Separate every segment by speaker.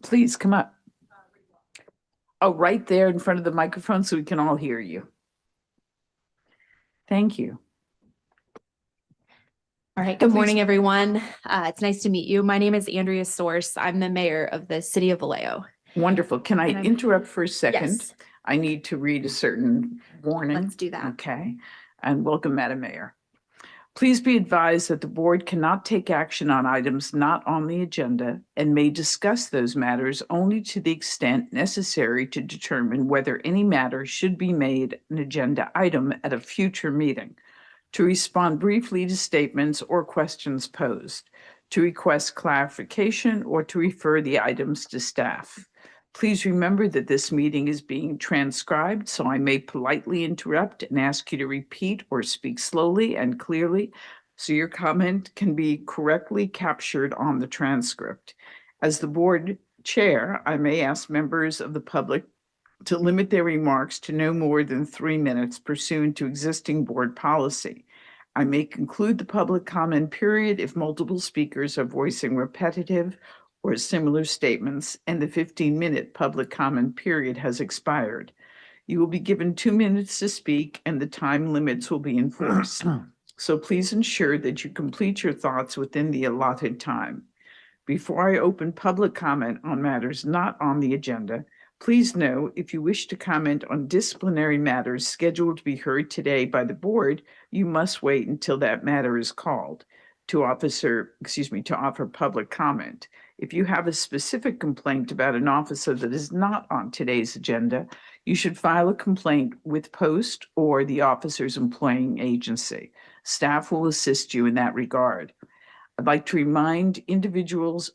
Speaker 1: Please come up. Oh, right there in front of the microphone so we can all hear you. Thank you.
Speaker 2: All right. Good morning, everyone. It's nice to meet you. My name is Andrea Source. I'm the mayor of the city of Vallejo.
Speaker 1: Wonderful. Can I interrupt for a second?
Speaker 2: Yes.
Speaker 1: I need to read a certain warning.
Speaker 2: Let's do that.
Speaker 1: Okay. And welcome, Madam Mayor. Please be advised that the board cannot take action on items not on the agenda and may discuss those matters only to the extent necessary to determine whether any matter should be made an agenda item at a future meeting, to respond briefly to statements or questions posed, to request clarification, or to refer the items to staff. Please remember that this meeting is being transcribed, so I may politely interrupt and ask you to repeat or speak slowly and clearly so your comment can be correctly captured on the transcript. As the board chair, I may ask members of the public to limit their remarks to no more than 3 minutes pursuant to existing board policy. I may conclude the public comment period if multiple speakers are voicing repetitive or similar statements and the 15-minute public comment period has expired. You will be given 2 minutes to speak and the time limits will be enforced. So please ensure that you complete your thoughts within the allotted time. Before I open public comment on matters not on the agenda, please know if you wish to comment on disciplinary matters scheduled to be heard today by the board, you must wait until that matter is called to offer public comment. If you have a specific complaint about an officer that is not on today's agenda, you should file a complaint with Post or the officer's employing agency. Staff will assist you in that regard. I'd like to remind individuals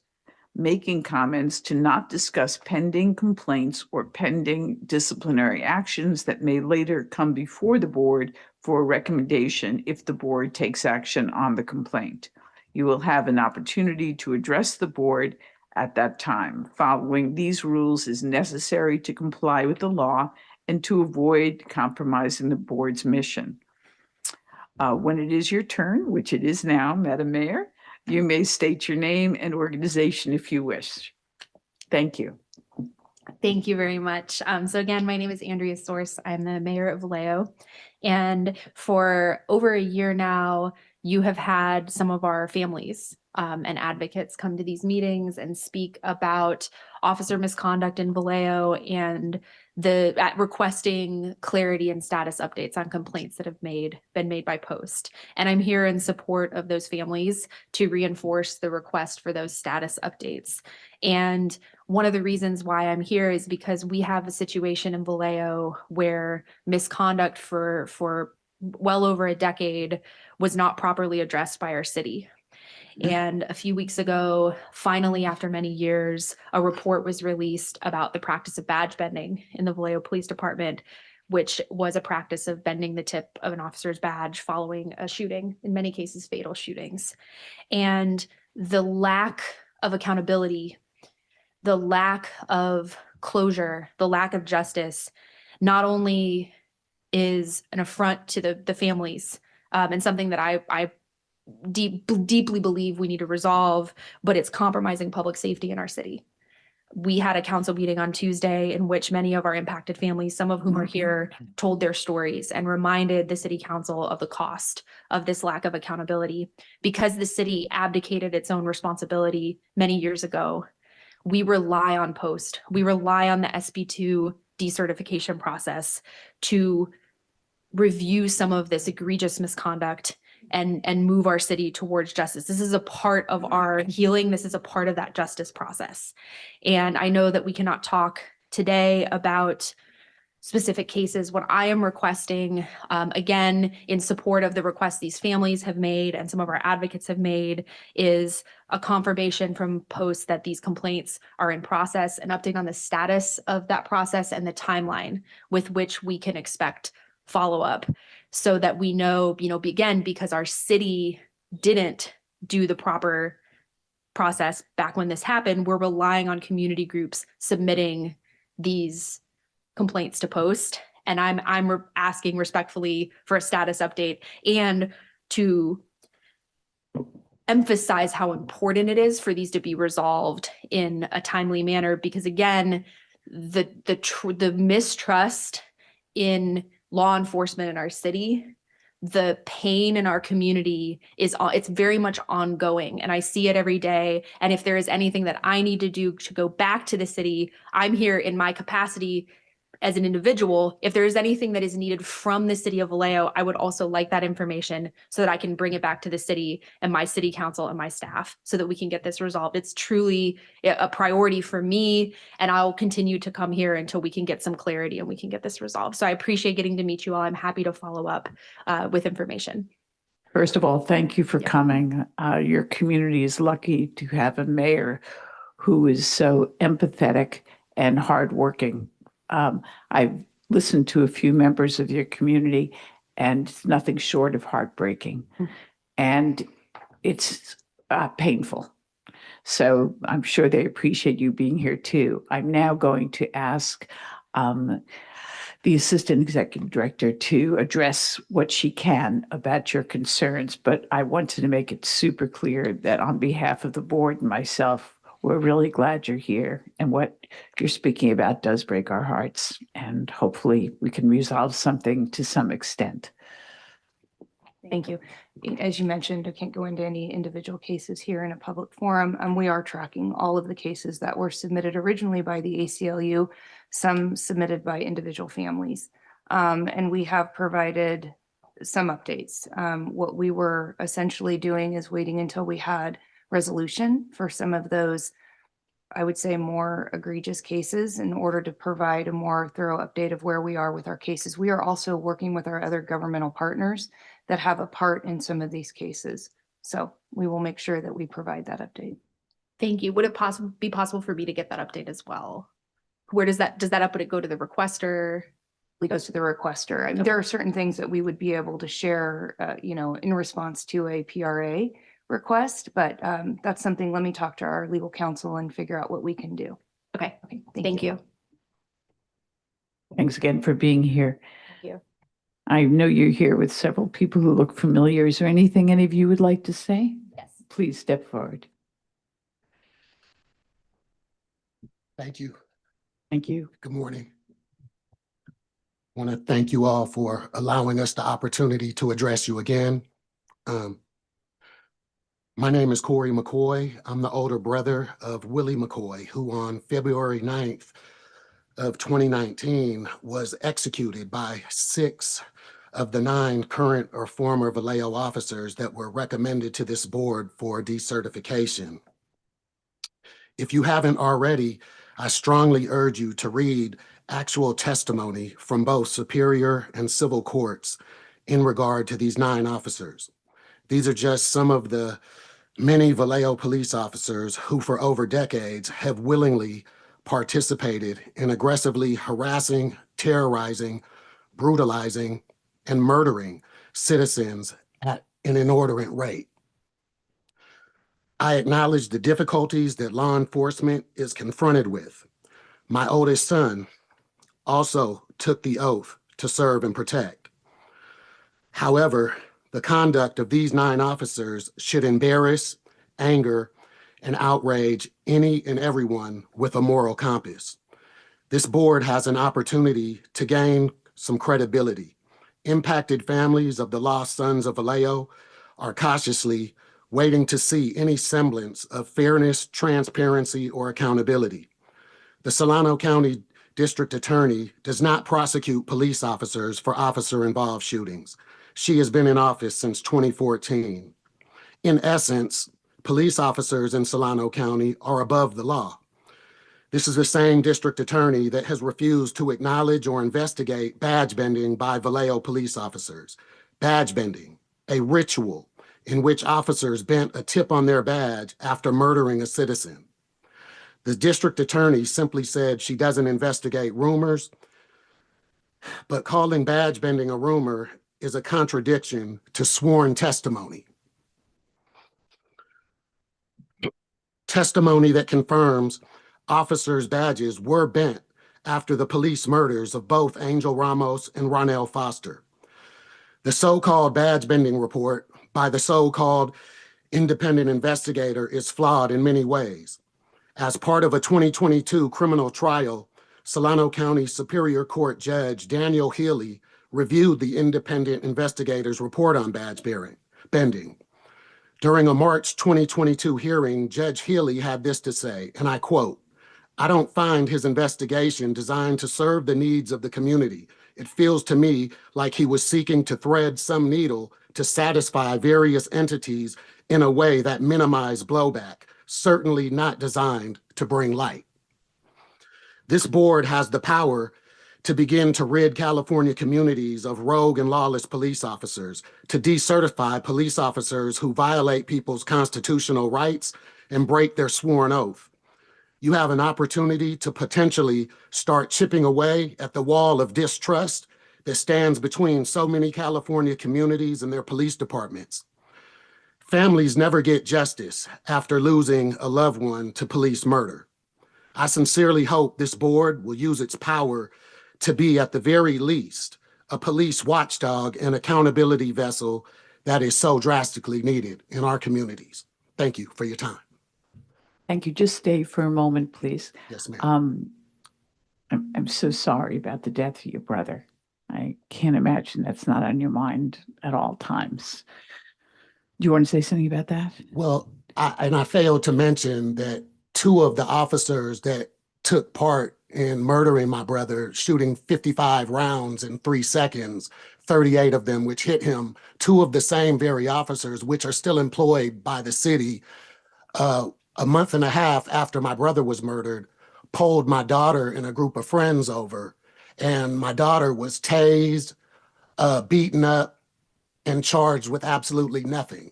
Speaker 1: making comments to not discuss pending complaints or pending disciplinary actions that may later come before the board for a recommendation if the board takes action on the complaint. You will have an opportunity to address the board at that time. Following these rules is necessary to comply with the law and to avoid compromising the board's mission. When it is your turn, which it is now, Madam Mayor, you may state your name and organization if you wish. Thank you.
Speaker 2: Thank you very much. So again, my name is Andrea Source. I'm the mayor of Vallejo. And for over a year now, you have had some of our families and advocates come to these meetings and speak about officer misconduct in Vallejo and requesting clarity and status updates on complaints that have been made by Post. And I'm here in support of those families to reinforce the request for those status updates. And one of the reasons why I'm here is because we have a situation in Vallejo where misconduct for well over a decade was not properly addressed by our city. And a few weeks ago, finally, after many years, a report was released about the practice of badge bending in the Vallejo Police Department, which was a practice of bending the tip of an officer's badge following a shooting, in many cases, fatal shootings. And the lack of accountability, the lack of closure, the lack of justice, not only is an affront to the families and something that I deeply believe we need to resolve, but it's compromising public safety in our city. We had a council meeting on Tuesday in which many of our impacted families, some of whom are here, told their stories and reminded the city council of the cost of this lack of accountability. Because the city abdicated its own responsibility many years ago, we rely on Post. We rely on the SB2 decertification process to review some of this egregious misconduct and move our city towards justice. This is a part of our healing. This is a part of that justice process. And I know that we cannot talk today about specific cases. What I am requesting, again, in support of the request these families have made and some of our advocates have made, is a confirmation from Post that these complaints are in process, an update on the status of that process and the timeline with which we can expect follow-up, so that we know, again, because our city didn't do the proper process back when this happened, we're relying on community groups submitting these complaints to Post. And I'm asking respectfully for a status update and to emphasize how important it is for these to be resolved in a timely manner, because again, the mistrust in law enforcement in our city, the pain in our community it's very much ongoing, and I see it every day. And if there is anything that I need to do to go back to the city, I'm here in my capacity as an individual. If there is anything that is needed from the city of Vallejo, I would also like that information so that I can bring it back to the city and my city council and my staff so that we can get this resolved. It's truly a priority for me, and I'll continue to come here until we can get some clarity and we can get this resolved. So I appreciate getting to meet you all. I'm happy to follow up with information.
Speaker 1: First of all, thank you for
Speaker 2: Yeah.
Speaker 1: coming. Your community is lucky to have a mayor who is so empathetic and hardworking. I've listened to a few members of your community, and it's nothing short of heartbreaking. And it's painful. So I'm sure they appreciate you being here too. I'm now going to ask the Assistant Executive Director to address what she can about your concerns, but I wanted to make it super clear that on behalf of the board and myself, we're really glad you're here, and what you're speaking about does break our hearts, and hopefully we can resolve something to some extent.
Speaker 3: Thank you. As you mentioned, I can't go into any individual cases here in a public forum. We are tracking all of the cases that were submitted originally by the ACLU, some submitted by individual families. And we have provided some updates. What we were essentially doing is waiting until we had resolution for some of those, I would say, more egregious cases in order to provide a more thorough update of where we are with our cases. We are also working with our other governmental partners that have a part in some of these cases. So we will make sure that we provide that update.
Speaker 2: Thank you. Would it be possible for me to get that update as well? Where does that update go to the requester?
Speaker 3: It goes to the requester. I mean, there are certain things that we would be able to share, in response to a PRA request, but that's something, let me talk to our legal counsel and figure out what we can do.
Speaker 2: Okay.
Speaker 3: Okay,
Speaker 2: Thank you.
Speaker 1: Thanks again for being here.
Speaker 2: Thank you.
Speaker 1: I know you're here with several people who look familiar. Is there anything any of you would like to say?
Speaker 2: Yes.
Speaker 1: Please step forward.
Speaker 4: Thank you.
Speaker 1: Thank you.
Speaker 4: Good morning. I want to thank you all for allowing us the opportunity to address you again. My name is Corey McCoy. I'm the older brother of Willie McCoy, who on February 9th of 2019 was executed by 6 of the 9 current or former Vallejo officers that were recommended to this board for decertification. If you haven't already, I strongly urge you to read actual testimony from both Superior and civil courts in regard to these 9 officers. These are just some of the many Vallejo police officers who for over decades have willingly participated in aggressively harassing, terrorizing, brutalizing, and murdering citizens at an inordinate rate. I acknowledge the difficulties that law enforcement is confronted with. My oldest son also took the oath to serve and protect. However, the conduct of these 9 officers should embarrass, anger, and outrage any and everyone with a moral compass. This board has an opportunity to gain some credibility. Impacted families of the lost sons of Vallejo are cautiously waiting to see any semblance of fairness, transparency, or accountability. The Solano County District Attorney does not prosecute police officers for officer-involved shootings. She has been in office since 2014. In essence, police officers in Solano County are above the law. This is the same district attorney that has refused to acknowledge or investigate badge bending by Vallejo police officers. Badge bending, a ritual in which officers bent a tip on their badge after murdering a citizen. The district attorney simply said she doesn't investigate rumors, but calling badge bending a rumor is a contradiction to sworn testimony. Testimony that confirms officers' badges were bent after the police murders of both Angel Ramos and Ronell Foster. The so-called badge bending report by the so-called independent investigator is flawed in many ways. As part of a 2022 criminal trial, Solano County Superior Court Judge Daniel Healy reviewed the independent investigator's report on badge bending. During a March 2022 hearing, Judge Healy had this to say, and I quote, "I don't find his investigation designed to serve the needs of the community. It feels to me like he was seeking to thread some needle to satisfy various entities in a way that minimized blowback, certainly not designed to bring light." This board has the power to begin to rid California communities of rogue and lawless police officers, to decertify police officers who violate people's constitutional rights and break their sworn oath. You have an opportunity to potentially start chipping away at the wall of distrust that stands between so many California communities and their police departments. Families never get justice after losing a loved one to police murder. I sincerely hope this board will use its power to be, at the very least, a police watchdog and accountability vessel that is so drastically needed in our communities. Thank you for your time.
Speaker 1: Thank you. Just stay for a moment, please.
Speaker 4: Yes, ma'am.
Speaker 1: I'm so sorry about the death of your brother. I can't imagine that's not on your mind at all times. Do you want to say something about that?
Speaker 4: Well, I failed to mention that two of the officers that took part in murdering my brother, shooting 55 rounds in 3 seconds, 38 of them which hit him, two of the same very officers, which are still employed by the city, a month and a half after my brother was murdered, pulled my daughter and a group of friends over, and my daughter was tased, beaten up, and charged with absolutely nothing.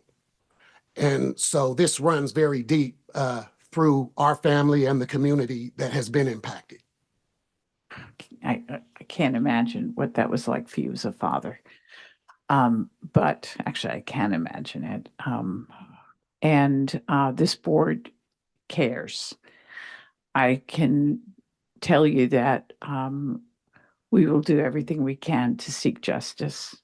Speaker 4: And so this runs very deep through our family and the community that has been impacted.
Speaker 1: I can't imagine what that was like for you as a father. But actually, I can imagine it. And this board cares. I can tell you that we will do everything we can to seek justice.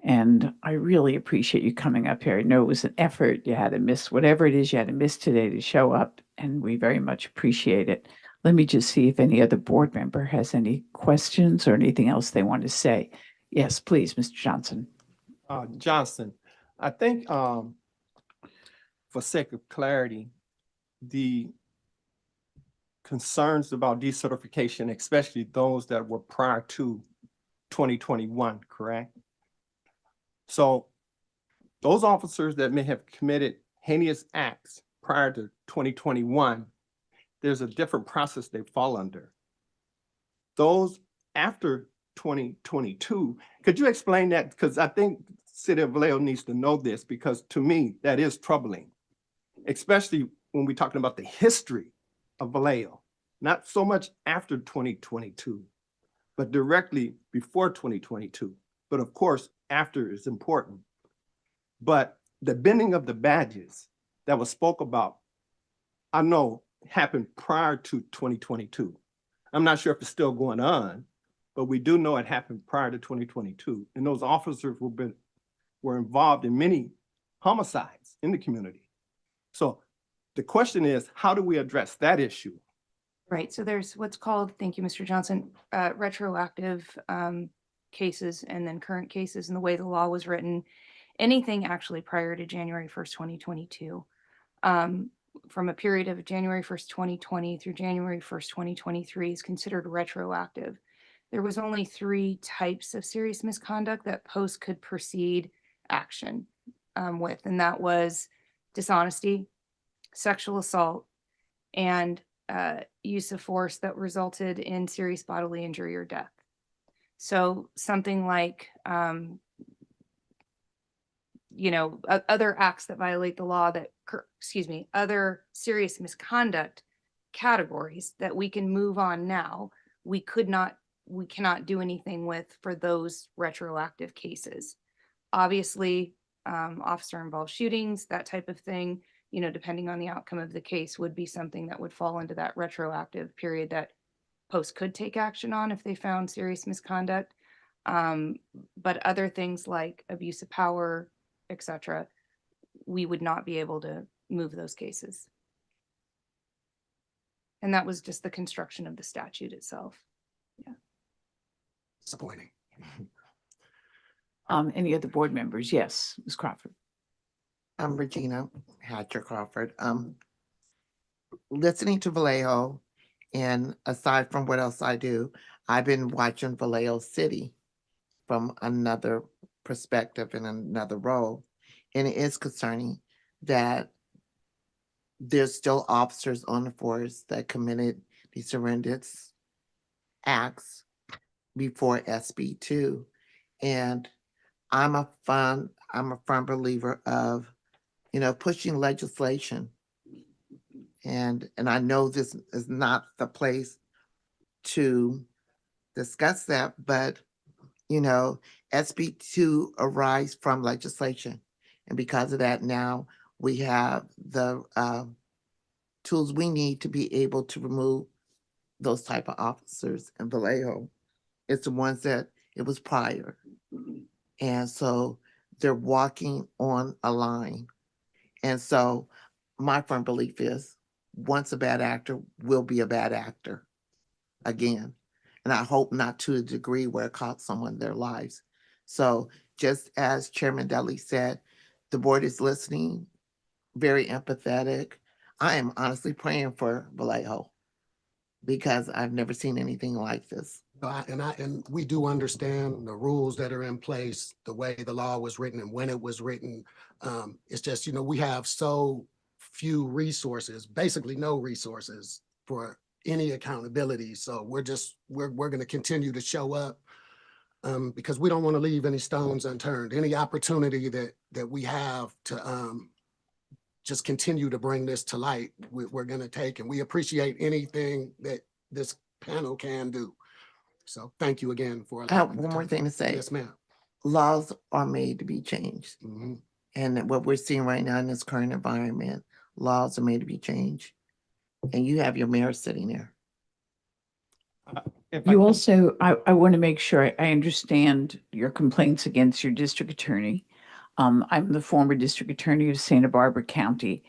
Speaker 1: And I really appreciate you coming up here. I know it was an effort. You had to miss whatever it is you had to miss today to show up, and we very much appreciate it. Let me just see if any other board member has any questions or anything else they want to say. Yes, please, Mr. Johnson.
Speaker 5: Johnson, I think for sake of clarity, the concerns about decertification, especially those that were prior to 2021, correct? So those officers that may have committed heinous acts prior to 2021, there's a different process they fall under. Those after 2022, could you explain that? Because I think City of Vallejo needs to know this, because to me, that is troubling, especially when we're talking about the history of Vallejo, not so much after 2022, but directly before 2022. But of course, after is important. But the bending of the badges that was spoke about, I know happened prior to 2022. I'm not sure if it's still going on, but we do know it happened prior to 2022. And those officers were involved in many homicides in the community. So the question is, how do we address that issue?
Speaker 3: Right, so there's what's called, thank you, Mr. Johnson, retroactive cases and then current cases, and the way the law was written, anything actually prior to January 1st, 2022. From a period of January 1st, 2020 through January 1st, 2023 is considered retroactive. There was only 3 types of serious misconduct that POSAD could proceed action with, and that was dishonesty, sexual assault, and use of force that resulted in serious bodily injury or death. So something like, other acts that violate the law that, other serious misconduct categories that we can move on now, we cannot do anything with for those retroactive cases. Obviously, officer involved shootings, that type of thing, depending on the outcome of the case, would be something that would fall into that retroactive period that POSAD could take action on if they found serious misconduct. But other things like abuse of power, etc., we would not be able to move those cases. And that was just the construction of the statute itself.
Speaker 4: Disappointing.
Speaker 1: Any other board members? Yes, Ms. Crawford.
Speaker 6: I'm Regina Hatcher Crawford. Listening to Vallejo, and aside from what else I do, I've been watching Vallejo City from another perspective and another role. And it is concerning that there's still officers on the force that committed these horrendous acts before SB 2. And I'm a firm believer of, pushing legislation. And I know this is not the place to discuss that, but, SB 2 arise from legislation. And because of that, now we have the tools we need to be able to remove those type of officers in Vallejo. It's the ones that it was prior. And so they're walking on a line. And so my firm belief is once a bad actor will be a bad actor again. And I hope not to a degree where it cost someone their lives. So just as Chairman Dudley said, the board is listening, very empathetic. I am honestly praying for Vallejo because I've never seen anything like this.
Speaker 4: And we do understand the rules that are in place, the way the law was written and when it was written. It's just, we have so few resources, basically no resources for any accountability. So we're going to continue to show up because we don't want to leave any stones unturned. Any opportunity that we have to just continue to bring this to light, we're going to take, and we appreciate anything that this panel can do. So thank you again for.
Speaker 6: I have one more thing to say.
Speaker 4: Yes, ma'am.
Speaker 6: Laws are made to be changed.
Speaker 4: Mhm.
Speaker 6: And what we're seeing right now in this current environment, laws are made to be changed. And you have your mayor sitting there.
Speaker 5: If I
Speaker 1: You
Speaker 5: can-
Speaker 1: also, I want to make sure I understand your complaints against your district attorney. I'm the former district attorney of Santa Barbara County.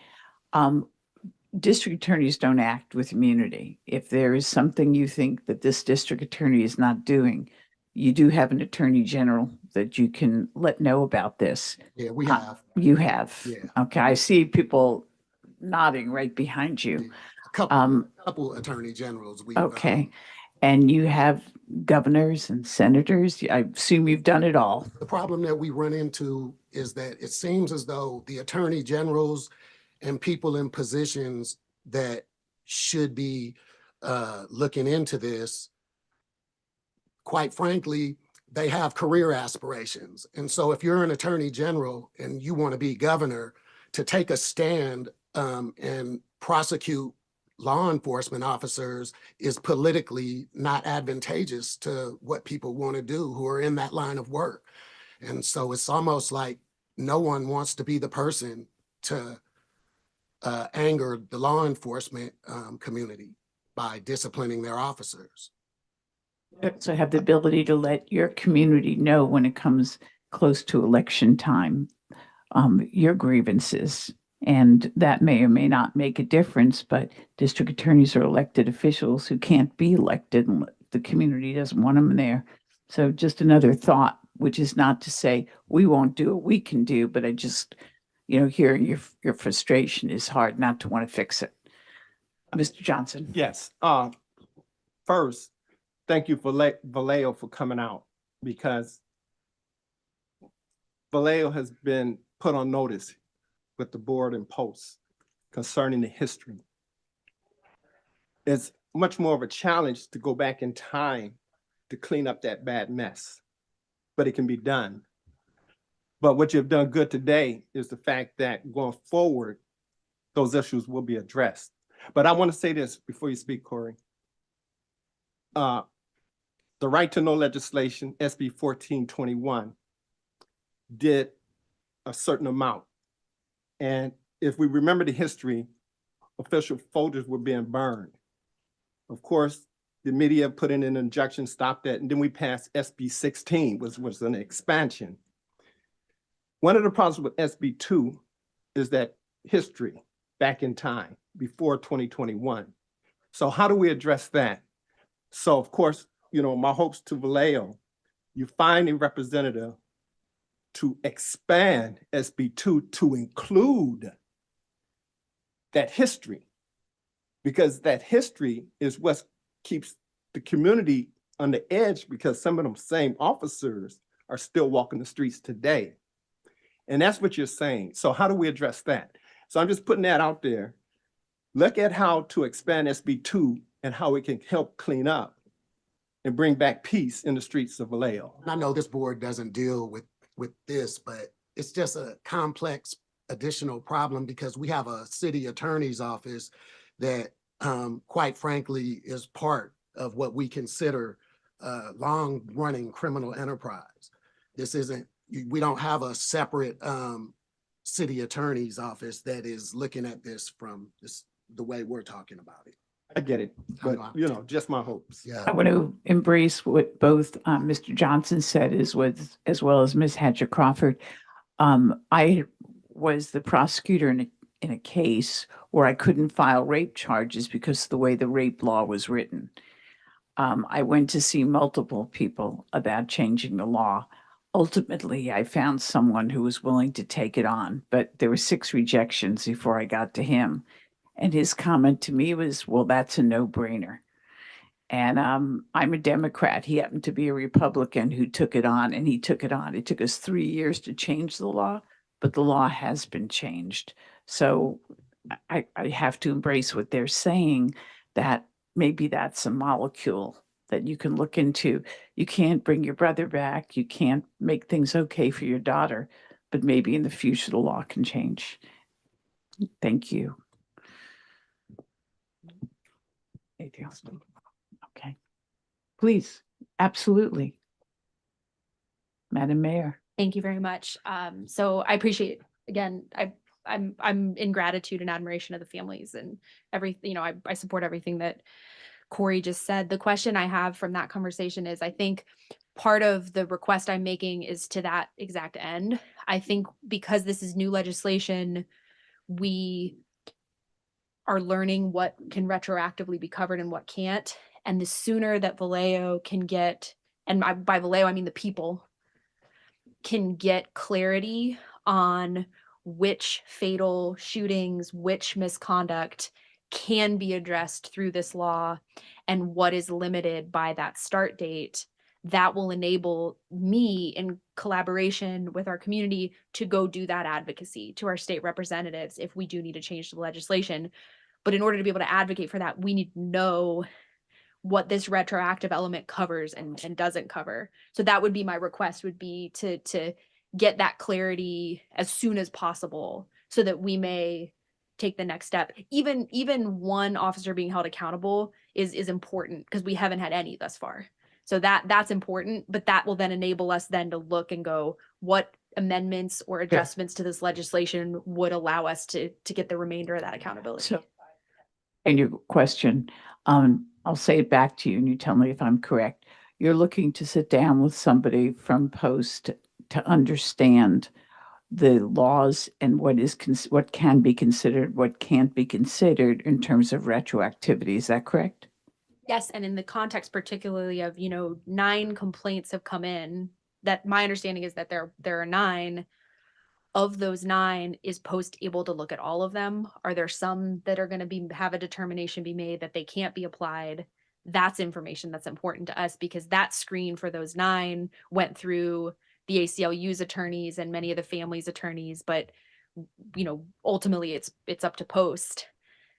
Speaker 1: District attorneys don't act with immunity. If there is something you think that this district attorney is not doing, you do have an attorney general that you can let know about this.
Speaker 4: Yeah, we have
Speaker 1: You have.
Speaker 4: Yeah.
Speaker 1: Okay, I see people nodding right behind you.
Speaker 4: a couple,
Speaker 1: Um,
Speaker 4: attorney generals.
Speaker 1: Okay. And you have governors and senators. I assume you've done it all.
Speaker 4: The problem that we run into is that it seems as though the attorney generals and people in positions that should be looking into this, quite frankly, they have career aspirations. And so if you're an attorney general and you want to be governor, to take a stand and prosecute law enforcement officers is politically not advantageous to what people want to do who are in that line of work. And so it's almost like no one wants to be the person to anger the law enforcement community by disciplining their officers.
Speaker 1: So have the ability to let your community know when it comes close to election time, your grievances. And that may or may not make a difference, but district attorneys are elected officials who can't be elected and the community doesn't want them there. So just another thought, which is not to say we won't do what we can do, but I just, hearing your frustration is hard not to want to fix it. Mr. Johnson.
Speaker 5: Yes, first, thank you for Vallejo for coming out, because Vallejo has been put on notice with the board and posts concerning the history. It's much more of a challenge to go back in time to clean up that bad mess, but it can be done. But what you've done good today is the fact that going forward, those issues will be addressed. But I want to say this before you speak, Corey. The right to know legislation, SB 1421, did a certain amount. And if we remember the history, official folders were being burned. Of course, the media put in an injunction, stopped that, and then we passed SB 16, which was an expansion. One of the problems with SB 2 is that history back in time before 2021. So how do we address that? So of course, you know, my hopes to Vallejo, you find a representative to expand SB2 to include that history, because that history is what keeps the community on the edge, because some of them same officers are still walking the streets today. And that's what you're saying. So how do we address that? So I'm just putting that out there. Look at how to expand SB2 and how it can help clean up and bring back peace in the streets of Vallejo.
Speaker 4: I know this board doesn't deal with this, but it's just a complex additional problem because we have a city attorney's office that quite frankly is part of what we consider long-running criminal enterprise. This isn't, we don't have a separate city attorney's office that is looking at this from the way we're talking about it.
Speaker 5: I get it, but you know, just my hopes.
Speaker 4: Yeah.
Speaker 1: I want to embrace what both Mr. Johnson said as well as Ms. Hatcher Crawford. I was the prosecutor in a case where I couldn't file rape charges because of the way the rape law was written. I went to see multiple people about changing the law. Ultimately, I found someone who was willing to take it on, but there were 6 rejections before I got to him. And his comment to me was, well, that's a no-brainer. And I'm a Democrat. He happened to be a Republican who took it on, and he took it on. It took us 3 years to change the law, but the law has been changed. So I have to embrace what they're saying, that maybe that's a molecule that you can look into. You can't bring your brother back. You can't make things okay for your daughter, but maybe in the future the law can change. Thank you. Anything else? Okay. Please, absolutely. Madam Mayor.
Speaker 2: Thank you very much. So I appreciate, again, I'm in gratitude and admiration of the families and everything, you know, I support everything that Corey just said. The question I have from that conversation is, I think part of the request I'm making is to that exact end. I think because this is new legislation, we are learning what can retroactively be covered and what can't. And the sooner that Vallejo can get, and by Vallejo, I mean the people, can get clarity on which fatal shootings, which misconduct can be addressed through this law and what is limited by that start date, that will enable me, in collaboration with our community, to go do that advocacy to our state representatives if we do need to change the legislation. But in order to be able to advocate for that, we need to know what this retroactive element covers and doesn't cover. So that would be my request, would be to get that clarity as soon as possible so that we may take the next step. Even one officer being held accountable is important, because we haven't had any thus far. So that's important, but that will then enable us then to look and go, what amendments or adjustments to this legislation would allow us to get the remainder of that accountability.
Speaker 1: So, and your question, I'll say it back to you and you tell me if I'm correct. You're looking to sit down with somebody from Post to understand the laws and what can be considered, what can't be considered in terms of retroactivity. Is that correct?
Speaker 2: Yes, and in the context particularly of, 9 complaints have come in, that my understanding is that there are 9. Of those 9, is Post able to look at all of them? Are there some that are going to have a determination be made that they can't be applied? That's information that's important to us, because that screen for those 9 went through the ACLU's attorneys and many of the families' attorneys, but ultimately it's up to Post.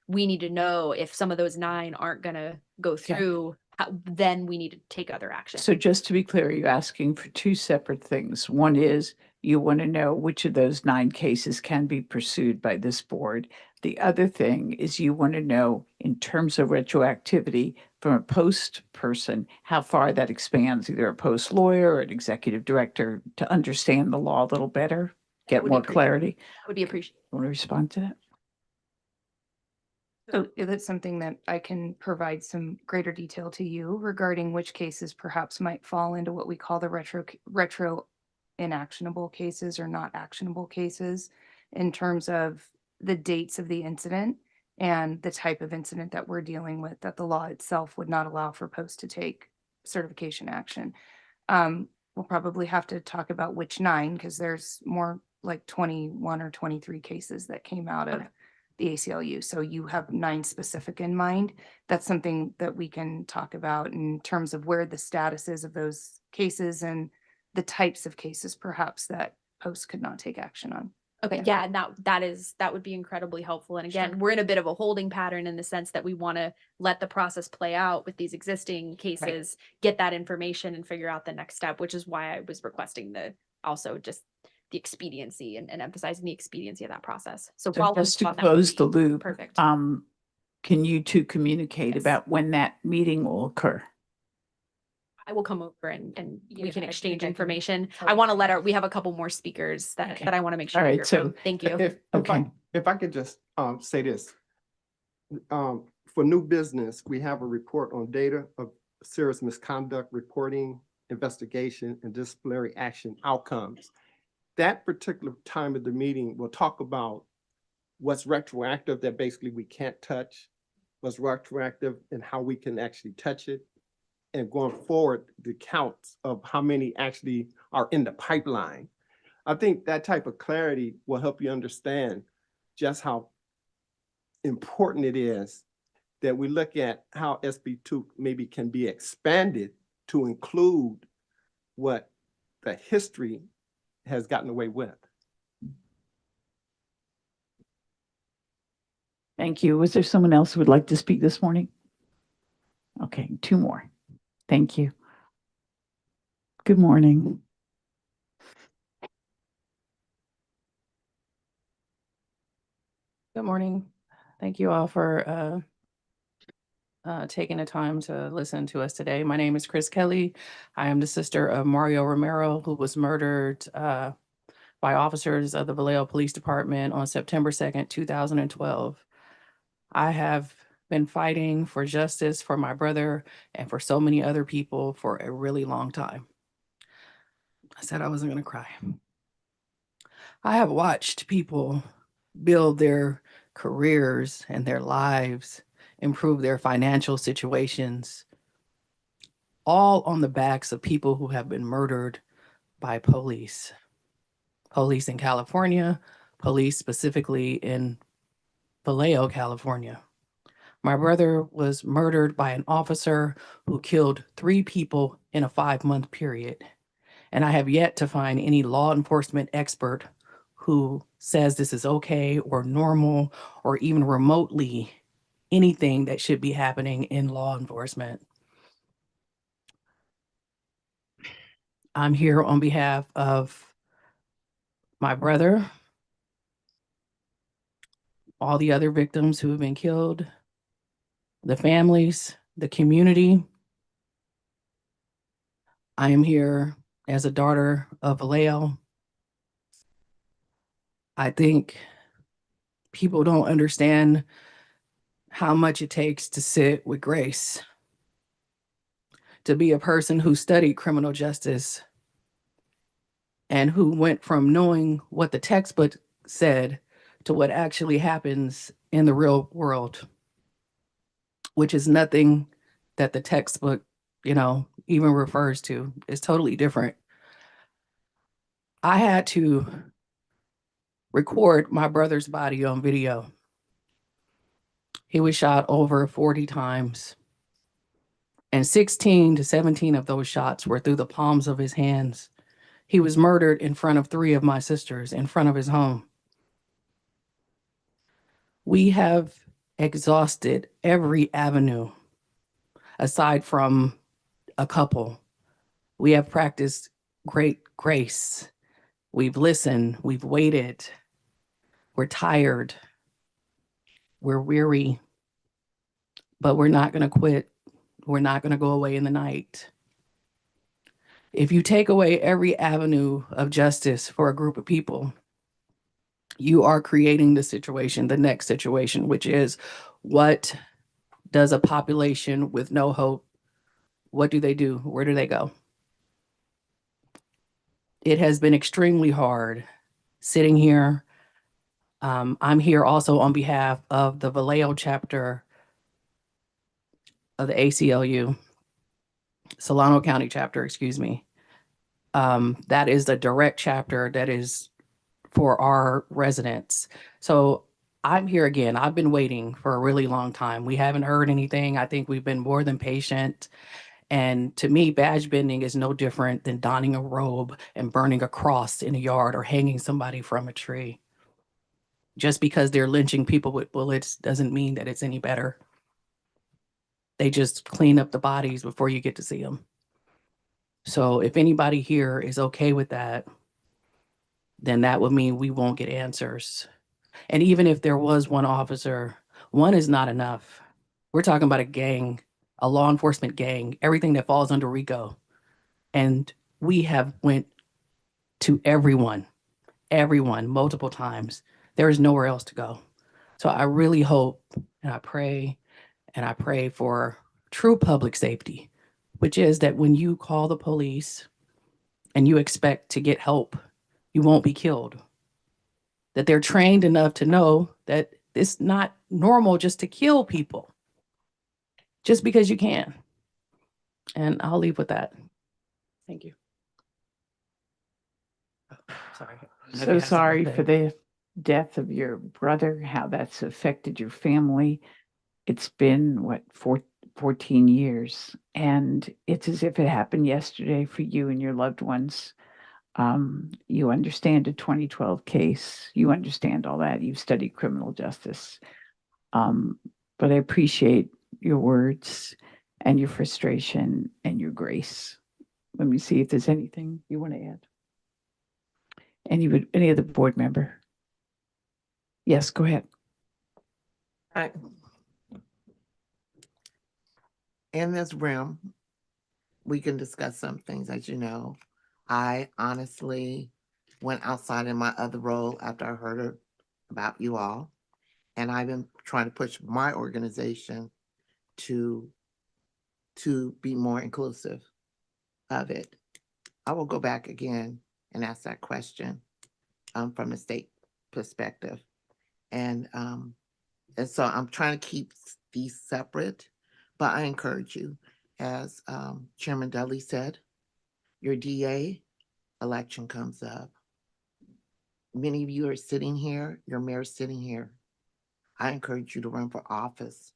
Speaker 2: We need to know if some of those 9 aren't going to go through, then we need to take other action.
Speaker 1: So just to be clear, you're asking for 2 separate things. One is you want to know which of those 9 cases can be pursued by this board. The other thing is you want to know, in terms of retroactivity from a Post person, how far that expands, either a Post lawyer or an executive director, to understand the law a little better, get
Speaker 2: would be
Speaker 1: more
Speaker 2: appreciated.
Speaker 1: clarity.
Speaker 2: Would be appreciated.
Speaker 1: Want to respond to that?
Speaker 3: So that's something that I can provide some greater detail to you regarding which cases perhaps might fall into what we call the retro inactionable cases or not actionable cases. in terms of the dates of the incident and the type of incident that we're dealing with, that the law itself would not allow for post to take certification action. We'll probably have to talk about which 9, because there's more like 21 or 23 cases that came out of
Speaker 2: Okay.
Speaker 3: the ACLU. So you have 9 specific in mind. That's something that we can talk about in terms of where the status is of those cases and the types of cases perhaps that post could not take action on.
Speaker 2: Okay, yeah, and that would be incredibly helpful. And again,
Speaker 3: Sure.
Speaker 2: we're in a bit of a holding pattern in the sense that we want to let the process play out with these existing cases, get that information and figure out the next step, which is why I was requesting also just the expediency and emphasizing the expediency of that process. So
Speaker 1: So
Speaker 2: following
Speaker 1: just to
Speaker 2: up on that would
Speaker 1: close the
Speaker 2: be
Speaker 1: loop,
Speaker 2: perfect.
Speaker 1: can you two communicate
Speaker 2: Yes.
Speaker 1: about when that meeting will occur?
Speaker 2: I will come over and we
Speaker 3: Yeah,
Speaker 2: can
Speaker 3: I
Speaker 2: exchange
Speaker 3: think I can
Speaker 2: information.
Speaker 3: tell
Speaker 2: I
Speaker 3: you
Speaker 2: want to
Speaker 3: that.
Speaker 2: we have a couple more speakers that I want to make sure.
Speaker 1: All
Speaker 2: we
Speaker 1: right,
Speaker 2: hear
Speaker 1: so
Speaker 2: from. Thank you.
Speaker 1: Okay.
Speaker 5: If I could just say this. For new business, we have a report on data of serious misconduct reporting, investigation, and disciplinary action outcomes. That particular time of the meeting, we'll talk about what's retroactive that basically we can't touch, what's retroactive and how we can actually touch it. And going forward, the counts of how many actually are in the pipeline. I think that type of clarity will help you understand just how important it is that we look at how SB2 maybe can be expanded to include what the history has gotten away with.
Speaker 1: Thank you. Was there someone else who would like to speak this morning? Okay, 2 more. Thank you. Good morning.
Speaker 7: Good morning. Thank you all for taking the time to listen to us today. My name is Chris Kelly. I am the sister of Mario Romero, who was murdered by officers of the Vallejo Police Department on September 2nd, 2012. I have been fighting for justice for my brother and for so many other people for a really long time. I said I wasn't going to cry. I have watched people build their careers and their lives, improve their financial situations, all on the backs of people who have been murdered by police. Police in California, police specifically in Vallejo, California. My brother was murdered by an officer who killed 3 people in a 5-month period. And I have yet to find any law enforcement expert who says this is okay or normal or even remotely anything that should be happening in law enforcement. I'm here on behalf of my brother, all the other victims who have been killed, the families, the community. I am here as a daughter of Vallejo. I think people don't understand how much it takes to sit with grace, to be a person who studied criminal justice and who went from knowing what the textbook said to what actually happens in the real world, which is nothing that the textbook, even refers to. It's totally different. I had to record my brother's body on video. He was shot over 40 times, and 16 to 17 of those shots were through the palms of his hands. He was murdered in front of 3 of my sisters in front of his home. We have exhausted every avenue aside from a couple. We have practiced great grace. We've listened, we've waited. We're tired. We're weary, but we're not going to quit. We're not going to go away in the night. If you take away every avenue of justice for a group of people, you are creating the next situation, which is, what does a population with no hope, what do they do? Where do they go? It has been extremely hard sitting here I'm here also on behalf of the Vallejo chapter of the ACLU, Solano County chapter, excuse me. That is the direct chapter that is for our residents. So I'm here again. I've been waiting for a really long time. We haven't heard anything. I think we've been more than patient. And to me, badge bending is no different than donning a robe and burning a cross in a yard or hanging somebody from a tree. Just because they're lynching people with bullets doesn't mean that it's any better. They just clean up the bodies before you get to see them. So if anybody here is okay with that, then that would mean we won't get answers. And even if there was one officer, one is not enough. We're talking about a gang, a law enforcement gang, everything that falls under RICO. And we have went to everyone multiple times. There is nowhere else to go. So I really hope and I pray for true public safety, which is that when you call the police and you expect to get help, you won't be killed. That they're trained enough to know that it's not normal just to kill people just because you can. And I'll leave with that. Thank you. Sorry.
Speaker 1: So sorry for the death of your brother, how that's affected your family. It's been, what, 14 years, and it's as if it happened yesterday for you and your loved ones. You understand a 2012 case. You understand all that. You've studied criminal justice. But I appreciate your words and your frustration and your grace. Let me see if there's anything you want to add. Any other board member? Yes, go ahead.
Speaker 6: In this room, we can discuss some things, as you know. I honestly went outside in my other role after I heard about you all. And I've been trying to push my organization to be more inclusive of it. I will go back again and ask that question from the state perspective. And so I'm trying to keep these separate, but I encourage you, as Chairman Dudley said, your DA election comes up. Many of you are sitting here, your mayor's sitting here. I encourage you to run for office.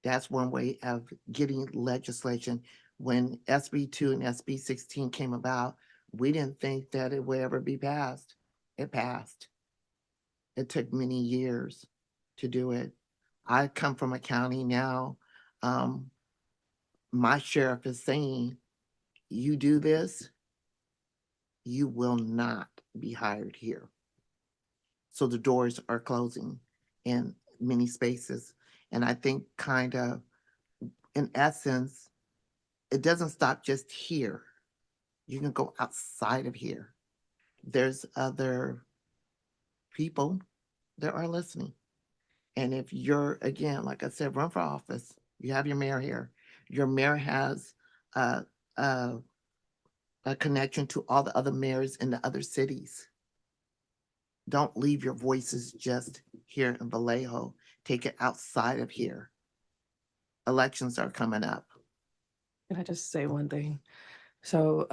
Speaker 6: That's one way of getting legislation. When SB 2 and SB 16 came about, we didn't think that it would ever be passed. It passed. It took many years to do it. I come from a county now. My sheriff is saying, you do this, you will not be hired here. So the doors are closing in many spaces. And I think kind of, in essence, it doesn't stop just here. You can go outside of here. There's other people that are listening. And if you're, again, like I said, run for office, you have your mayor here. Your mayor has a connection to all the other mayors in the other cities. Don't leave your voices just here in Vallejo. Take it outside of here. Elections are coming up.
Speaker 7: Can I just say one thing? So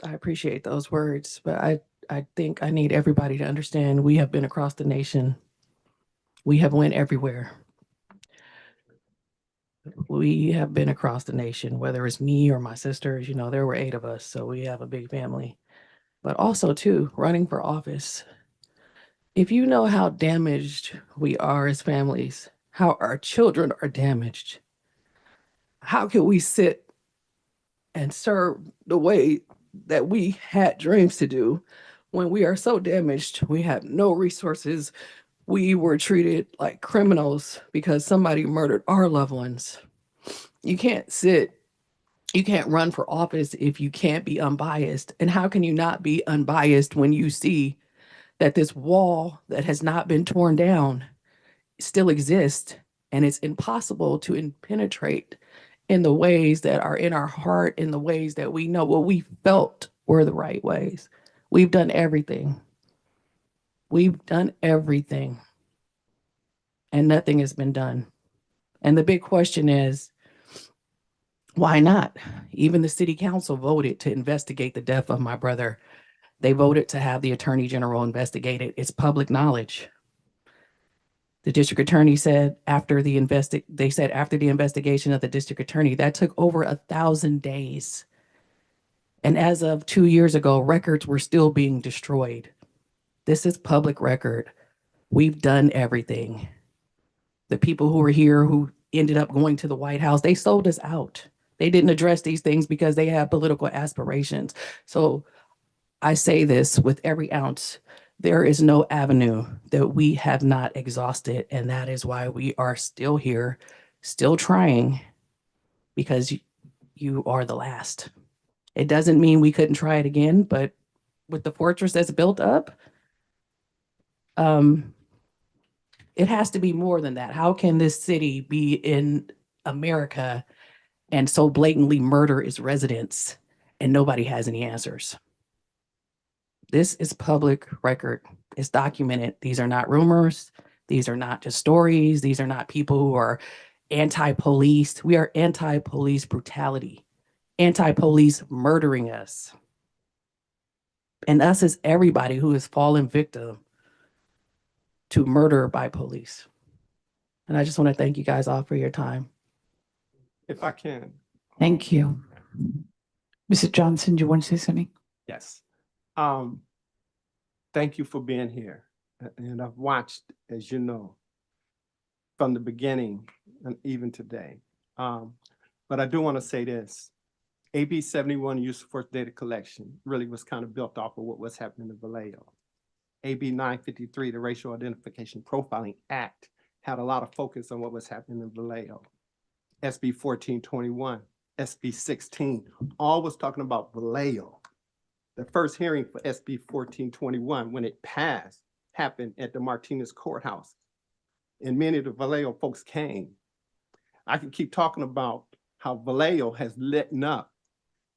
Speaker 7: I appreciate those words, but I think I need everybody to understand we have been across the nation. We have went everywhere. We have been across the nation, whether it's me or my sisters, you know, there were 8 of us, so we have a big family. But also too, running for office. If you know how damaged we are as families, how our children are damaged, how can we sit and serve the way that we had dreams to do when we are so damaged? We have no resources. We were treated like criminals because somebody murdered our loved ones. You can't run for office if you can't be unbiased. And how can you not be unbiased when you see that this wall that has not been torn down still exists, and it's impossible to penetrate in the ways that are in our heart, in the ways that we know what we felt were the right ways. We've done everything. We've done everything and nothing has been done. And the big question is, why not? Even the city council voted to investigate the death of my brother. They voted to have the attorney general investigate it. It's public knowledge. The district attorney said after the investigation of the district attorney, that took over 1,000 days. And as of 2 years ago, records were still being destroyed. This is public record. We've done everything. The people who were here who ended up going to the White House, they sold us out. They didn't address these things because they have political aspirations. So I say this with every ounce. There is no avenue that we have not exhausted. And that is why we are still here, still trying, because you are the last. It doesn't mean we couldn't try it again, but with the fortress that's built up, it has to be more than that. How can this city be in America and so blatantly murder its residents and nobody has any answers? This is public record. It's documented. These are not rumors. These are not just stories. These are not people who are anti-police. We are anti-police brutality, anti-police murdering us. And us is everybody who has fallen victim to murder by police. And I just want to thank you guys all for your time.
Speaker 5: If I can.
Speaker 1: Thank you. Mrs. Johnson, do you want to say something?
Speaker 5: Yes. Thank you for being here. And I've watched, as you know, from the beginning and even today. But I do want to say this. AB 71, use of force data collection, really was kind of built off of what was happening in Vallejo. AB 953, the Racial Identification Profiling Act, had a lot of focus on what was happening in Vallejo. SB 1421, SB 16, all was talking about Vallejo. The first hearing for SB 1421, when it passed, happened at the Martinez Courthouse. And many of the Vallejo folks came. I can keep talking about how Vallejo has lit up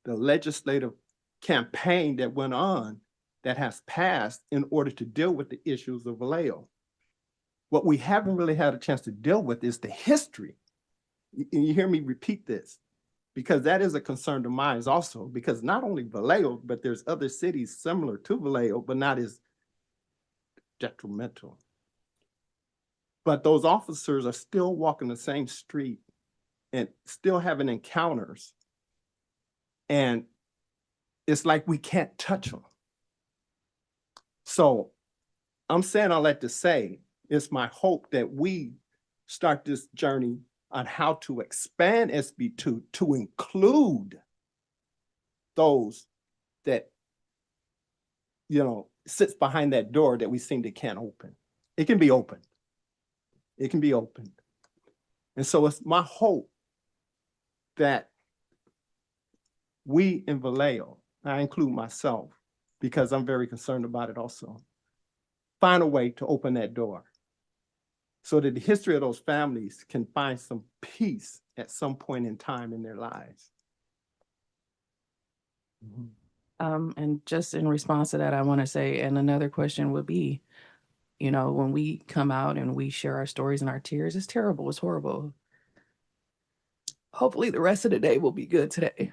Speaker 5: the legislative campaign that went on that has passed in order to deal with the issues of Vallejo. What we haven't really had a chance to deal with is the history. And you hear me repeat this, because that is a concern to mine also, because not only Vallejo, but there's other cities similar to Vallejo, but not as detrimental. But those officers are still walking the same street and still having encounters. And it's like we can't touch them. So I'm saying all that to say, it's my hope that we start this journey on how to expand SB2 to include those that, sits behind that door that we seem to can't open. It can be opened. It can be opened. And so it's my hope that we in Vallejo, I include myself because I'm very concerned about it also, find a way to open that door so that the history of those families can find some peace at some point in time in their lives.
Speaker 7: And just in response to that, I want to say, and another question would be, when we come out and we share our stories and our tears, it's terrible, it's horrible. Hopefully the rest of the day will be good today.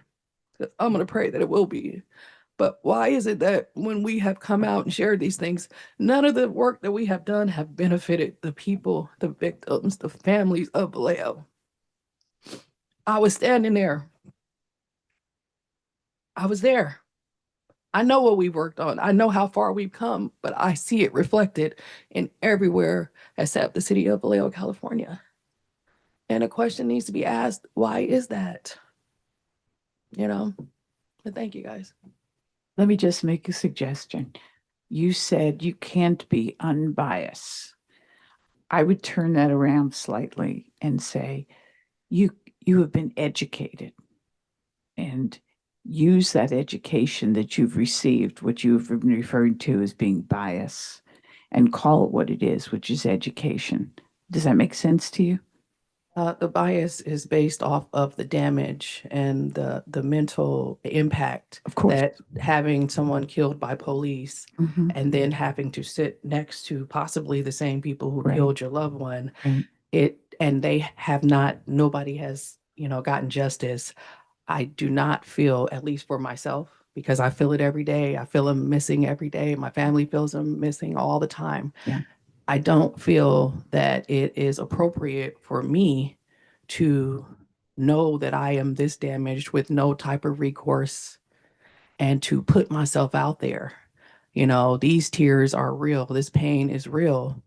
Speaker 7: I'm going to pray that it will be. But why is it that when we have come out and shared these things, none of the work that we have done have benefited the people, the victims, the families of Vallejo? I was standing there. I was there. I know what we've worked on. I know how far we've come, but I see it reflected in everywhere except the city of Vallejo, California. And a question needs to be asked, why is that? But thank you guys.
Speaker 1: Let me just make a suggestion. You said you can't be unbiased. I would turn that around slightly and say, you have been educated, and use that education that you've received, what you've been referring to as being bias, and call it what it is, which is education. Does that make sense to you?
Speaker 7: The bias is based off of the damage and the mental impact
Speaker 1: Of course.
Speaker 7: that having someone killed by police
Speaker 1: Mhm.
Speaker 7: and then having to sit next to possibly the same people who
Speaker 1: Right.
Speaker 7: killed your loved one,
Speaker 1: Right.
Speaker 7: and they have not, nobody has, gotten justice. I do not feel, at least for myself, because I feel it every day. I feel them missing every day. My family feels them missing all the time.
Speaker 1: Yeah.
Speaker 7: I don't feel that it is appropriate for me to know that I am this damaged with no type of recourse and to put myself out there. These tears are real. This pain is real.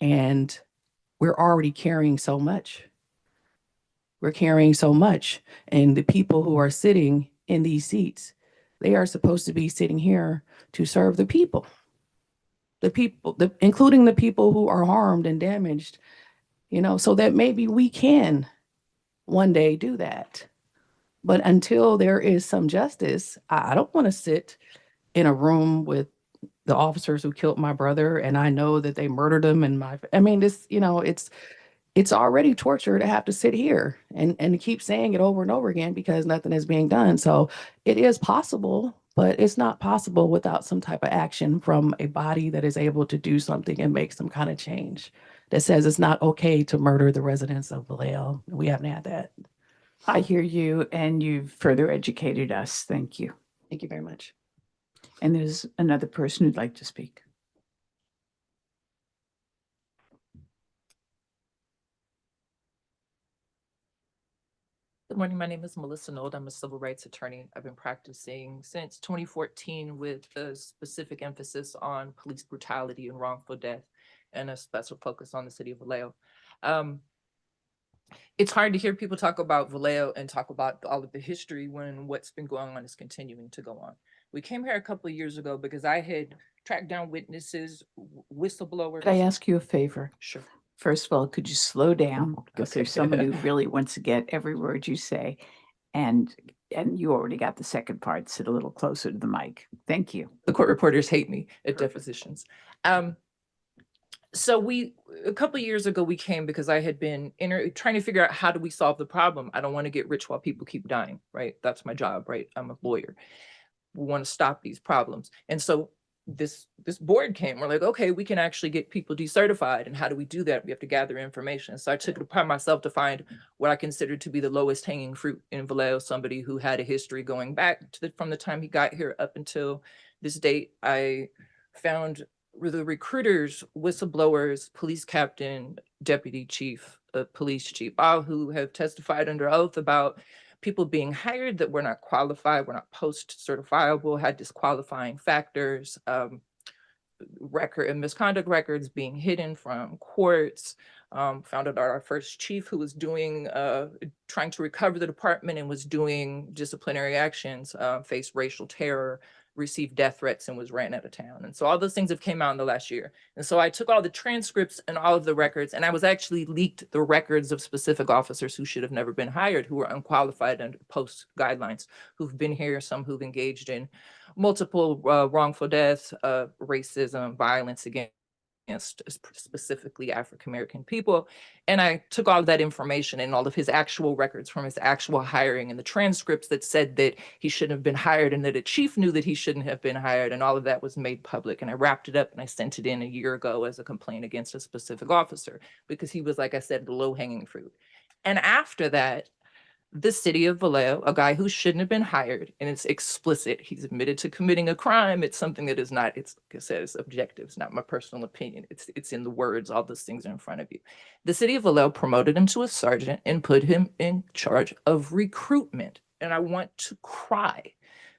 Speaker 7: And we're already carrying so much. We're carrying so much. And the people who are sitting in these seats, they are supposed to be sitting here to serve the people. The people, including the people who are harmed and damaged, so that maybe we can one day do that. But until there is some justice, I don't want to sit in a room with the officers who killed my brother and I know that they murdered him and this, it's already torture to have to sit here and to keep saying it over and over again because nothing is being done. So it is possible, but it's not possible without some type of action from a body that is able to do something and make some kind of change that says it's not okay to murder the residents of Vallejo. We haven't had that.
Speaker 1: I hear you, and you've further educated us. Thank you.
Speaker 7: Thank you very much.
Speaker 1: And there's another person who'd like to speak.
Speaker 8: Good morning. My name is Melissa Nold. I'm a civil rights attorney. I've been practicing since 2014 with a specific emphasis on police brutality and wrongful death and a special focus on the city of Vallejo. It's hard to hear people talk about Vallejo and talk about all of the history when what's been going on is continuing to go on. We came here a couple of years ago because I had tracked down witnesses, whistleblowers.
Speaker 1: Could I ask you a favor?
Speaker 8: Sure.
Speaker 1: First of all, could you slow down? Because
Speaker 8: Okay.
Speaker 1: there's someone who really wants to get every word you say. And you already got the second part. Sit a little closer to the mic. Thank you.
Speaker 8: The court reporters hate me at depositions. So a couple of years ago, we came because I had been trying to figure out how do we solve the problem. I don't want to get rich while people keep dying, right? That's my job, right? I'm a lawyer. We want to stop these problems. And so this board came. We're like, okay, we can actually get people decertified. And how do we do that? We have to gather information. So I took it upon myself to find what I considered to be the lowest hanging fruit in Vallejo, somebody who had a history going back from the time he got here up until this date. I found the recruiters, whistleblowers, police captain, deputy chief, police chief, all who have testified under oath about people being hired that were not qualified, were not post-certifiable, had disqualifying factors, record and misconduct records being hidden from courts. Found out our first chief who was doing, trying to recover the department and was doing disciplinary actions, faced racial terror, received death threats and was ran out of town. And so all those things have came out in the last year. And so I took all the transcripts and all of the records, and I was actually leaked the records of specific officers who should have never been hired, who were unqualified under post guidelines, who've been here, some who've engaged in multiple wrongful deaths, racism, violence against specifically African-American people. And I took all of that information and all of his actual records from his actual hiring and the transcripts that said that he shouldn't have been hired and that a chief knew that he shouldn't have been hired, and all of that was made public. And I wrapped it up and I sent it in a year ago as a complaint against a specific officer because he was, like I said, the low-hanging fruit. And after that, the city of Vallejo, a guy who shouldn't have been hired, and it's explicit, he's admitted to committing a crime. It's something that is not, it's, like I said, it's objective. It's not my personal opinion. It's in the words, all those things are in front of you. The city of Vallejo promoted him to a sergeant and put him in charge of recruitment. And I want to cry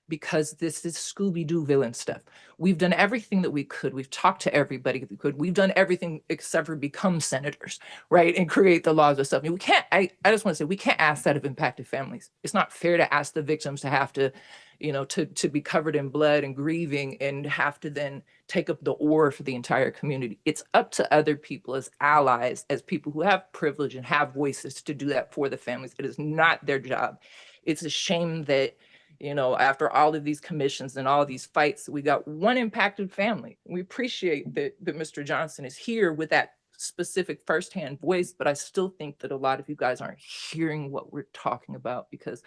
Speaker 8: because this is Scooby-Doo villain stuff. We've done everything that we could. We've talked to everybody that we could. We've done everything except for become senators, right? And create the laws and stuff. I mean, we can't, I just want to say, we can't ask that of impacted families. It's not fair to ask the victims to have to, to be covered in blood and grieving and have to then take up the oar for the entire community. It's up to other people as allies, as people who have privilege and have voices to do that for the families. It is not their job. It's a shame that, after all of these commissions and all these fights, we got one impacted family. We appreciate that Mr. Johnson is here with that specific firsthand voice, but I still think that a lot of you guys aren't hearing what we're talking about because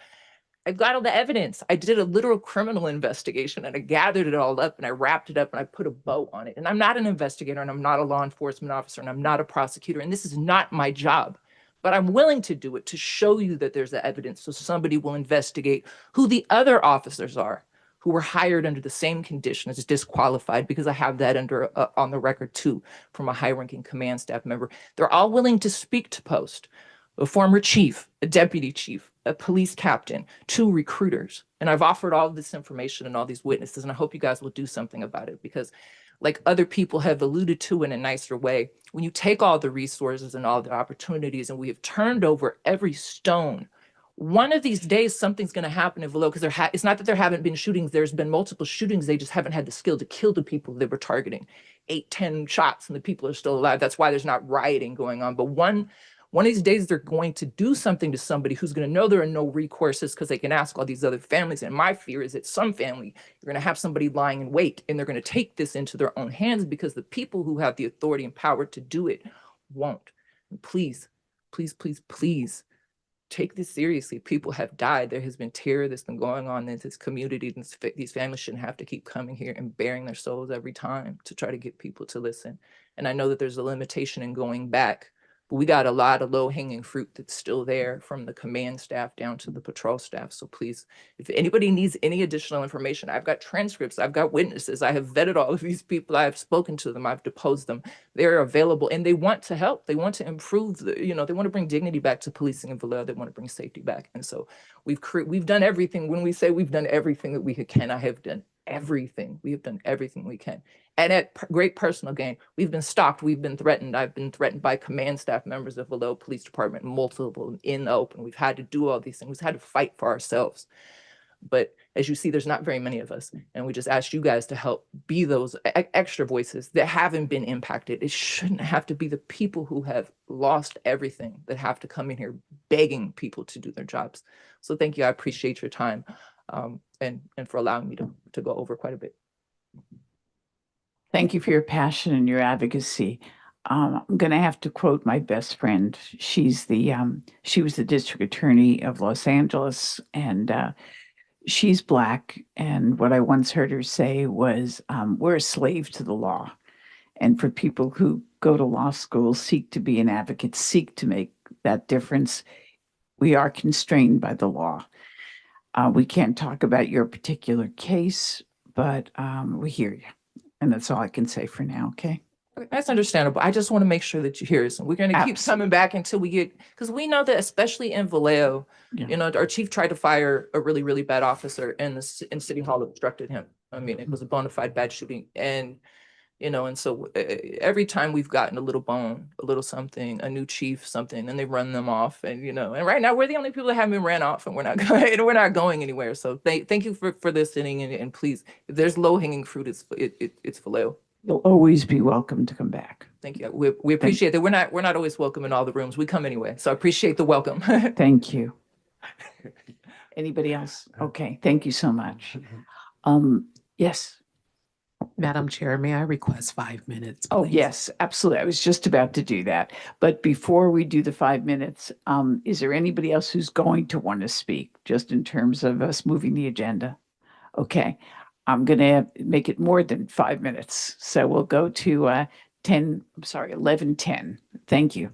Speaker 8: I've got all the evidence. I did a literal criminal investigation and I gathered it all up and I wrapped it up and I put a bow on it. And I'm not an investigator and I'm not a law enforcement officer and I'm not a prosecutor. And this is not my job, but I'm willing to do it to show you that there's the evidence. So somebody will investigate who the other officers are who were hired under the same conditions as disqualified, because I have that under on the record too from a high-ranking command staff member. They're all willing to speak to post. A former chief, a deputy chief, a police captain, 2 recruiters. And I've offered all of this information and all these witnesses, and I hope you guys will do something about it because like other people have alluded to in a nicer way, when you take all the resources and all the opportunities and we have turned over every stone, one of these days something's going to happen in Vallejo because it's not that there haven't been shootings. There's been multiple shootings. They just haven't had the skill to kill the people they were targeting. 8, 10 shots and the people are still alive. That's why there's not rioting going on. But one of these days they're going to do something to somebody who's going to know there are no recourses because they can ask all these other families. And my fear is that some family, you're going to have somebody lying in wait and they're going to take this into their own hands because the people who have the authority and power to do it won't. And please, please, please, please take this seriously. People have died. There has been terror that's been going on in this community. These families shouldn't have to keep coming here and bearing their souls every time to try to get people to listen. And I know that there's a limitation in going back, but we got a lot of low-hanging fruit that's still there from the command staff down to the patrol staff. So please, if anybody needs any additional information, I've got transcripts, I've got witnesses, I have vetted all of these people, I have spoken to them, I've deposed them. They're available and they want to help. They want to improve they want to bring dignity back to policing in Vallejo. They want to bring safety back. And so we've done everything. When we say we've done everything that we can, I have done everything. We have done everything we can. And at great personal gain, we've been stalked, we've been threatened. I've been threatened by command staff members of Vallejo Police Department, multiple in the open. We've had to do all these things. We've had to fight for ourselves. But as you see, there's not very many of us. And we just ask you guys to help be those extra voices that haven't been impacted. It shouldn't have to be the people who have lost everything that have to come in here begging people to do their jobs. So thank you. I appreciate your time and for allowing me to go over quite a bit.
Speaker 1: Thank you for your passion and your advocacy. I'm going to have to quote my best friend. She was the district attorney of Los Angeles, and she's Black. And what I once heard her say was, we're a slave to the law. And for people who go to law school, seek to be an advocate, seek to make that difference, we are constrained by the law. We can't talk about your particular case, but we hear you. And that's all I can say for now, okay?
Speaker 8: That's understandable. I just want to make sure that you hear us. And we're going to keep
Speaker 1: Absolutely.
Speaker 8: coming back until we get, because we know that especially in Vallejo,
Speaker 1: Yeah.
Speaker 8: our chief tried to fire a really, really bad officer and in City Hall obstructed him. I mean, it was a bona fide bad shooting. And so every time we've gotten a little bone, a little something, a new chief, something, and they run them off. And, and right now we're the only people that haven't been ran off and we're not going anywhere. So thank you for listening. And please, if there's low hanging fruit, it's Vallejo.
Speaker 1: You'll always be welcome to come back.
Speaker 8: Thank you. We appreciate that. We're not always welcome in all the rooms. We come anyway. So I appreciate the welcome.
Speaker 1: Thank you. Anybody else? Okay, thank you so much. Yes.
Speaker 9: Madam Chair, may I request 5 minutes?
Speaker 1: Oh,
Speaker 9: please?
Speaker 1: yes, absolutely. I was just about to do that. But before we do the 5 minutes, is there anybody else who's going to want to speak, just in terms of us moving the agenda? Okay, I'm going to make it more than 5 minutes. So we'll go to 11:10. Thank you.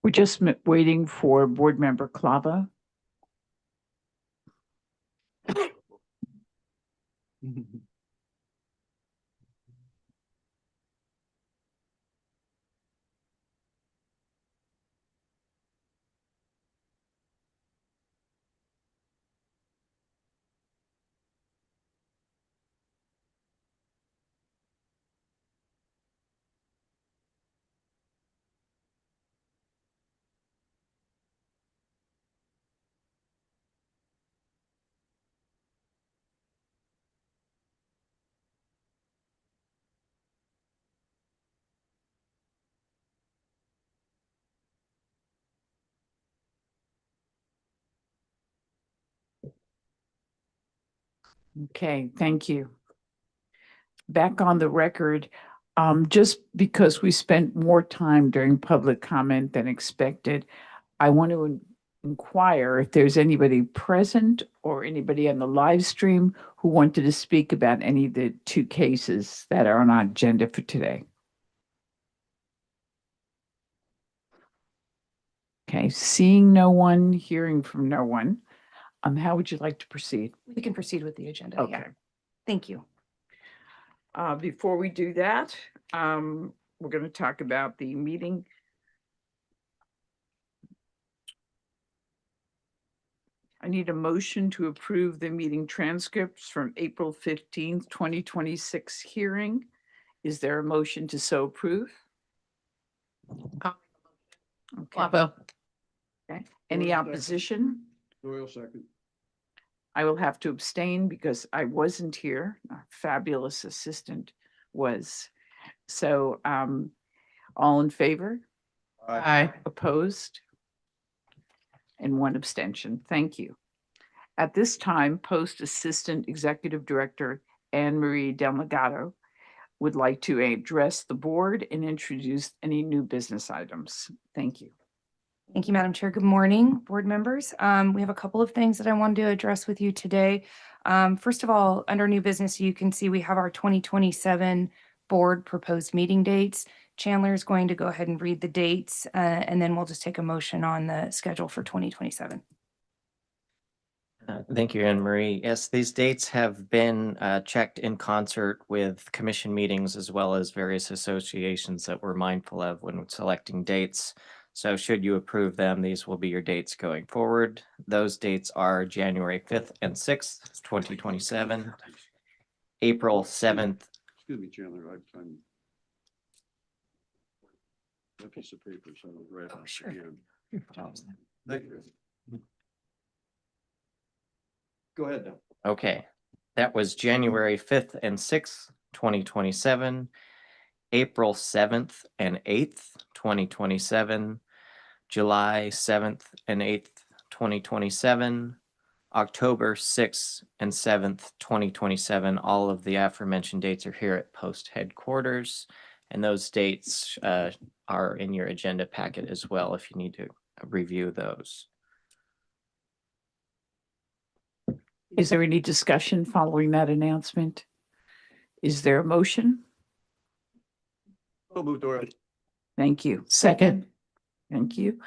Speaker 1: We're just waiting for Board Member Clava. Okay, thank you. Back on the record, just because we spent more time during public comment than expected, I want to inquire if there's anybody present or anybody on the live stream who wanted to speak about any of the two cases that are on our agenda for today. Okay, seeing no one, hearing from no one, how would you like to proceed?
Speaker 3: We can proceed with the agenda. Yeah.
Speaker 1: Okay.
Speaker 3: Thank you.
Speaker 1: Before we do that, we're going to talk about the meeting. I need a motion to approve the meeting transcripts from April 15th, 2026 hearing. Is there a motion to so approve? Okay.
Speaker 7: Clavo.
Speaker 1: Okay. Any opposition?
Speaker 5: Doyle second.
Speaker 1: I will have to abstain because I wasn't here. Our fabulous assistant was. So, all in favor?
Speaker 7: Aye.
Speaker 1: Opposed? And one abstention. Thank you. At this time, Post Assistant Executive Director Anne Marie Delgado would like to address the board and introduce any new business items. Thank you.
Speaker 3: Thank you, Madam Chair. Good morning, board members. We have a couple of things that I wanted to address with you today. First of all, under new business, you can see we have our 2027 board proposed meeting dates. Chandler is going to go ahead and read the dates, and then we'll just take a motion on the schedule for 2027.
Speaker 10: Thank you, Anne Marie. Yes, these dates have been checked in concert with commission meetings as well as various associations that we're mindful of when selecting dates. So should you approve them, these will be your dates going forward. Those dates are January 5th and 6th, 2027, April 7th.
Speaker 5: Excuse me, Chandler, I'm. A piece of paper, so I'll grab it
Speaker 3: sure.
Speaker 5: again. Thank you. Go ahead now.
Speaker 10: Okay, that was January 5th and 6th, 2027, April 7th and 8th, 2027, July 7th and 8th, 2027, October 6th and 7th, 2027. All of the aforementioned dates are here at Post headquarters, and those dates are in your agenda packet as well if you need to review those.
Speaker 1: Is there any discussion following that announcement? Is there a motion?
Speaker 5: I'll move Doyle.
Speaker 1: Thank you.
Speaker 9: Second.
Speaker 1: Thank you.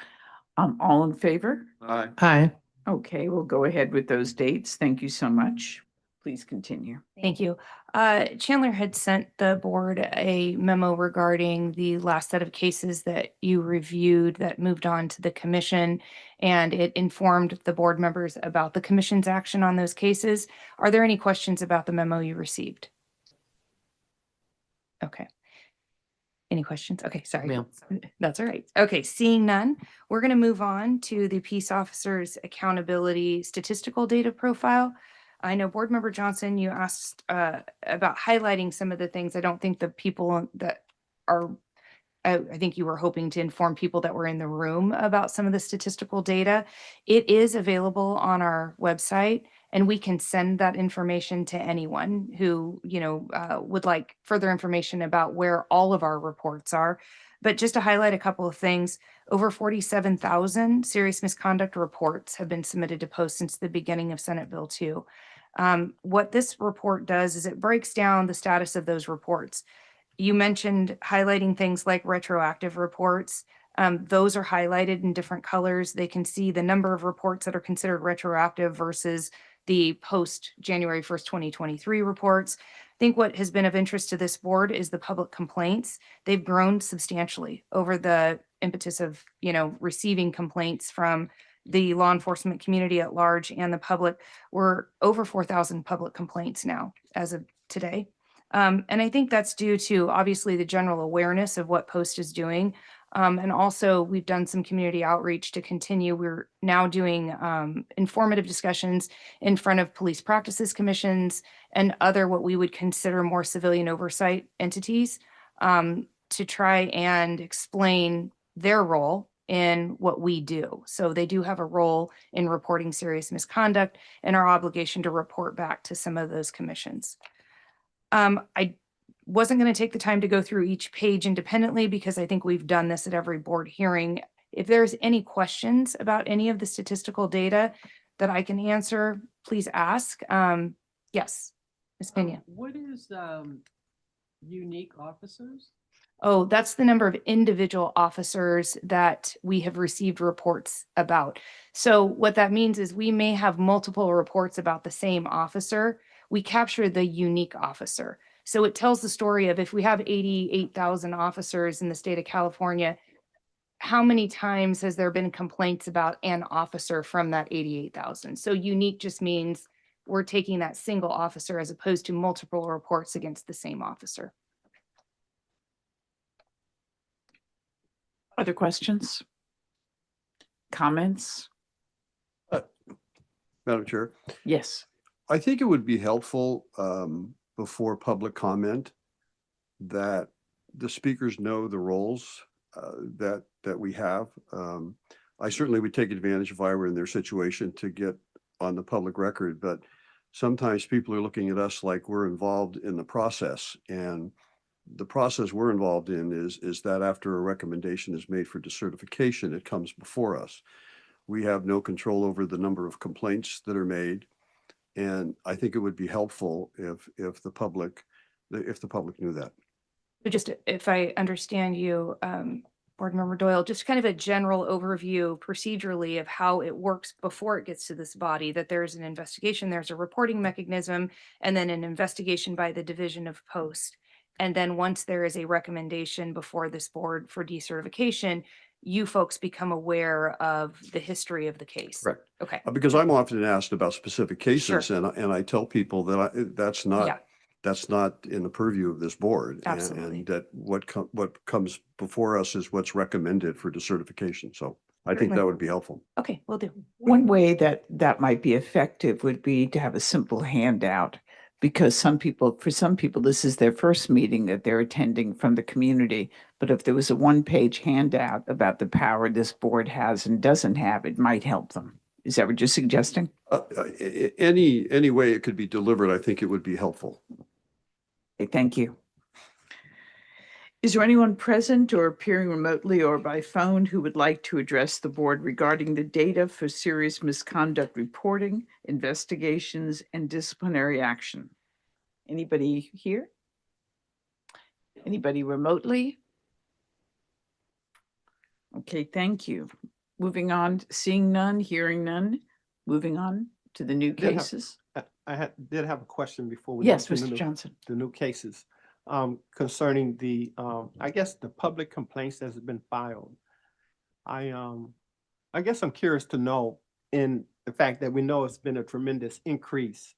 Speaker 1: All in favor?
Speaker 5: Aye.
Speaker 9: Aye.
Speaker 1: Okay, we'll go ahead with those dates. Thank you so much. Please continue.
Speaker 3: Thank you. Chandler had sent the board a memo regarding the last set of cases that you reviewed that moved on to the commission, and it informed the board members about the commission's action on those cases. Are there any questions about the memo you received? Okay. Any questions? Okay, sorry.
Speaker 9: Ma'am.
Speaker 3: That's all right. Okay, seeing none, we're going to move on to the peace officers accountability statistical data profile. I know Board Member Johnson, you asked about highlighting some of the things. I don't think the people that are, I think you were hoping to inform people that were in the room about some of the statistical data. It is available on our website, and we can send that information to anyone who, would like further information about where all of our reports are. But just to highlight a couple of things, over 47,000 serious misconduct reports have been submitted to Post since the beginning of Senate Bill 2. What this report does is it breaks down the status of those reports. You mentioned highlighting things like retroactive reports. Those are highlighted in different colors. They can see the number of reports that are considered retroactive versus the post January 1st, 2023 reports. I think what has been of interest to this board is the public complaints. They've grown substantially over the impetus of, receiving complaints from the law enforcement community at large and the public. We're over 4,000 public complaints now as of today. And I think that's due to obviously the general awareness of what Post is doing. And also we've done some community outreach to continue. We're now doing informative discussions in front of police practices commissions and other what we would consider more civilian oversight entities to try and explain their role in what we do. So they do have a role in reporting serious misconduct and our obligation to report back to some of those commissions. I wasn't going to take the time to go through each page independently because I think we've done this at every board hearing. If there's any questions about any of the statistical data that I can answer, please ask. Yes, Ms. Pena.
Speaker 11: What is unique officers?
Speaker 3: Oh, that's the number of individual officers that we have received reports about. So what that means is we may have multiple reports about the same officer. We capture the unique officer. So it tells the story of if we have 88,000 officers in the state of California, how many times has there been complaints about an officer from that 88,000? So unique just means we're taking that single officer as opposed to multiple reports against the same officer.
Speaker 1: Other questions? Comments?
Speaker 12: Madam Chair,
Speaker 1: Yes.
Speaker 12: I think it would be helpful before public comment that the speakers know the roles that we have. I certainly would take advantage if I were in their situation to get on the public record, but sometimes people are looking at us like we're involved in the process, and the process we're involved in is that after a recommendation is made for decertification, it comes before us. We have no control over the number of complaints that are made. And I think it would be helpful if the public knew that.
Speaker 3: Just if I understand you, Board Member Doyle, just kind of a general overview procedurally of how it works before it gets to this body, that there's an investigation, there's a reporting mechanism, and then an investigation by the Division of Post. And then once there is a recommendation before this board for decertification, you folks become aware of the history of the case.
Speaker 12: Correct.
Speaker 3: Okay.
Speaker 12: Because I'm often asked about specific cases,
Speaker 3: Sure.
Speaker 12: and I tell people that that's not in the purview of this board.
Speaker 3: Absolutely.
Speaker 12: And that what comes before us is what's recommended for decertification. So I think
Speaker 3: Certainly.
Speaker 12: that would be helpful.
Speaker 3: Okay, will do.
Speaker 1: One way that might be effective would be to have a simple handout, because for some people, this is their first meeting that they're attending from the community. But if there was a one-page handout about the power this board has and doesn't have, it might help them. Is that what you're suggesting?
Speaker 12: Any way it could be delivered, I think it would be helpful.
Speaker 1: Okay, thank you. Is there anyone present or appearing remotely or by phone who would like to address the board regarding the data for serious misconduct reporting, investigations, and disciplinary action? Anybody here? Anybody remotely? Okay, thank you. Moving on, seeing none, hearing none, moving on to the new
Speaker 5: Did have-
Speaker 1: cases.
Speaker 5: I did have a question before we.
Speaker 1: Yes,
Speaker 5: go to
Speaker 1: Mr. Johnson.
Speaker 5: The new cases concerning the, I guess, the public complaints that have been filed. I guess I'm curious to know, in the fact that we know it's been a tremendous increase.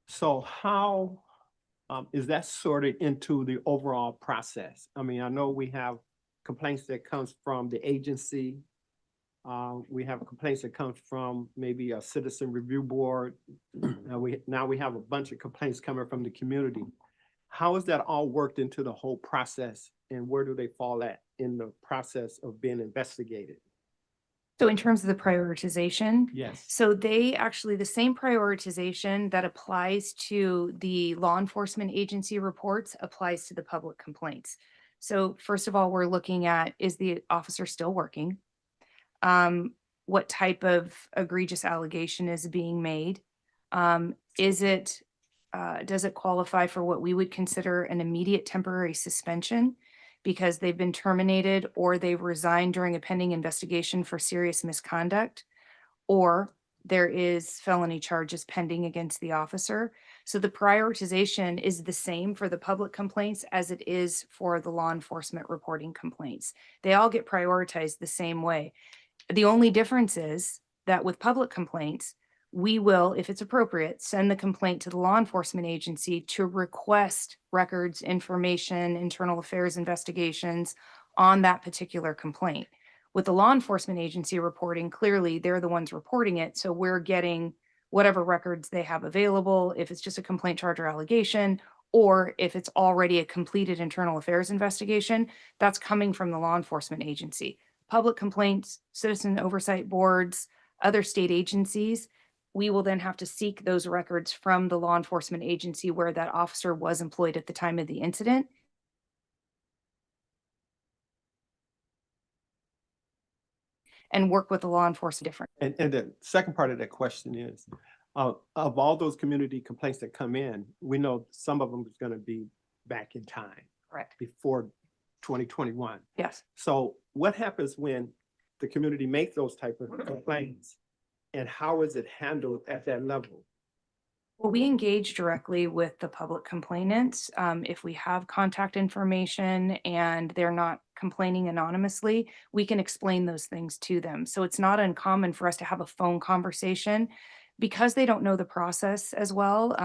Speaker 5: So how is that sorted into the overall process? I mean, I know we have complaints that comes from the agency. We have complaints that comes from maybe a citizen review board. Now we have a bunch of complaints coming from the community. How is that all worked into the whole process, and where do they fall at in the process of being investigated?
Speaker 3: So in terms of the prioritization,
Speaker 5: Yes.
Speaker 3: so they actually, the same prioritization that applies to the law enforcement agency reports applies to the public complaints. So first of all, we're looking at, is the officer still working? What type of egregious allegation is being made? Does it qualify for what we would consider an immediate temporary suspension? because they've been terminated or they've resigned during a pending investigation for serious misconduct, or there is felony charges pending against the officer. So the prioritization is the same for the public complaints as it is for the law enforcement reporting complaints. They all get prioritized the same way. The only difference is that with public complaints, we will, if it's appropriate, send the complaint to the law enforcement agency to request records, information, internal affairs investigations on that particular complaint. With the law enforcement agency reporting, clearly they're the ones reporting it. So we're getting whatever records they have available, if it's just a complaint charge or allegation, or if it's already a completed internal affairs investigation, that's coming from the law enforcement agency. Public complaints, citizen oversight boards, other state agencies, we will then have to seek those records from the law enforcement agency where that officer was employed at the time of the incident. And work with the law enforcement different.
Speaker 5: And the second part of that question is, of all those community complaints that come in, we know some of them is going to be back in time.
Speaker 3: Correct.
Speaker 5: Before 2021.
Speaker 3: Yes.
Speaker 5: So what happens when the community makes those type of complaints, and how is it handled at that level?
Speaker 3: Well, we engage directly with the public complainants. If we have contact information and they're not complaining anonymously, we can explain those things to them. So it's not uncommon for us to have a phone conversation because they don't know the process as well.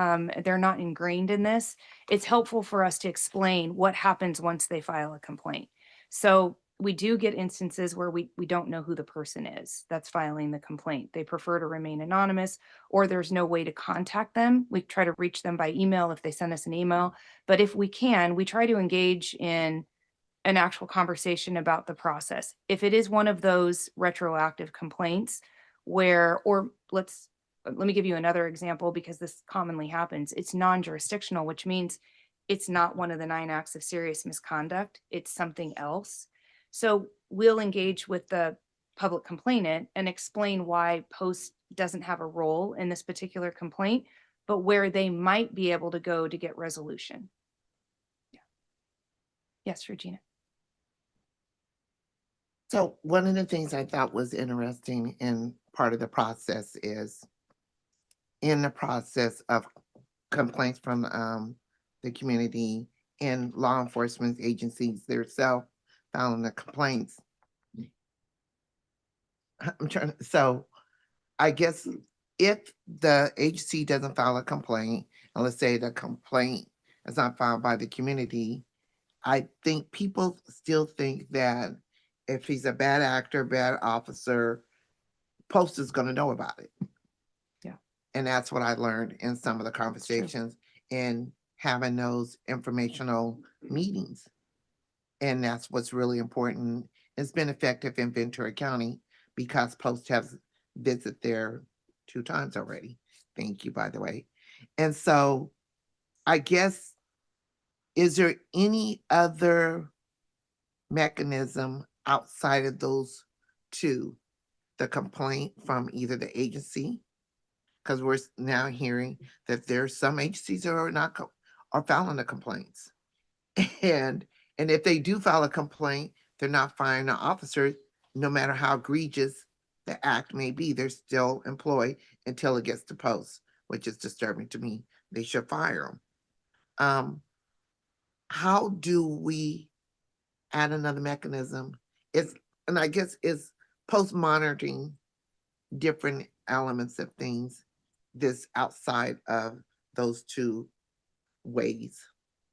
Speaker 3: They're not ingrained in this. It's helpful for us to explain what happens once they file a complaint. So we do get instances where we don't know who the person is that's filing the complaint. They prefer to remain anonymous, or there's no way to contact them. We try to reach them by email if they send us an email. But if we can, we try to engage in an actual conversation about the process. If it is one of those retroactive complaints where, or let me give you another example because this commonly happens. It's non-jurisdictional, which means it's not one of the 9 acts of serious misconduct. It's something else. So we'll engage with the public complainant and explain why Post doesn't have a role in this particular complaint, but where they might be able to go to get resolution. Yeah. Yes, Regina.
Speaker 6: So one of the things I thought was interesting in part of the process is in the process of complaints from the community and law enforcement agencies themselves filing the complaints. So I guess if the agency doesn't file a complaint, and let's say the complaint is not filed by the community, I think people still think that if he's a bad actor, bad officer, Post is going to know about it.
Speaker 3: Yeah.
Speaker 6: And that's what I learned in some of the conversations in having those informational meetings. And that's what's really important. It's been effective in Ventura County because Post has visited there 2 times already. Thank you, by the way. And so I guess, is there any other mechanism outside of those 2, the complaint from either the agency, because we're now hearing that there's some agencies that are not are filing the complaints, and if they do file a complaint, they're not firing an officer, no matter how egregious the act may be. They're still employed until it gets to Post, which is disturbing to me. They should fire them. How do we add another mechanism? And I guess is Post monitoring different elements of things this outside of those 2 ways?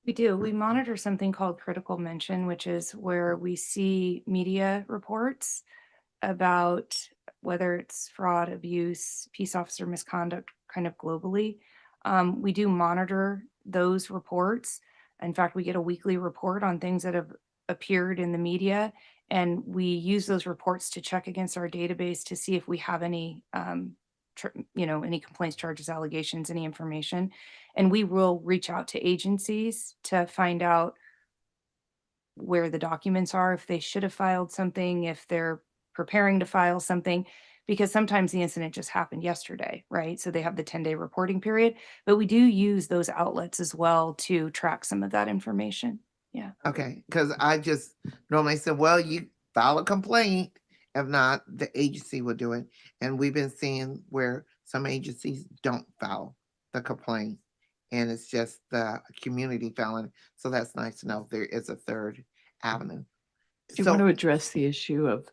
Speaker 3: We do. We monitor something called critical mention, which is where we see media reports about whether it's fraud, abuse, peace officer misconduct, kind of globally. We do monitor those reports. In fact, we get a weekly report on things that have appeared in the media, and we use those reports to check against our database to see if we have any any complaints, charges, allegations, any information. And we will reach out to agencies to find out where the documents are, if they should have filed something, if they're preparing to file something, because sometimes the incident just happened yesterday, right? So they have the 10-day reporting period, but we do use those outlets as well to track some of that information.
Speaker 2: Yeah.
Speaker 6: Okay, because I just normally said, well, you file a complaint. If not, the agency will do it. And we've been seeing where some agencies don't file the complaint. And it's just the community filing. So that's nice to know there is a third avenue.
Speaker 1: Do you want to
Speaker 6: So,
Speaker 1: address the issue of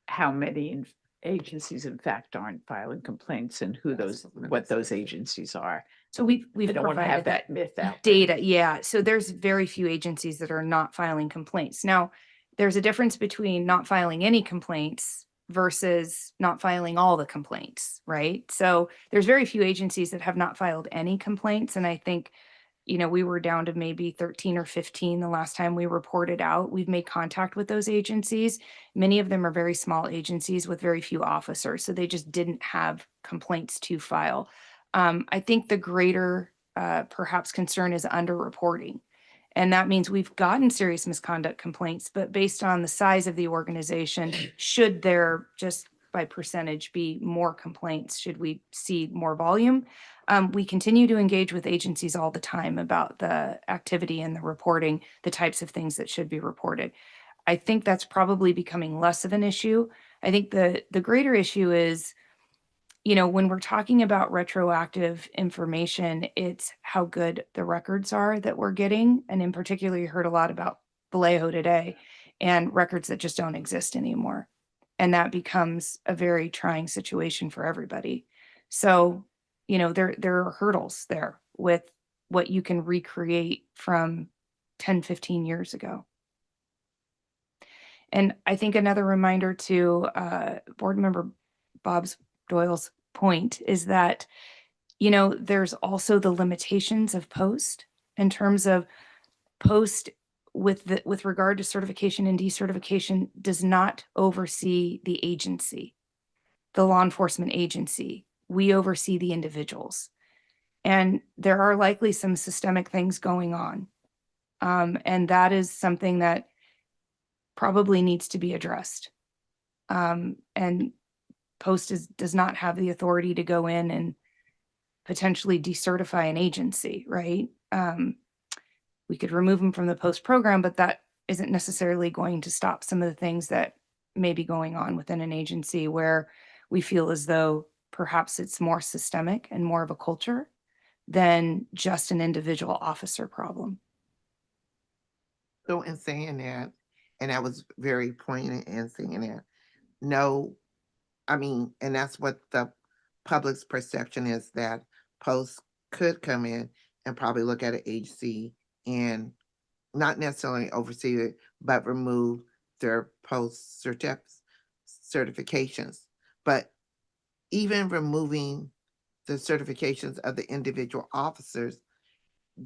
Speaker 1: how many agencies in fact aren't filing complaints and who what those agencies are?
Speaker 3: So we've
Speaker 1: I don't want to have
Speaker 3: provided
Speaker 1: that myth out there.
Speaker 3: data. Yeah. So there's very few agencies that are not filing complaints. Now, there's a difference between not filing any complaints versus not filing all the complaints, right? So there's very few agencies that have not filed any complaints. And I think, we were down to maybe 13 or 15 the last time we reported out. We've made contact with those agencies. Many of them are very small agencies with very few officers, so they just didn't have complaints to file. I think the greater perhaps concern is underreporting. And that means we've gotten serious misconduct complaints, but based on the size of the organization, should there just by percentage be more complaints? Should we see more volume? We continue to engage with agencies all the time about the activity and the reporting, the types of things that should be reported. I think that's probably becoming less of an issue. I think the greater issue is, when we're talking about retroactive information, it's how good the records are that we're getting. And in particular, you heard a lot about Vallejo today and records that just don't exist anymore. And that becomes a very trying situation for everybody. So, there are hurdles there with what you can recreate from 10, 15 years ago. And I think another reminder to board member Bob's Doyle's point is that, there's also the limitations of post in terms of post with regard to certification and decertification does not oversee the agency, the law enforcement agency. We oversee the individuals. And there are likely some systemic things going on. And that is something that probably needs to be addressed. And Post does not have the authority to go in and potentially decertify an agency, right? We could remove them from the Post program, but that isn't necessarily going to stop some of the things that may be going on within an agency where we feel as though perhaps it's more systemic and more of a culture than just an individual officer problem.
Speaker 6: so in saying that, and that was very poignant in saying that, no, and that's what the public's perception is, that Post could come in and probably look at an agency and not necessarily oversee it, but remove their Post certifications. But even removing the certifications of the individual officers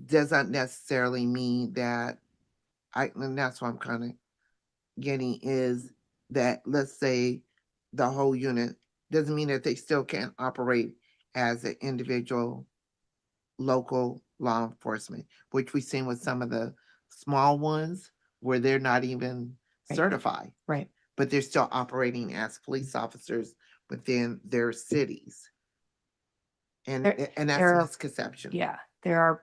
Speaker 6: doesn't necessarily mean that, and that's what I'm kind of getting is that, let's say the whole unit doesn't mean that they still can't operate as an individual local law enforcement, which we've seen with some of the small ones where they're not even certified.
Speaker 3: Right.
Speaker 6: But they're still operating as police officers within their cities. And that's
Speaker 3: there
Speaker 6: a
Speaker 3: are-
Speaker 6: misconception.
Speaker 3: Yeah, there are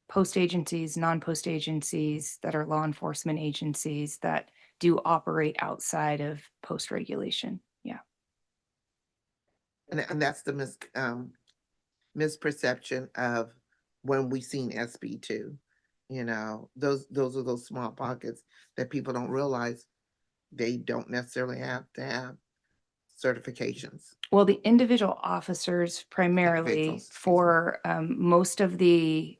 Speaker 3: post agencies, non-post agencies that are law enforcement agencies that do operate outside of post regulation. Yeah.
Speaker 6: And that's the misperception of when we seen SB2. Those are those small pockets that people don't realize they don't necessarily have to have certifications.
Speaker 3: Well, the individual officers primarily
Speaker 6: Individuals, excuse me.
Speaker 3: for most of the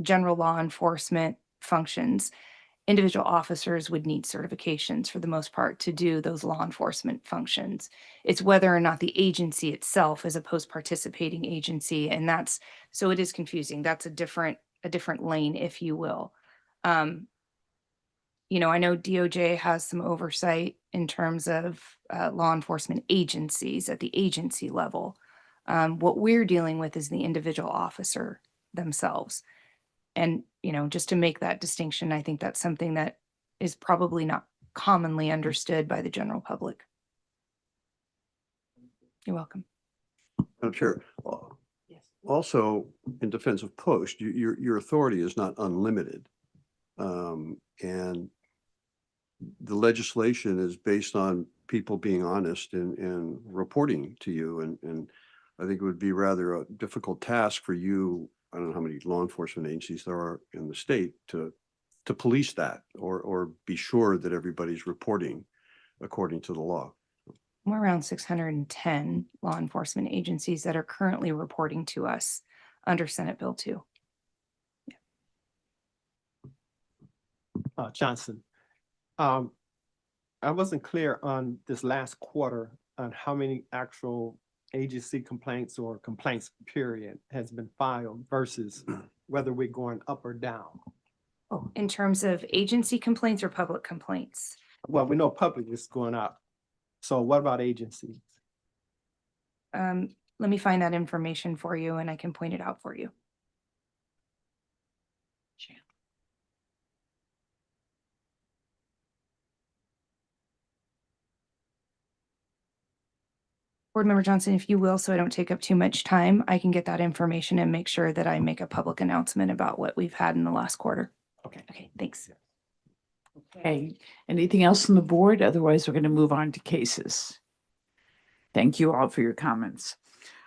Speaker 3: general law enforcement functions, individual officers would need certifications for the most part to do those law enforcement functions. It's whether or not the agency itself is a post-participating agency, and so it is confusing. That's a different lane, if you will. I know DOJ has some oversight in terms of law enforcement agencies at the agency level. What we're dealing with is the individual officer themselves. And, just to make that distinction, I think that's something that is probably not commonly understood by the general public. You're welcome.
Speaker 12: Madam Chair, also, in defense of Post, your authority is not unlimited. And the legislation is based on people being honest and reporting to you. And I think it would be rather a difficult task for you. I don't know how many law enforcement agencies there are in the state to police that or be sure that everybody's reporting according to the law.
Speaker 3: We're around 610 law enforcement agencies that are currently reporting to us under Senate Bill 2.
Speaker 5: Johnson. I wasn't clear on this last quarter on how many actual agency complaints or complaints period has been filed versus whether we're going up or down.
Speaker 3: Oh, in terms of agency complaints or public complaints?
Speaker 5: Well, we know public is going up. So what about agencies?
Speaker 3: Let me find that information for you and I can point it out for you. Board Member Johnson, if you will, so I don't take up too much time, I can get that information and make sure that I make a public announcement about what we've had in the last quarter.
Speaker 5: Okay.
Speaker 3: Okay, thanks.
Speaker 1: Okay, anything else on the board? Otherwise, we're going to move on to cases. Thank you all for your comments.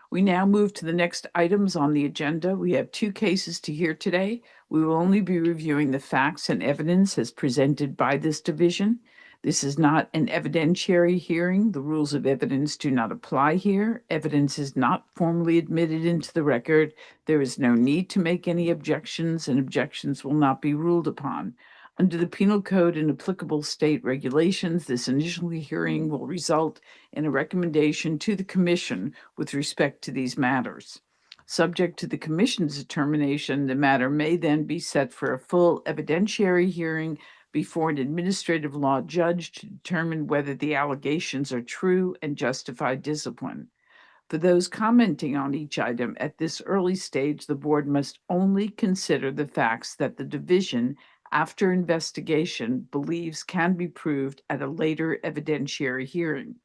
Speaker 1: We now move to the next items on the agenda. We have 2 cases to hear today. We will only be reviewing the facts and evidence as presented by this division. This is not an evidentiary hearing. The rules of evidence do not apply here. Evidence is not formally admitted into the record. There is no need to make any objections, and objections will not be ruled upon. Under the Penal Code and applicable state regulations, this initial hearing will result in a recommendation to the Commission with respect to these matters. Subject to the Commission's determination, the matter may then be set for a full evidentiary hearing before an administrative law judge to determine whether the allegations are true and justify discipline. For those commenting on each item at this early stage, the board must only consider the facts that the division, after investigation, believes can be proved at a later evidentiary hearing.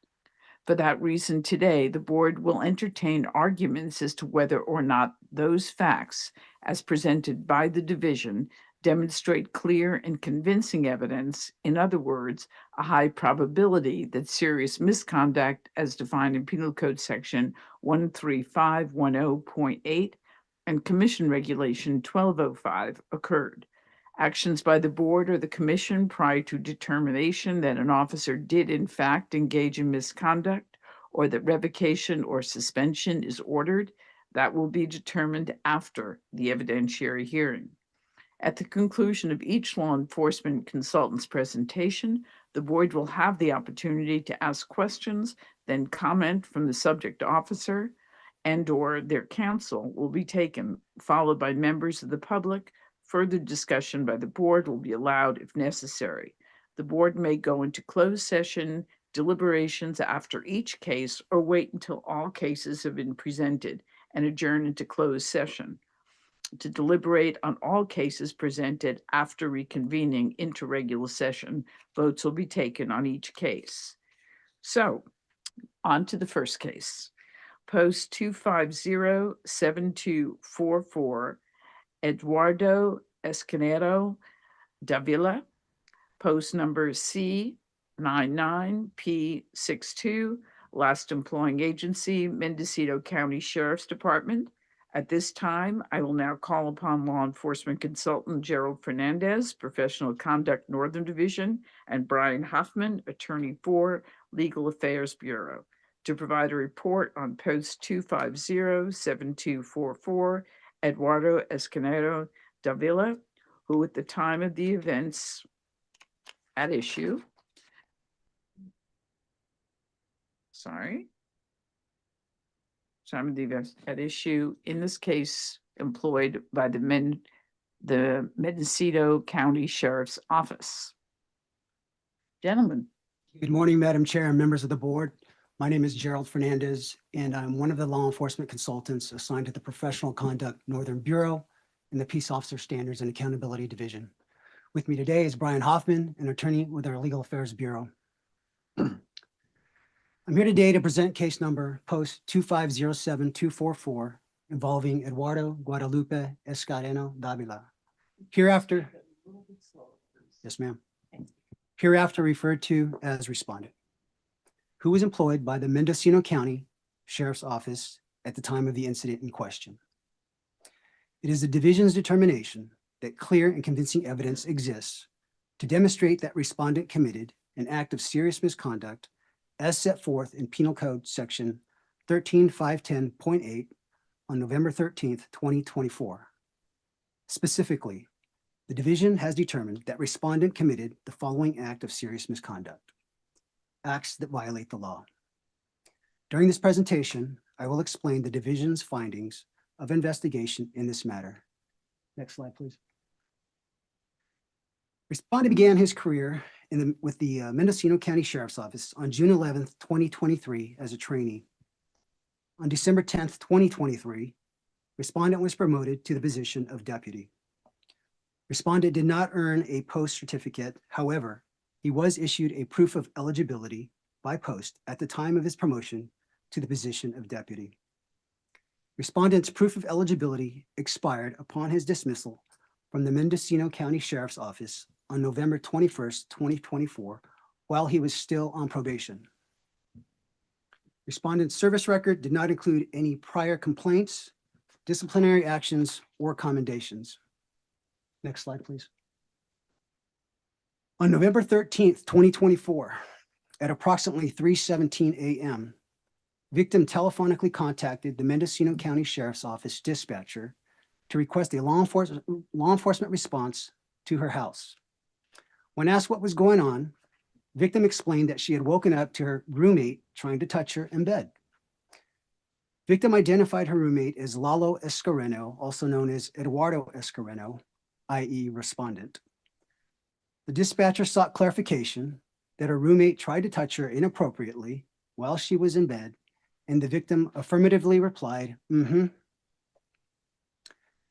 Speaker 1: For that reason, today, the board will entertain arguments as to whether or not those facts, as presented by the division, demonstrate clear and convincing evidence, in other words, a high probability that serious misconduct as defined in Penal Code Section 13510.8 and Commission Regulation 1205 occurred. Actions by the board or the commission prior to determination that an officer did in fact engage in misconduct or that revocation or suspension is ordered, that will be determined after the evidentiary hearing. At the conclusion of each law enforcement consultant's presentation, the board will have the opportunity to ask questions, then comment from the subject officer and/or their counsel will be taken, followed by members of the public. Further discussion by the board will be allowed if necessary. The board may go into closed session deliberations after each case or wait until all cases have been presented and adjourn into closed session to deliberate on all cases presented after reconvening into regular session. Votes will be taken on each case. So, on to the first case. Post 250-7244, Eduardo Escanero Davila, post number C99P62, last employing agency, Mendocino County Sheriff's Department. At this time, I will now call upon law enforcement consultant Gerald Fernandez, Professional Conduct Northern Division, and Brian Hoffman, Attorney for Legal Affairs Bureau, to provide a report on post 250-7244, Eduardo Escanero Davila, who at the time of the events at issue, time of the events at issue, in this case, employed by the Mendocino County Sheriff's Office. Gentlemen.
Speaker 13: Good morning, Madam Chair and members of the board. My name is Gerald Fernandez, and I'm one of the law enforcement consultants assigned to the Professional Conduct Northern Bureau and the Peace Officer Standards and Accountability Division. With me today is Brian Hoffman, an attorney with our Legal Affairs Bureau. I'm here today to present case number post 2507244, involving Eduardo Guadalupe Escareno Davila. Hereafter, yes, ma'am. Hereafter referred to as respondent, who was employed by the Mendocino County Sheriff's Office at the time of the incident in question. It is the division's determination that clear and convincing evidence exists to demonstrate that respondent committed an act of serious misconduct as set forth in Penal Code Section 13510.8 on November 13th, 2024. Specifically, the division has determined that respondent committed the following act of serious misconduct: acts that violate the law. During this presentation, I will explain the division's findings of investigation in this matter. Next slide, please. Respondent began his career with the Mendocino County Sheriff's Office on June 11th, 2023 as a trainee. On December 10th, 2023, respondent was promoted to the position of deputy. Respondent did not earn a post certificate. However, he was issued a proof of eligibility by post at the time of his promotion to the position of deputy. Respondent's proof of eligibility expired upon his dismissal from the Mendocino County Sheriff's Office on November 21st, 2024, while he was still on probation. Respondent's service record did not include any prior complaints, disciplinary actions, or commendations. Next slide, please. On November 13th, 2024, at approximately 3:17 a.m., victim telephonically contacted the Mendocino County Sheriff's Office dispatcher to request a law enforcement response to her house. When asked what was going on, victim explained that she had woken up to her roommate trying to touch her in bed. Victim identified her roommate as Lalo Escareno, also known as Eduardo Escareno, i.e. respondent. The dispatcher sought clarification that her roommate tried to touch her inappropriately while she was in bed, and the victim affirmatively replied, "Mm-hmm."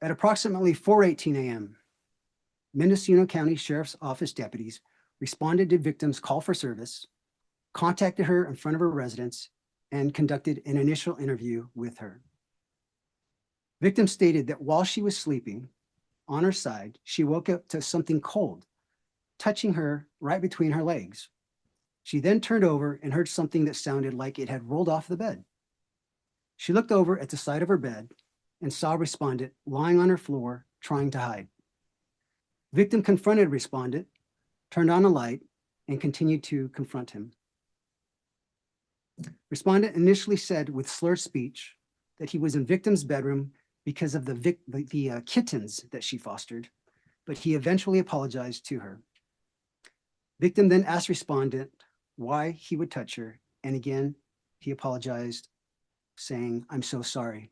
Speaker 13: At approximately 4:18 a.m., Mendocino County Sheriff's Office deputies responded to victim's call for service, contacted her in front of her residence, and conducted an initial interview with her. Victim stated that while she was sleeping, on her side, she woke up to something cold, touching her right between her legs. She then turned over and heard something that sounded like it had rolled off the bed. She looked over at the side of her bed and saw respondent lying on her floor trying to hide. Victim confronted respondent, turned on a light, and continued to confront him. Respondent initially said with slurred speech that he was in victim's bedroom because of the kittens that she fostered, but he eventually apologized to her. Victim then asked respondent why he would touch her, and again, he apologized, saying, "I'm so sorry."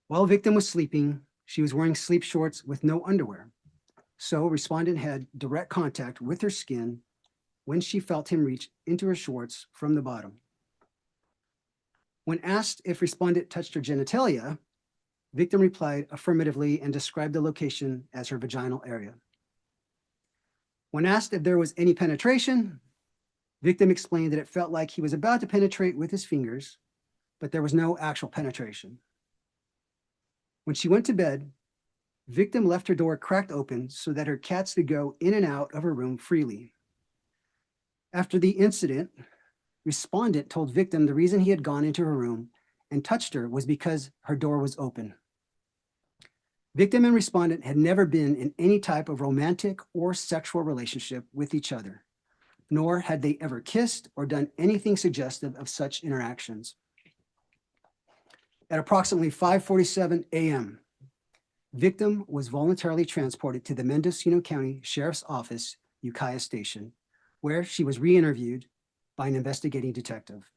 Speaker 13: While victim was sleeping, she was wearing sleep shorts with no underwear. So respondent had direct contact with her skin when she felt him reach into her shorts from the bottom. When asked if respondent touched her genitalia, victim replied affirmatively and described the location as her vaginal area. When asked if there was any penetration, victim explained that it felt like he was about to penetrate with his fingers, but there was no actual penetration. When she went to bed, victim left her door cracked open so that her cats could go in and out of her room freely. After the incident, respondent told victim the reason he had gone into her room and touched her was because her door was open. Victim and respondent had never been in any type of romantic or sexual relationship with each other, nor had they ever kissed or done anything suggestive of such interactions. At approximately 5:47 a.m., victim was voluntarily transported to the Mendocino County Sheriff's Office, Ukiah Station, where she was re-interviewed by an investigating detective.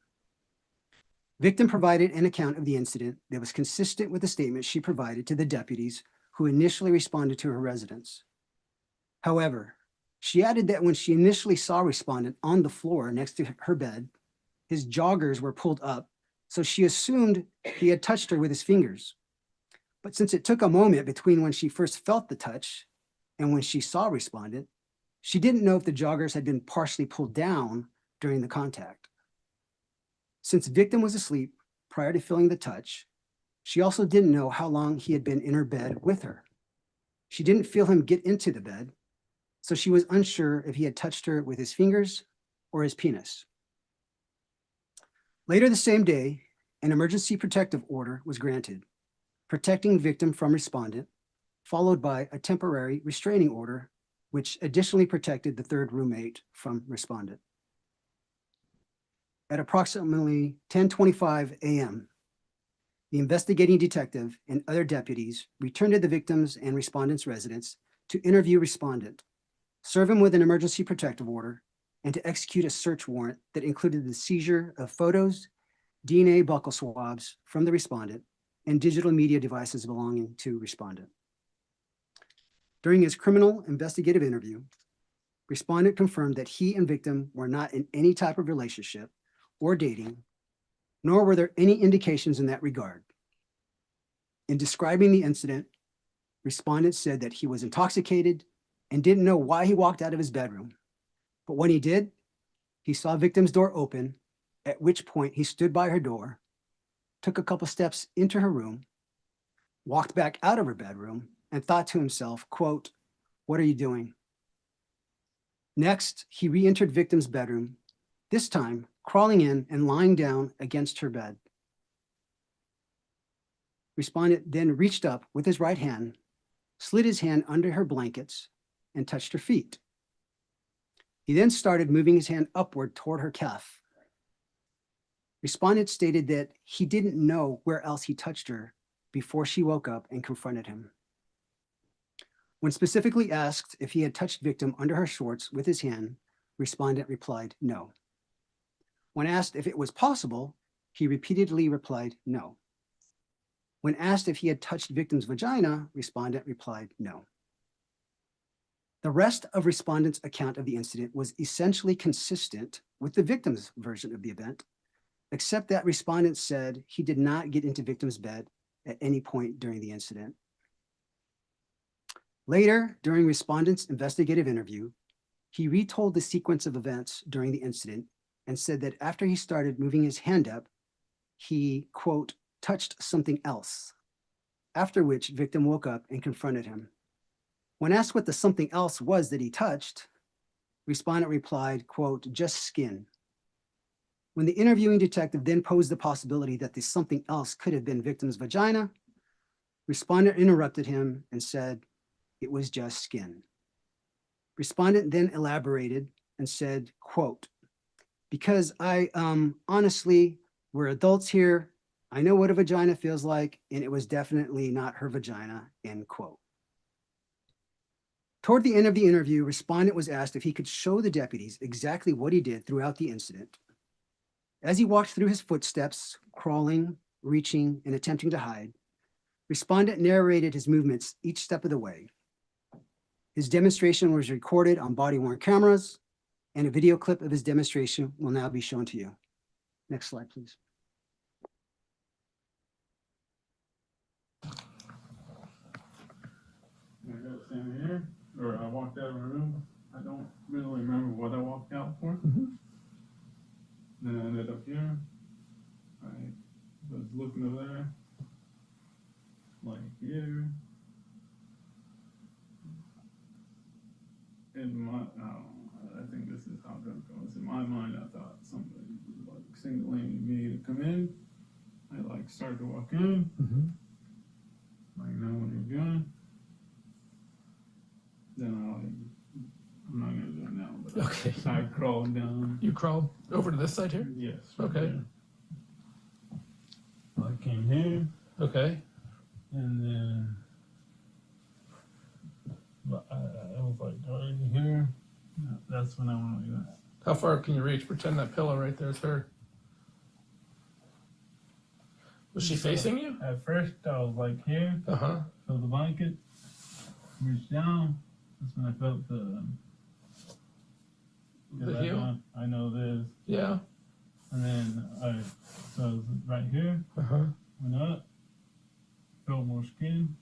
Speaker 13: Victim provided an account of the incident that was consistent with the statement she provided to the deputies who initially responded to her residence. However, she added that when she initially saw respondent on the floor next to her bed, his joggers were pulled up, so she assumed he had touched her with his fingers. But since it took a moment between when she first felt the touch and when she saw respondent, she didn't know if the joggers had been partially pulled down during the contact. Since victim was asleep prior to feeling the touch, She also didn't know how long he had been in her bed with her. She didn't feel him get into the bed, so she was unsure if he had touched her with his fingers or his penis. Later the same day, an emergency protective order was granted, protecting victim from respondent, followed by a temporary restraining order, which additionally protected the third roommate from respondent. At approximately 10:25 a.m., the investigating detective and other deputies returned to the victims and respondent's residence to interview respondent, serve him with an emergency protective order, and to execute a search warrant that included the seizure of photos, DNA buccal swabs from the respondent, and digital media devices belonging to respondent. During his criminal investigative interview, respondent confirmed that he and victim were not in any type of relationship or dating, nor were there any indications in that regard. In describing the incident, respondent said that he was intoxicated and didn't know why he walked out of his bedroom. But when he did, he saw victim's door open, at which point he stood by her door, took a couple steps into her room, walked back out of her bedroom, and thought to himself, quote, "What are you doing?" Next, he re-entered victim's bedroom, this time crawling in and lying down against her bed. Respondent then reached up with his right hand, slid his hand under her blankets, and touched her feet. He then started moving his hand upward toward her calf. Respondent stated that he didn't know where else he touched her before she woke up and confronted him. When specifically asked if he had touched victim under her shorts with his hand, respondent replied no. When asked if it was possible, he repeatedly replied no. When asked if he had touched victim's vagina, respondent replied no. The rest of respondent's account of the incident was essentially consistent with the victim's version of the event, except that respondent said he did not get into victim's bed at any point during the incident. Later, during respondent's investigative interview, he retold the sequence of events during the incident and said that after he started moving his hand up, he, quote, touched something else, after which victim woke up and confronted him. When asked what the something else was that he touched, respondent replied, quote, just skin. When the interviewing detective then posed the possibility that the something else could have been victim's vagina, respondent interrupted him and said, it was just skin. Respondent then elaborated and said, quote, because honestly, we're adults here. I know what a vagina feels like, and it was definitely not her vagina, end quote. Toward the end of the interview, respondent was asked if he could show the deputies exactly what he did throughout the incident. As he walked through his footsteps, crawling, reaching, and attempting to hide, respondent narrated his movements each step of the way. His demonstration was recorded on body-worn cameras, and a video clip of his demonstration will now be shown to you. Next slide, please.
Speaker 14: I got standing here, or I walked out of my room. I don't really remember what I walked out for. Then I ended up here. I was looking over there, like here. In my, I think this is how drunk I was. In my mind, I thought somebody was like signaling me to come in. I like started to walk in. Like, know what you're doing. Then I'm not gonna do it now, but
Speaker 15: Okay.
Speaker 14: I crawled down.
Speaker 15: You crawled over to this side here?
Speaker 14: Yes.
Speaker 15: Okay.
Speaker 14: There. I came here,
Speaker 15: Okay.
Speaker 14: and then I was like already here. That's when I went like that.
Speaker 15: How far can you reach? Pretend that pillow right there is her. Was she facing you?
Speaker 14: At first, I was like here,
Speaker 15: Uh-huh.
Speaker 14: felt the blanket, reached down. That's when I felt the
Speaker 15: heel?
Speaker 14: I know this.
Speaker 15: Yeah.
Speaker 14: And then so I was right here,
Speaker 15: Uh-huh.
Speaker 14: went up, felt more skin,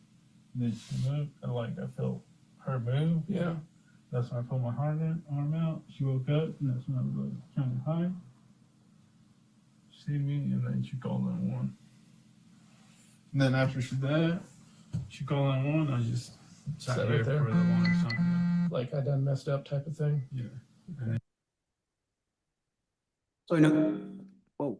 Speaker 14: then she moved, and like I felt her move.
Speaker 15: Yeah.
Speaker 14: That's when I pulled my arm out. She woke up, and that's when I was like trying to hide. She see me, and then she called 911. And then after she did that, she called 911. I just sat
Speaker 15: Sat
Speaker 14: here
Speaker 15: right there.
Speaker 14: for the longest time.
Speaker 15: Like I done messed up type of thing.
Speaker 14: Yeah.
Speaker 13: So I know, whoa.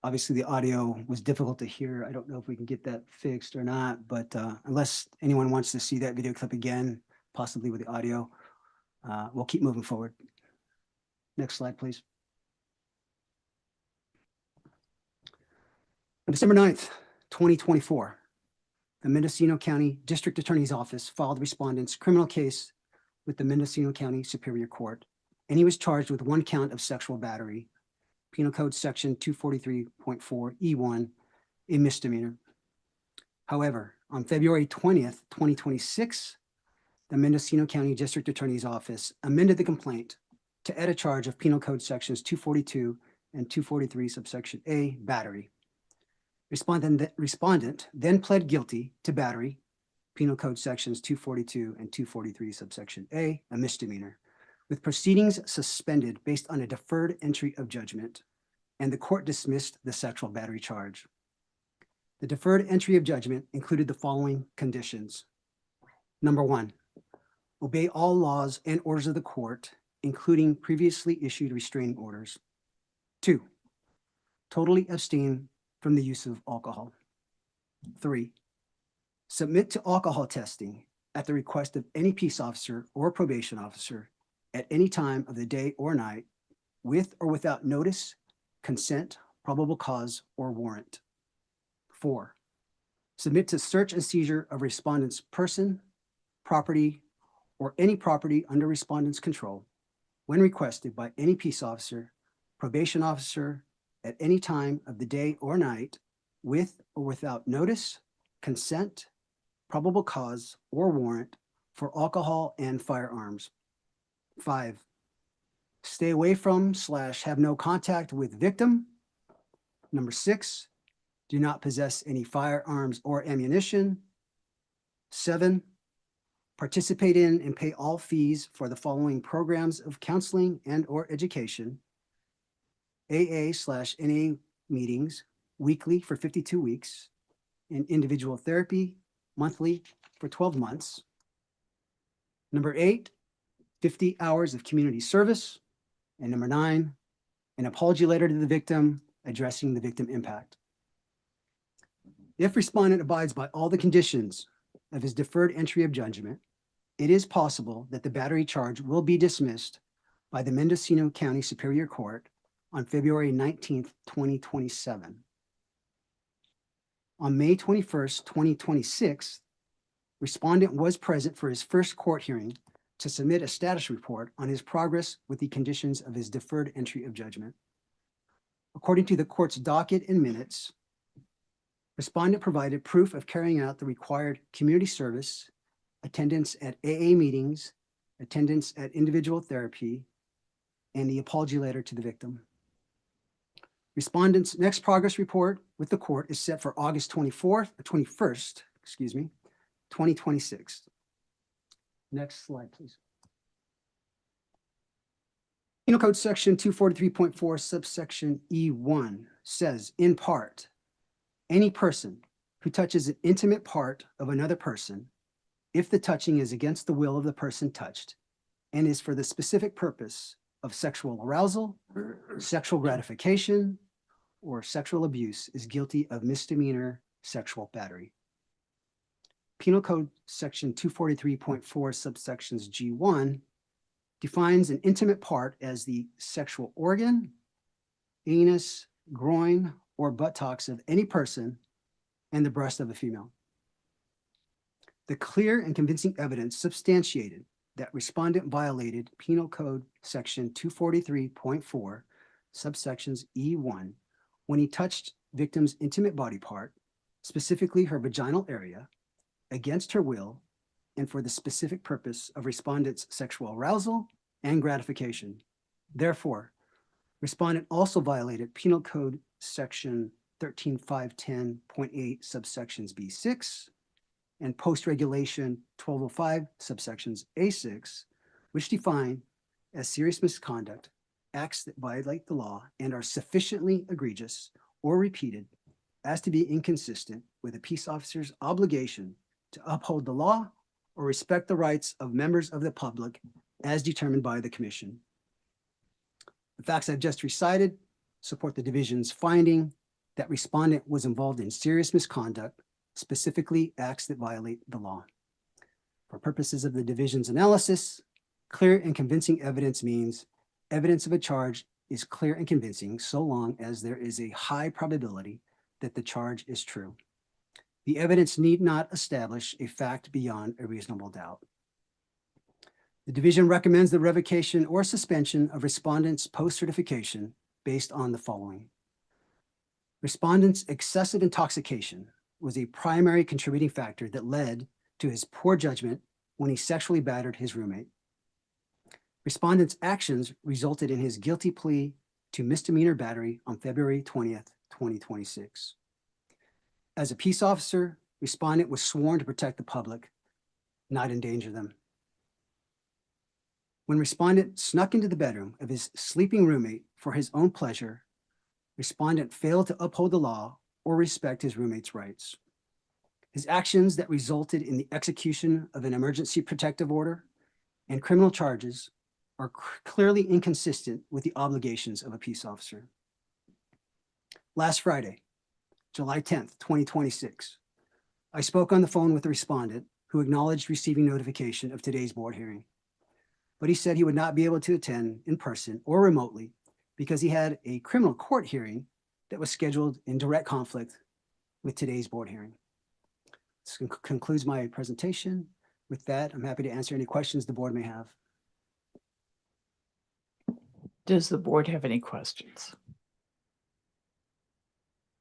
Speaker 13: Obviously, the audio was difficult to hear. I don't know if we can get that fixed or not, but unless anyone wants to see that video clip again, possibly with the audio, we'll keep moving forward. Next slide, please. On December 9th, 2024, the Mendocino County District Attorney's Office filed respondent's criminal case with the Mendocino County Superior Court, and he was charged with 1 count of sexual battery, Penal Code Section 243.4E1, a misdemeanor. However, on February 20th, 2026, the Mendocino County District Attorney's Office amended the complaint to add a charge of Penal Code Sections 242 and 243 subsection A, battery. Respondent then pled guilty to battery, Penal Code Sections 242 and 243 subsection A, a misdemeanor, with proceedings suspended based on a deferred entry of judgment, and the court dismissed the sexual battery charge. The deferred entry of judgment included the following conditions. Number 1, obey all laws and orders of the court, including previously issued restraining orders. 2, totally abstain from the use of alcohol. 3, submit to alcohol testing at the request of any peace officer or probation officer at any time of the day or night, with or without notice, consent, probable cause, or warrant. 4, submit to search and seizure of respondent's person, property, or any property under respondent's control when requested by any peace officer, probation officer at any time of the day or night, with or without notice, consent, probable cause, or warrant for alcohol and firearms. 5, stay away from / have no contact with victim. Number 6, do not possess any firearms or ammunition. 7, participate in and pay all fees for the following programs of counseling and or education: AA/NA meetings weekly for 52 weeks, and individual therapy monthly for 12 months. Number 8, 50 hours of community service. And number 9, an apology letter to the victim addressing the victim impact. If respondent abides by all the conditions of his deferred entry of judgment, it is possible that the battery charge will be dismissed by the Mendocino County Superior Court on February 19th, 2027. On May 21st, 2026, respondent was present for his first court hearing to submit a status report on his progress with the conditions of his deferred entry of judgment. According to the court's docket and minutes, respondent provided proof of carrying out the required community service, attendance at AA meetings, attendance at individual therapy, and the apology letter to the victim. Respondent's next progress report with the court is set for August 21st, 2026. Next slide, please. Penal Code Section 243.4 subsection E1 says, in part, any person who touches an intimate part of another person, if the touching is against the will of the person touched and is for the specific purpose of sexual arousal, sexual gratification, or sexual abuse, is guilty of misdemeanor sexual battery. Penal Code Section 243.4 subsections G1 defines an intimate part as the sexual organ, anus, groin, or buttocks of any person and the breast of a female. The clear and convincing evidence substantiated that respondent violated Penal Code Section 243.4 subsections E1 when he touched victim's intimate body part, specifically her vaginal area, against her will and for the specific purpose of respondent's sexual arousal and gratification. Therefore, respondent also violated Penal Code Section 13510.8 subsections B6 and Post Regulation 1205 subsections A6, which define as serious misconduct acts that violate the law and are sufficiently egregious or repeated as to be inconsistent with a peace officer's obligation to uphold the law or respect the rights of members of the public as determined by the commission. The facts I've just recited support the division's finding that respondent was involved in serious misconduct, specifically acts that violate the law. For purposes of the division's analysis, clear and convincing evidence means evidence of a charge is clear and convincing so long as there is a high probability that the charge is true. The evidence need not establish a fact beyond a reasonable doubt. The division recommends the revocation or suspension of respondent's post-certification based on the following. Respondent's excessive intoxication was a primary contributing factor that led to his poor judgment when he sexually battered his roommate. Respondent's actions resulted in his guilty plea to misdemeanor battery on February 20th, 2026. As a peace officer, respondent was sworn to protect the public, not endanger them. When respondent snuck into the bedroom of his sleeping roommate for his own pleasure, respondent failed to uphold the law or respect his roommate's rights. His actions that resulted in the execution of an emergency protective order and criminal charges are clearly inconsistent with the obligations of a peace officer. Last Friday, July 10th, 2026, I spoke on the phone with the respondent who acknowledged receiving notification of today's board hearing, but he said he would not be able to attend in person or remotely because he had a criminal court hearing that was scheduled in direct conflict with today's board hearing. This concludes my presentation. With that, I'm happy to answer any questions the board may have.
Speaker 1: Does the board have any questions?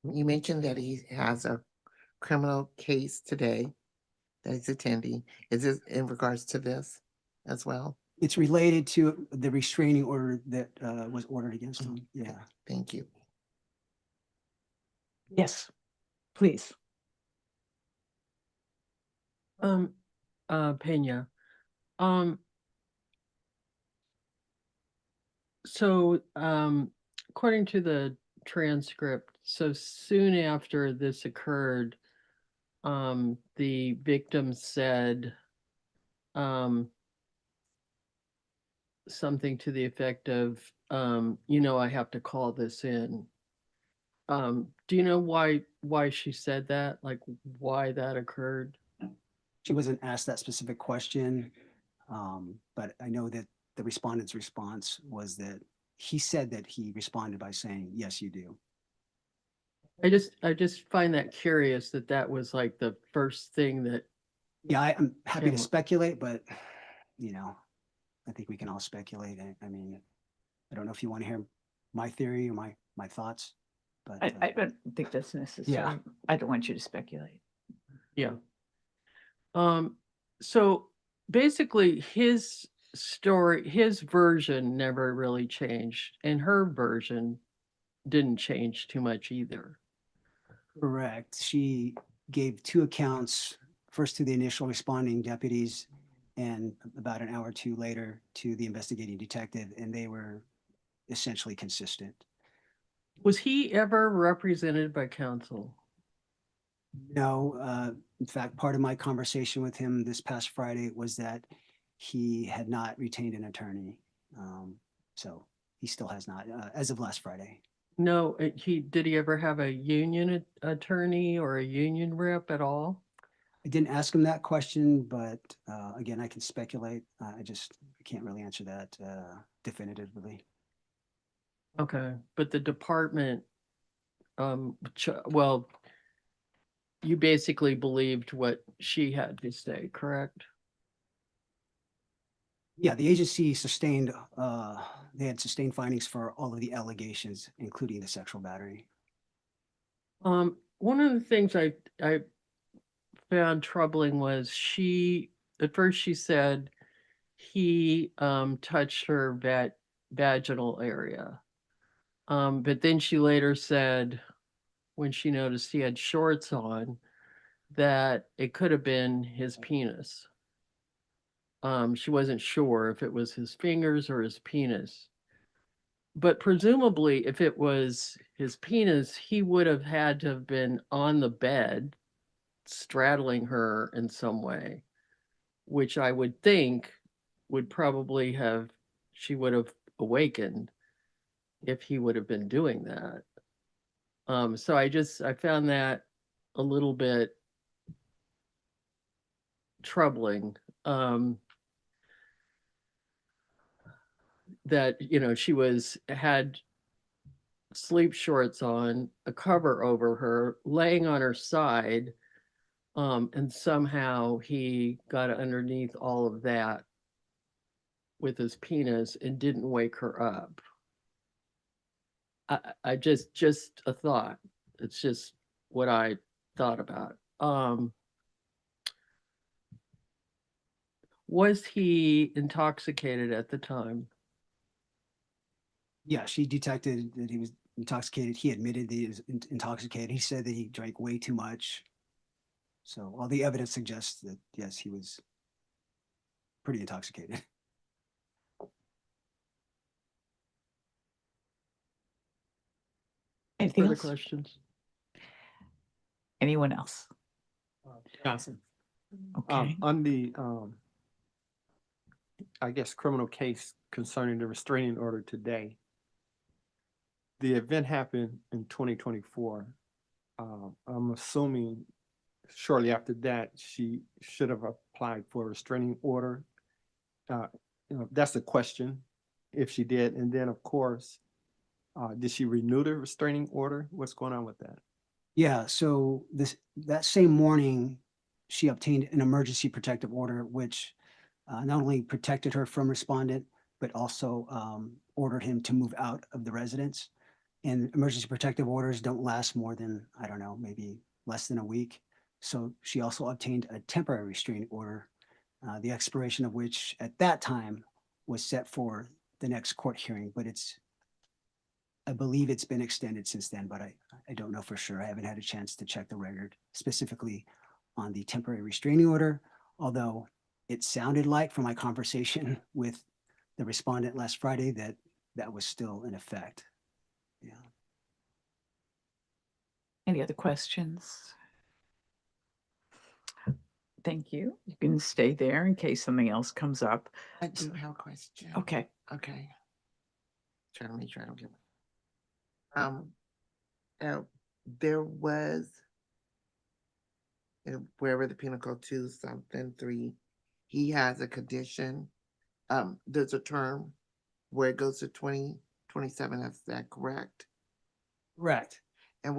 Speaker 6: You mentioned that he has a criminal case today that he's attending. Is this in regards to this as well?
Speaker 13: It's related to the restraining order that was ordered against him. Yeah.
Speaker 6: Thank you.
Speaker 1: Yes, please.
Speaker 11: Pena. According to the transcript, so soon after this occurred, the victim said, something to the effect of, I have to call this in. Do you know why she said that? Like why that occurred?
Speaker 13: She wasn't asked that specific question, but I know that the respondent's response was that he said that he responded by saying, yes, you do.
Speaker 11: I just find that curious that was like the first thing that.
Speaker 13: Yeah, I'm happy to
Speaker 11: Yeah.
Speaker 13: speculate, but I think we can all speculate. I mean, I don't know if you want to hear my theory or my thoughts, but
Speaker 1: I don't think that's necessary.
Speaker 13: Yeah.
Speaker 1: I don't want you to speculate.
Speaker 11: Yeah. So basically his story, his version never really changed, and her version didn't change too much either.
Speaker 13: correct. She gave two accounts, first to the initial responding deputies and about an hour or two later to the investigating detective, and they were essentially consistent.
Speaker 11: Was he ever represented by counsel?
Speaker 13: No, in fact, part of my conversation with him this past Friday was that he had not retained an attorney. So he still has not, as of last Friday.
Speaker 11: No, did he ever have a union attorney or a union rep at all?
Speaker 13: I didn't ask him that question, but again, I can speculate. I can't really answer that definitively.
Speaker 11: Okay, but the department, well, you basically believed what she had to say, correct?
Speaker 13: Yeah, the agency sustained, they had sustained findings for all of the allegations, including the sexual battery.
Speaker 11: One of the things I found troubling was at first she said he touched her vaginal area. But then she later said, when she noticed he had shorts on, that it could have been his penis. She wasn't sure if it was his fingers or his penis. But presumably, if it was his penis, he would have had to have been on the bed, straddling her in some way, which I would think would probably have, she would have awakened if he would have been doing that. So I found that a little bit troubling. That, you know, she had sleep shorts on, a cover over her, laying on her side, and somehow he got underneath all of that with his penis and didn't wake her up. I just a thought. It's just what I thought about. Was he intoxicated at the time?
Speaker 13: Yeah, she detected that he was intoxicated. He admitted that he was intoxicated. He said that he drank way too much. So all the evidence suggests that, yes, he was pretty intoxicated.
Speaker 1: Anything
Speaker 11: Further
Speaker 1: else?
Speaker 11: questions?
Speaker 1: Anyone else?
Speaker 5: Johnson.
Speaker 1: Okay.
Speaker 5: On the, I guess, criminal case concerning the restraining order today, the event happened in 2024. I'm assuming shortly after that, she should have applied for a restraining order. That's the question, if she did. And then, of course, did she renew the restraining order? What's going on with that?
Speaker 13: Yeah, so that same morning, she obtained an emergency protective order, which not only protected her from respondent, but also ordered him to move out of the residence. And emergency protective orders don't last more than, I don't know, maybe less than a week. So she also obtained a temporary restraining order, the expiration of which at that time was set for the next court hearing, but I believe it's been extended since then, but I don't know for sure. I haven't had a chance to check the record specifically on the temporary restraining order, although it sounded like from my conversation with the respondent last Friday that that was still in effect. Yeah.
Speaker 1: Any other questions? Thank you. You can stay there in case something else comes up.
Speaker 6: I do have a question.
Speaker 1: Okay.
Speaker 6: Okay. Trying to make sure I don't get. There was wherever the penal code 2-3, he has a condition. There's a term where it goes to 2027. Is that correct?
Speaker 13: Correct.
Speaker 6: And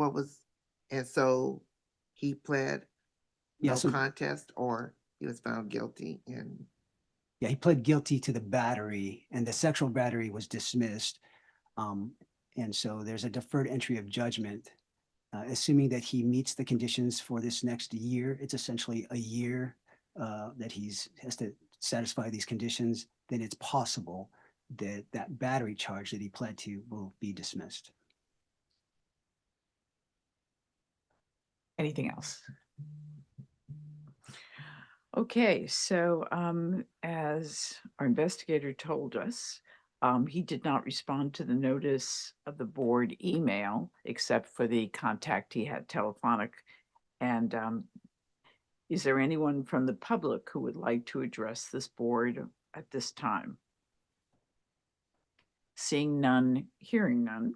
Speaker 6: so he pled no
Speaker 13: so-
Speaker 6: contest, or he was found guilty in.
Speaker 13: Yeah, he pled guilty to the battery, and the sexual battery was dismissed. And so there's a deferred entry of judgment, assuming that he meets the conditions for this next year. It's essentially a year that has to satisfy these conditions. Then it's possible that that battery charge that he pled to will be dismissed.
Speaker 1: Anything else? Okay, so as our investigator told us, he did not respond to the notice of the board email, except for the contact he had telephonic. And is there anyone from the public who would like to address this board at this time? Seeing none, hearing none.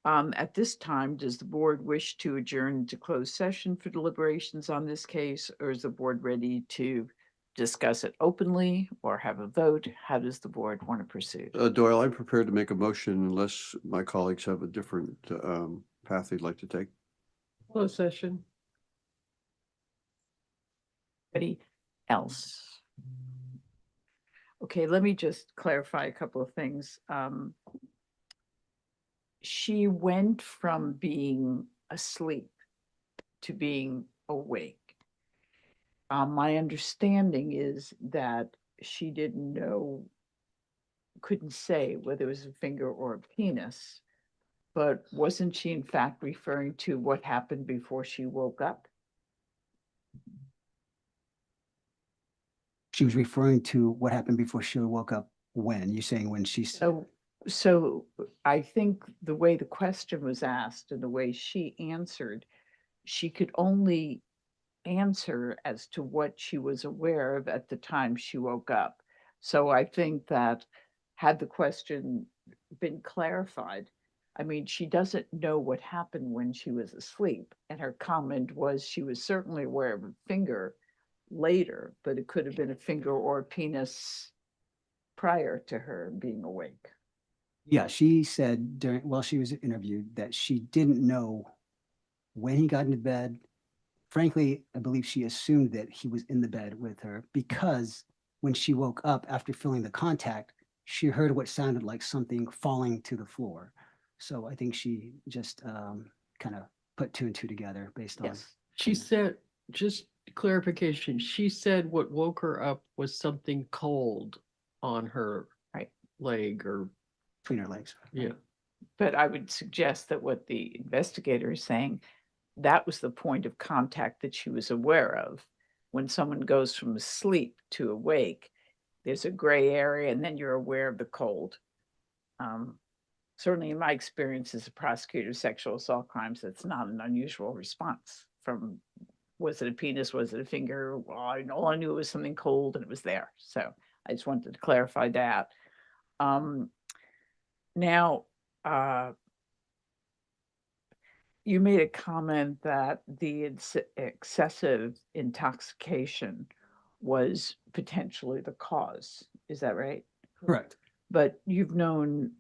Speaker 1: At this time, does the board wish to adjourn to closed session for deliberations on this case, or is the board ready to discuss it openly or have a vote? How does the board want to proceed?
Speaker 12: Doyle, I'm prepared to make a motion unless my colleagues have a different path they'd like to take.
Speaker 11: Closed session.
Speaker 1: Anybody else? Okay, let me just clarify a couple of things. She went from being asleep to being awake. My understanding is that she didn't know, couldn't say whether it was a finger or a penis, but wasn't she in fact referring to what happened before she woke up?
Speaker 13: She was referring to what happened before she woke up. When you're saying when she
Speaker 1: So So I think the way the question was asked and the way she answered, she could only answer as to what she was aware of at the time she woke up. So I think that had the question been clarified, I mean, she doesn't know what happened when she was asleep. And her comment was she was certainly aware of a finger later, but it could have been a finger or a penis prior to her being awake.
Speaker 13: Yeah, she said while she was interviewed that she didn't know when he got into bed. Frankly, I believe she assumed that he was in the bed with her because when she woke up after feeling the contact, she heard what sounded like something falling to the floor. So I think she just kind of put two and two together based on.
Speaker 1: Yes.
Speaker 11: She said, just clarification, she said what woke her up was something cold on her
Speaker 1: Right.
Speaker 11: leg or,
Speaker 13: Between her legs.
Speaker 11: yeah.
Speaker 1: But I would suggest that what the investigator is saying, that was the point of contact that she was aware of. When someone goes from asleep to awake, there's a gray area, and then you're aware of the cold. Certainly, in my experience as a prosecutor of sexual assault crimes, that's not an unusual response. From was it a penis, was it a finger? Well, all I knew it was something cold, and it was there. So I just wanted to clarify that. Now, you made a comment that the excessive intoxication was potentially the cause. Is that right?
Speaker 13: Correct.
Speaker 1: But you've known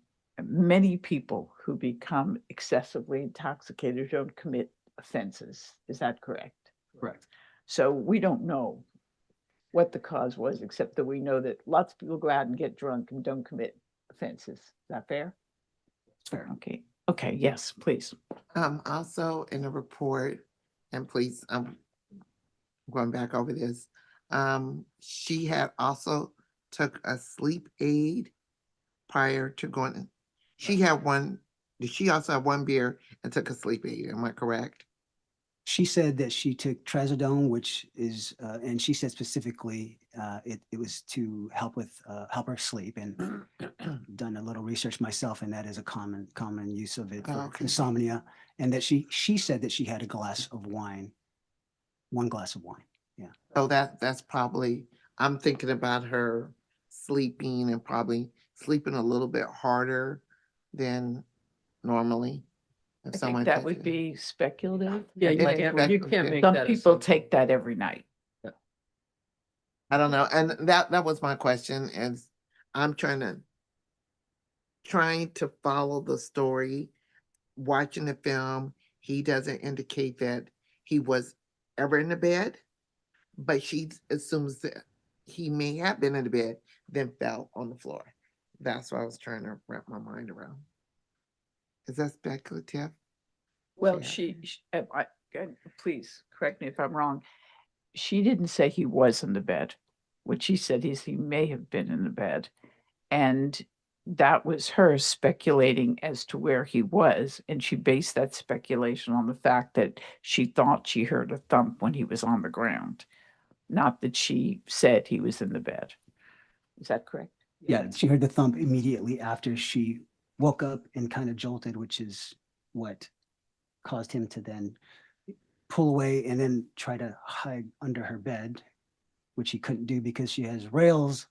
Speaker 1: many people who become excessively intoxicated who don't commit offenses. Is that correct?
Speaker 13: Correct.
Speaker 1: So we don't know what the cause was, except that we know that lots of people go out and get drunk and don't commit offenses. Is that fair?
Speaker 13: It's fair.
Speaker 1: Okay. Okay. Yes, please.
Speaker 6: Also in the report, and please, I'm going back over this. She had also took a sleep aid prior to going. She had one. Did she also have one beer and took a sleep aid? Am I correct?
Speaker 13: She said that she took trazodone, which is, and she said specifically, it was to help her sleep. And done a little research myself, and that is a common use of it for
Speaker 6: Okay.
Speaker 13: insomnia. And that she said that she had a glass of wine, one glass of wine. Yeah.
Speaker 6: So that's probably. I'm thinking about her sleeping and probably sleeping a little bit harder than normally. If
Speaker 1: I
Speaker 6: someone
Speaker 1: think that
Speaker 6: takes
Speaker 1: would
Speaker 6: it.
Speaker 1: be speculative.
Speaker 11: Yeah, you
Speaker 1: Like,
Speaker 11: can't, you can't make
Speaker 1: some
Speaker 11: that.
Speaker 1: people
Speaker 11: assumption.
Speaker 1: take that every night.
Speaker 6: I don't know. And that was my question is I'm trying to follow the story. Watching the film, he doesn't indicate that he was ever in the bed, but she assumes that he may have been in the bed, then fell on the floor. That's what I was trying to wrap my mind around. Is that speculative?
Speaker 1: Well, please correct me if I'm wrong. She didn't say he was in the bed. What she said is he may have been in the bed. And that was her speculating as to where he was. And she based that speculation on the fact that she thought she heard a thump when he was on the ground, not that she said he was in the bed. Is that correct?
Speaker 13: Yeah, she heard the thump immediately after she woke up and kind of jolted, which is what caused him to then pull away and then try to hide under her bed, which he couldn't do because she has rails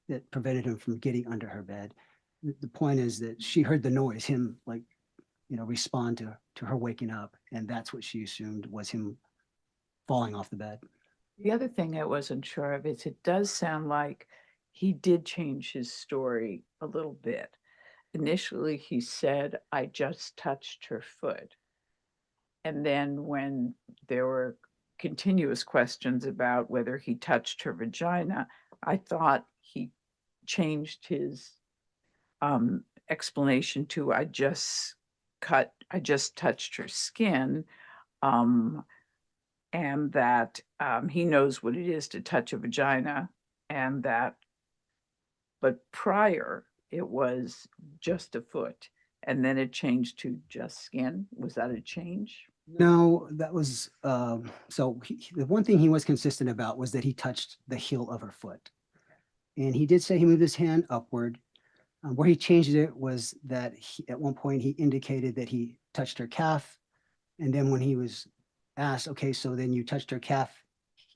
Speaker 13: that prevented him from getting under her bed. The point is that she heard the noise, him respond to her waking up, and that's what she assumed was him falling off the bed.
Speaker 1: The other thing I wasn't sure of is it does sound like he did change his story a little bit. Initially, he said, I just touched her foot. And then when there were continuous questions about whether he touched her vagina, I thought he changed his explanation to I just touched her skin, and that he knows what it is to touch a vagina, and that, but prior it was just a foot, and then it changed to just skin. Was that a change?
Speaker 13: No, that was so the one thing he was consistent about was that he touched the heel of her foot. And he did say he moved his hand upward. Where he changed it was that at one point he indicated that he touched her calf. And then when he was asked, okay, so then you touched her calf,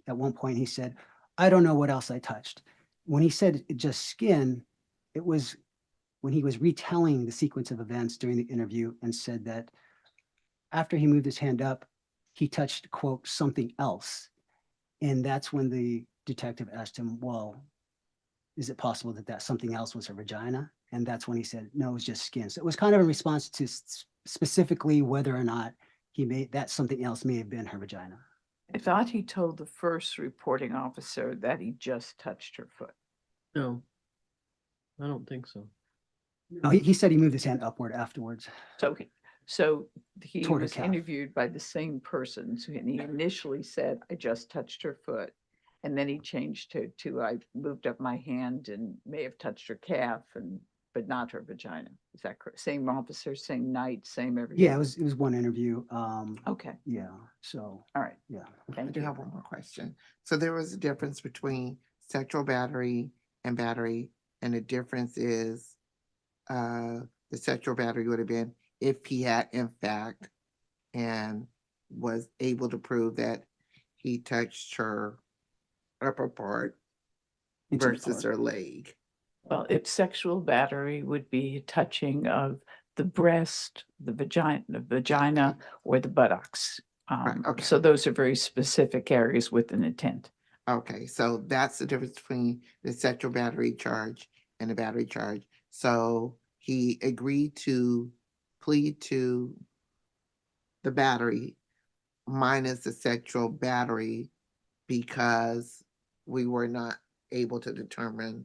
Speaker 13: at one point he said, I don't know what else I touched. When he said just skin, it was when he was retelling the sequence of events during the interview and said that after he moved his hand up, he touched, quote, something else. And that's when the detective asked him, well, is it possible that that something else was her vagina? And that's when he said, no, it was just skin. So it was kind of in response to specifically whether or not he made that something else may have been her vagina.
Speaker 1: I thought he told the first reporting officer that he just touched her foot.
Speaker 11: No, I don't think so.
Speaker 13: No, he said he moved his hand upward afterwards.
Speaker 1: So he
Speaker 13: Toward her
Speaker 1: was
Speaker 13: calf.
Speaker 1: interviewed by the same person. So and he initially said, I just touched her foot. And then he changed to I moved up my hand and may have touched her calf but not her vagina. Is that correct? Same officer, same night, same everything?
Speaker 13: Yeah, it was one interview.
Speaker 1: Okay.
Speaker 13: Yeah, so.
Speaker 1: All right.
Speaker 13: Yeah.
Speaker 6: I
Speaker 1: Thank
Speaker 6: do
Speaker 1: you.
Speaker 6: have one more question. So there was a difference between sexual battery, and the difference is the sexual battery would have been if he had in fact and was able to prove that he touched her upper part
Speaker 13: Intimate
Speaker 6: versus
Speaker 13: part.
Speaker 6: her leg.
Speaker 1: Well, if sexual battery would be touching of the breast, the vagina or the buttocks.
Speaker 6: okay.
Speaker 1: So those are very specific areas with an intent.
Speaker 6: Okay, so that's the difference between the sexual battery charge and the battery charge. So he agreed to plead to the battery minus the sexual battery because we were not able to determine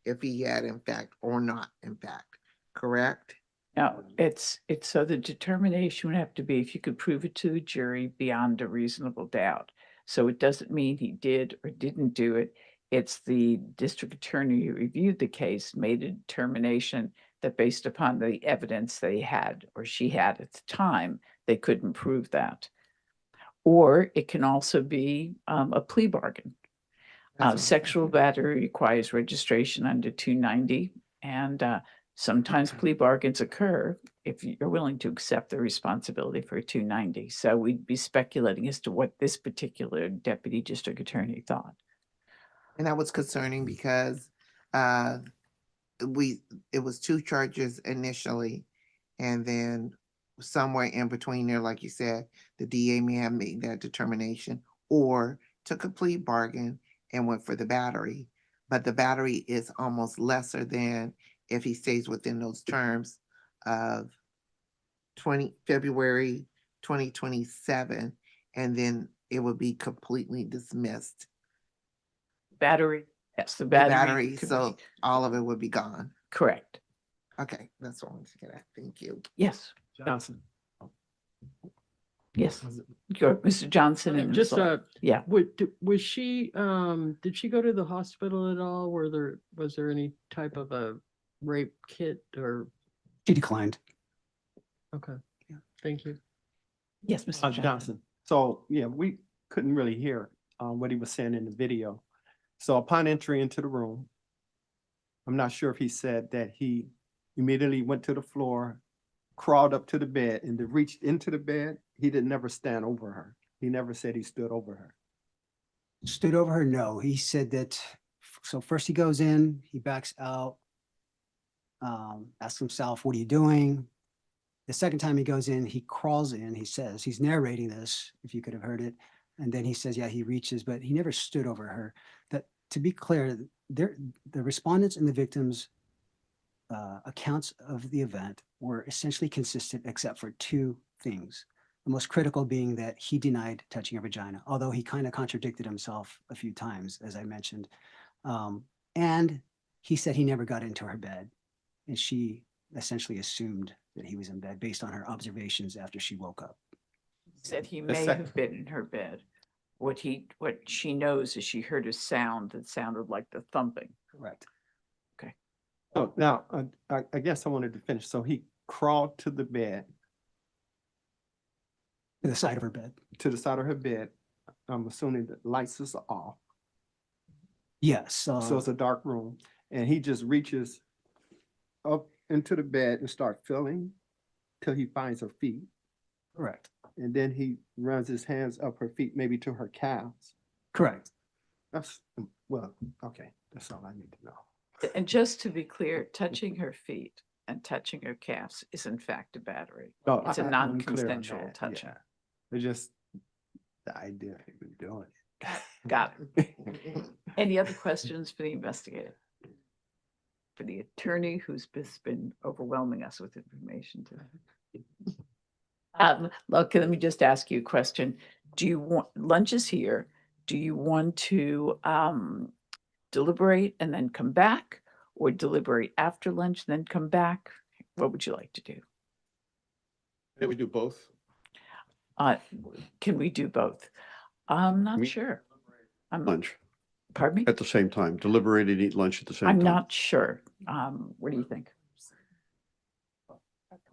Speaker 6: if he had in fact or not in fact, correct?
Speaker 1: Now, it's so the determination would have to be if you could prove it to the jury beyond a reasonable doubt. So it doesn't mean he did or didn't do it. It's the district attorney who reviewed the case made a determination that based upon the evidence they had or she had at the time, they couldn't prove that. Or it can also be a plea bargain. Sexual battery requires registration under 290, and sometimes plea bargains occur if you're willing to accept the responsibility for 290. So we'd be speculating as to what this particular deputy district attorney thought.
Speaker 6: And that was concerning because it was 2 charges initially, and then somewhere in between there, like you said, the DA may have made that determination or took a plea bargain and went for the battery. But the battery is almost lesser than if he stays within those terms of February 2027, and then it would be completely dismissed.
Speaker 1: Battery, yes, the
Speaker 6: The
Speaker 1: battery.
Speaker 6: battery,
Speaker 1: could
Speaker 6: so
Speaker 1: be-
Speaker 6: all of it would be gone.
Speaker 1: correct.
Speaker 6: Okay, that's what I wanted to get at. Thank you.
Speaker 1: Yes,
Speaker 5: Johnson.
Speaker 1: yes. Mr. Johnson and
Speaker 11: Just,
Speaker 1: yeah.
Speaker 11: was she, did she go to the hospital at all? Was there any type of a rape kit or?
Speaker 13: She declined.
Speaker 11: Okay, yeah, thank you.
Speaker 1: Yes, Mr. Johnson.
Speaker 5: Johnson. So, yeah, we couldn't really hear what he was saying in the video. So upon entry into the room, I'm not sure if he said that he immediately went to the floor, crawled up to the bed, and then reached into the bed. He didn't never stand over her. He never said he stood over her.
Speaker 13: Stood over her? No, he said that, so first he goes in, he backs out, asks himself, what are you doing? The second time he goes in, he crawls in, he says, he's narrating this, if you could have heard it. And then he says, yeah, he reaches, but he never stood over her. That, to be clear, the respondents and the victims' accounts of the event were essentially consistent except for 2 things. The most critical being that he denied touching her vagina, although he kind of contradicted himself a few times, as I mentioned. And he said he never got into her bed. And she essentially assumed that he was in bed based on her observations after she woke up.
Speaker 1: Said he may have been in her bed. What she knows is she heard a sound that sounded like the thumping.
Speaker 13: Correct.
Speaker 1: Okay.
Speaker 5: Oh, now, I guess I wanted to finish. So he crawled to the bed.
Speaker 13: To the side of her bed.
Speaker 5: To the side of her bed. I'm assuming the lights is off.
Speaker 13: Yes.
Speaker 5: So it's a dark room. And he just reaches up into the bed and start feeling till he finds her feet.
Speaker 13: Correct.
Speaker 5: And then he runs his hands up her feet, maybe to her calves.
Speaker 13: Correct.
Speaker 5: That's, well, okay, that's all I need to know.
Speaker 1: And just to be clear, touching her feet and touching her calves is in fact a battery.
Speaker 5: No,
Speaker 1: It's a
Speaker 5: I'm clear on
Speaker 1: non-consensual
Speaker 5: that,
Speaker 1: touching.
Speaker 5: yeah. It's just the idea of him doing it.
Speaker 1: Got it. Any other questions for the investigator? For the attorney who's just been overwhelming us with information today. Look, let me just ask you a question. Do you want, lunch is here. Do you want to deliberate and then come back? Or deliberate after lunch, then come back? What would you like to do?
Speaker 12: Can we do both?
Speaker 1: Uh, can we do both? I'm not
Speaker 12: Me-
Speaker 1: sure.
Speaker 12: Lunch
Speaker 1: Pardon me?
Speaker 12: at the same time, deliberate and eat lunch at the same
Speaker 1: I'm
Speaker 12: time.
Speaker 1: not sure. What do you think?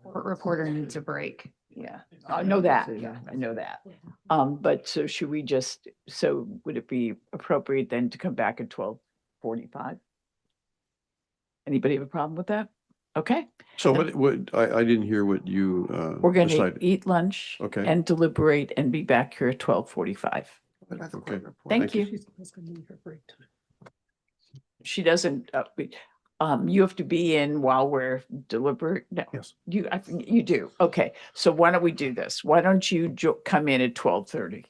Speaker 3: Court reporter needs a break.
Speaker 1: Yeah, I know that. Yeah, I know that. But so should we just, so would it be appropriate then to come back at 12:45? Anybody have a problem with that? Okay,
Speaker 12: So I didn't hear what you
Speaker 1: we're going to
Speaker 12: decided.
Speaker 1: eat lunch
Speaker 12: Okay.
Speaker 1: and deliberate and be back here at 12:45.
Speaker 6: What about the
Speaker 12: Okay.
Speaker 6: court report?
Speaker 1: Thank you.
Speaker 11: She's gonna need her break time.
Speaker 1: She doesn't, you have to be in while we're deliberate. No,
Speaker 15: Yes.
Speaker 1: I think you do. Okay, so why don't we do this? Why don't you come in at 12:30?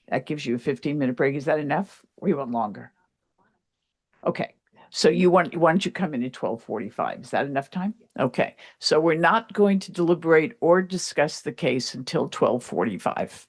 Speaker 1: That gives you a 15-minute break. Is that enough? Or you want longer? Okay, so why don't you come in at 12:45? Is that enough time? Okay, so we're not going to deliberate or discuss the case until 12:45.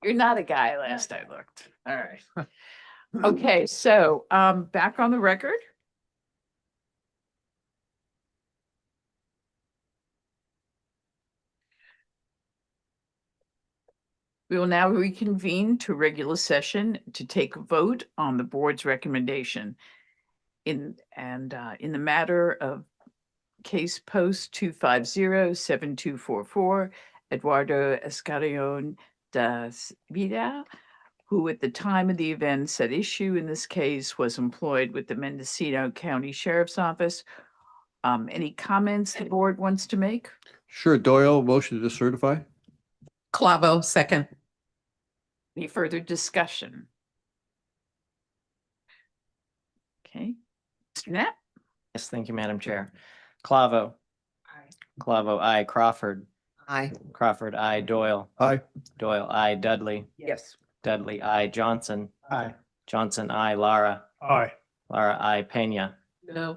Speaker 1: You're not a guy last I looked. All right. Okay, so back on the record. We will now reconvene to regular session to take a vote on the board's recommendation in the matter of case post 250-7244, Eduardo Escarion da Vida, who at the time of the events at issue in this case was employed with the Mendocino County Sheriff's Office. Any comments the board wants to make?
Speaker 12: Sure, Doyle, motion to certify?
Speaker 9: Clavo, second.
Speaker 1: Any further discussion? Okay. Mr. Knapp?
Speaker 10: Yes, thank you, Madam Chair. Clavo.
Speaker 3: Aye.
Speaker 10: Clavo, I. Crawford.
Speaker 6: Aye.
Speaker 10: Crawford, I. Doyle.
Speaker 12: Aye.
Speaker 10: Doyle, I. Dudley.
Speaker 1: Yes.
Speaker 10: Dudley, I. Johnson.
Speaker 12: Aye.
Speaker 10: Johnson, I. Lara.
Speaker 12: Aye.
Speaker 10: Lara, I. Pena.
Speaker 11: No.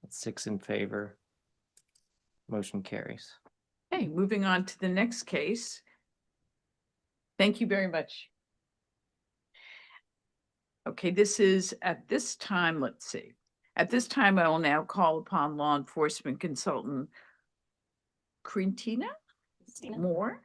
Speaker 10: 6 in favor. Motion carries.
Speaker 1: Okay, moving on to the next case. Thank you very much. Okay, this is at this time, let's see. At this time, I will now call upon law enforcement consultant Christina Moore,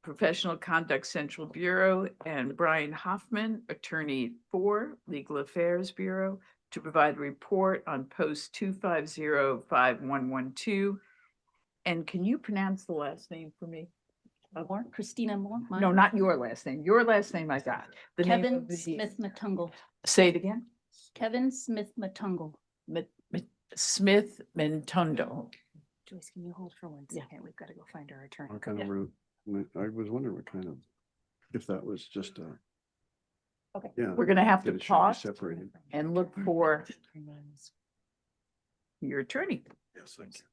Speaker 1: Professional Conduct Central Bureau, and Brian Hoffman, attorney for Legal Affairs Bureau, to provide a report on post 2505112. And can you pronounce the last name for me?
Speaker 16: Moore, Christina Moore.
Speaker 1: No, not your last name. Your last name I got. The name
Speaker 16: Kevin
Speaker 1: of the-
Speaker 16: Smith Matungle.
Speaker 1: Say it again.
Speaker 16: Kevin Smith Matungle.
Speaker 1: Smith Mentundo.
Speaker 3: Joyce, can you hold for 1 second? We've got to go find our attorney.
Speaker 12: What kind of route? I was wondering what kind of, if that was just a.
Speaker 16: Okay.
Speaker 12: Yeah.
Speaker 1: We're gonna have to
Speaker 12: that it should be
Speaker 1: pause
Speaker 12: separated.
Speaker 1: and look for your attorney.
Speaker 12: Yes, thank you.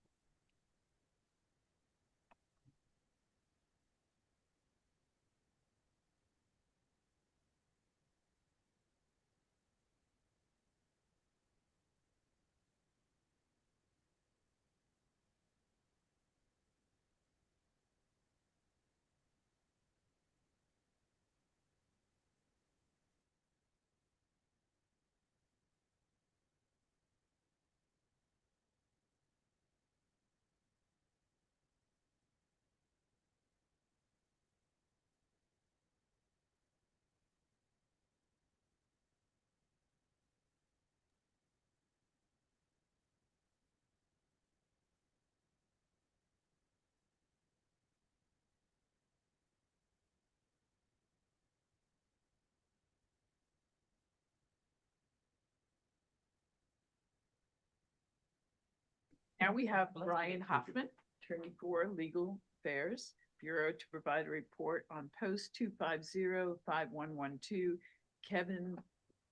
Speaker 1: Now we have Brian Hoffman, attorney for Legal Affairs Bureau, to provide a report on post 2505112, Kevin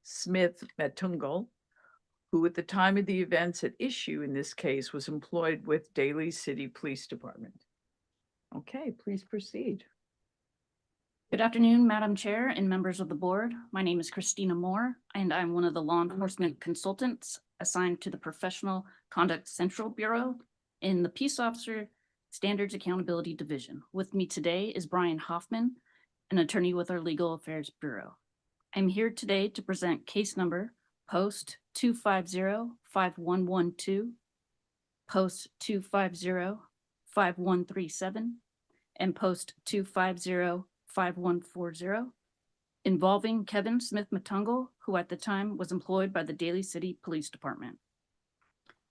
Speaker 1: Smith Matungle, who at the time of the events at issue in this case was employed with Daly City Police Department. Okay, please proceed.
Speaker 16: Good afternoon, Madam Chair and members of the board. My name is Christina Moore, and I'm one of the law enforcement consultants assigned to the Professional Conduct Central Bureau in the Peace Officer Standards Accountability Division. With me today is Brian Hoffman, an attorney with our Legal Affairs Bureau. I'm here today to present case number post 2505112, post 2505137, and post 2505140, involving Kevin Smith Matungle, who at the time was employed by the Daly City Police Department.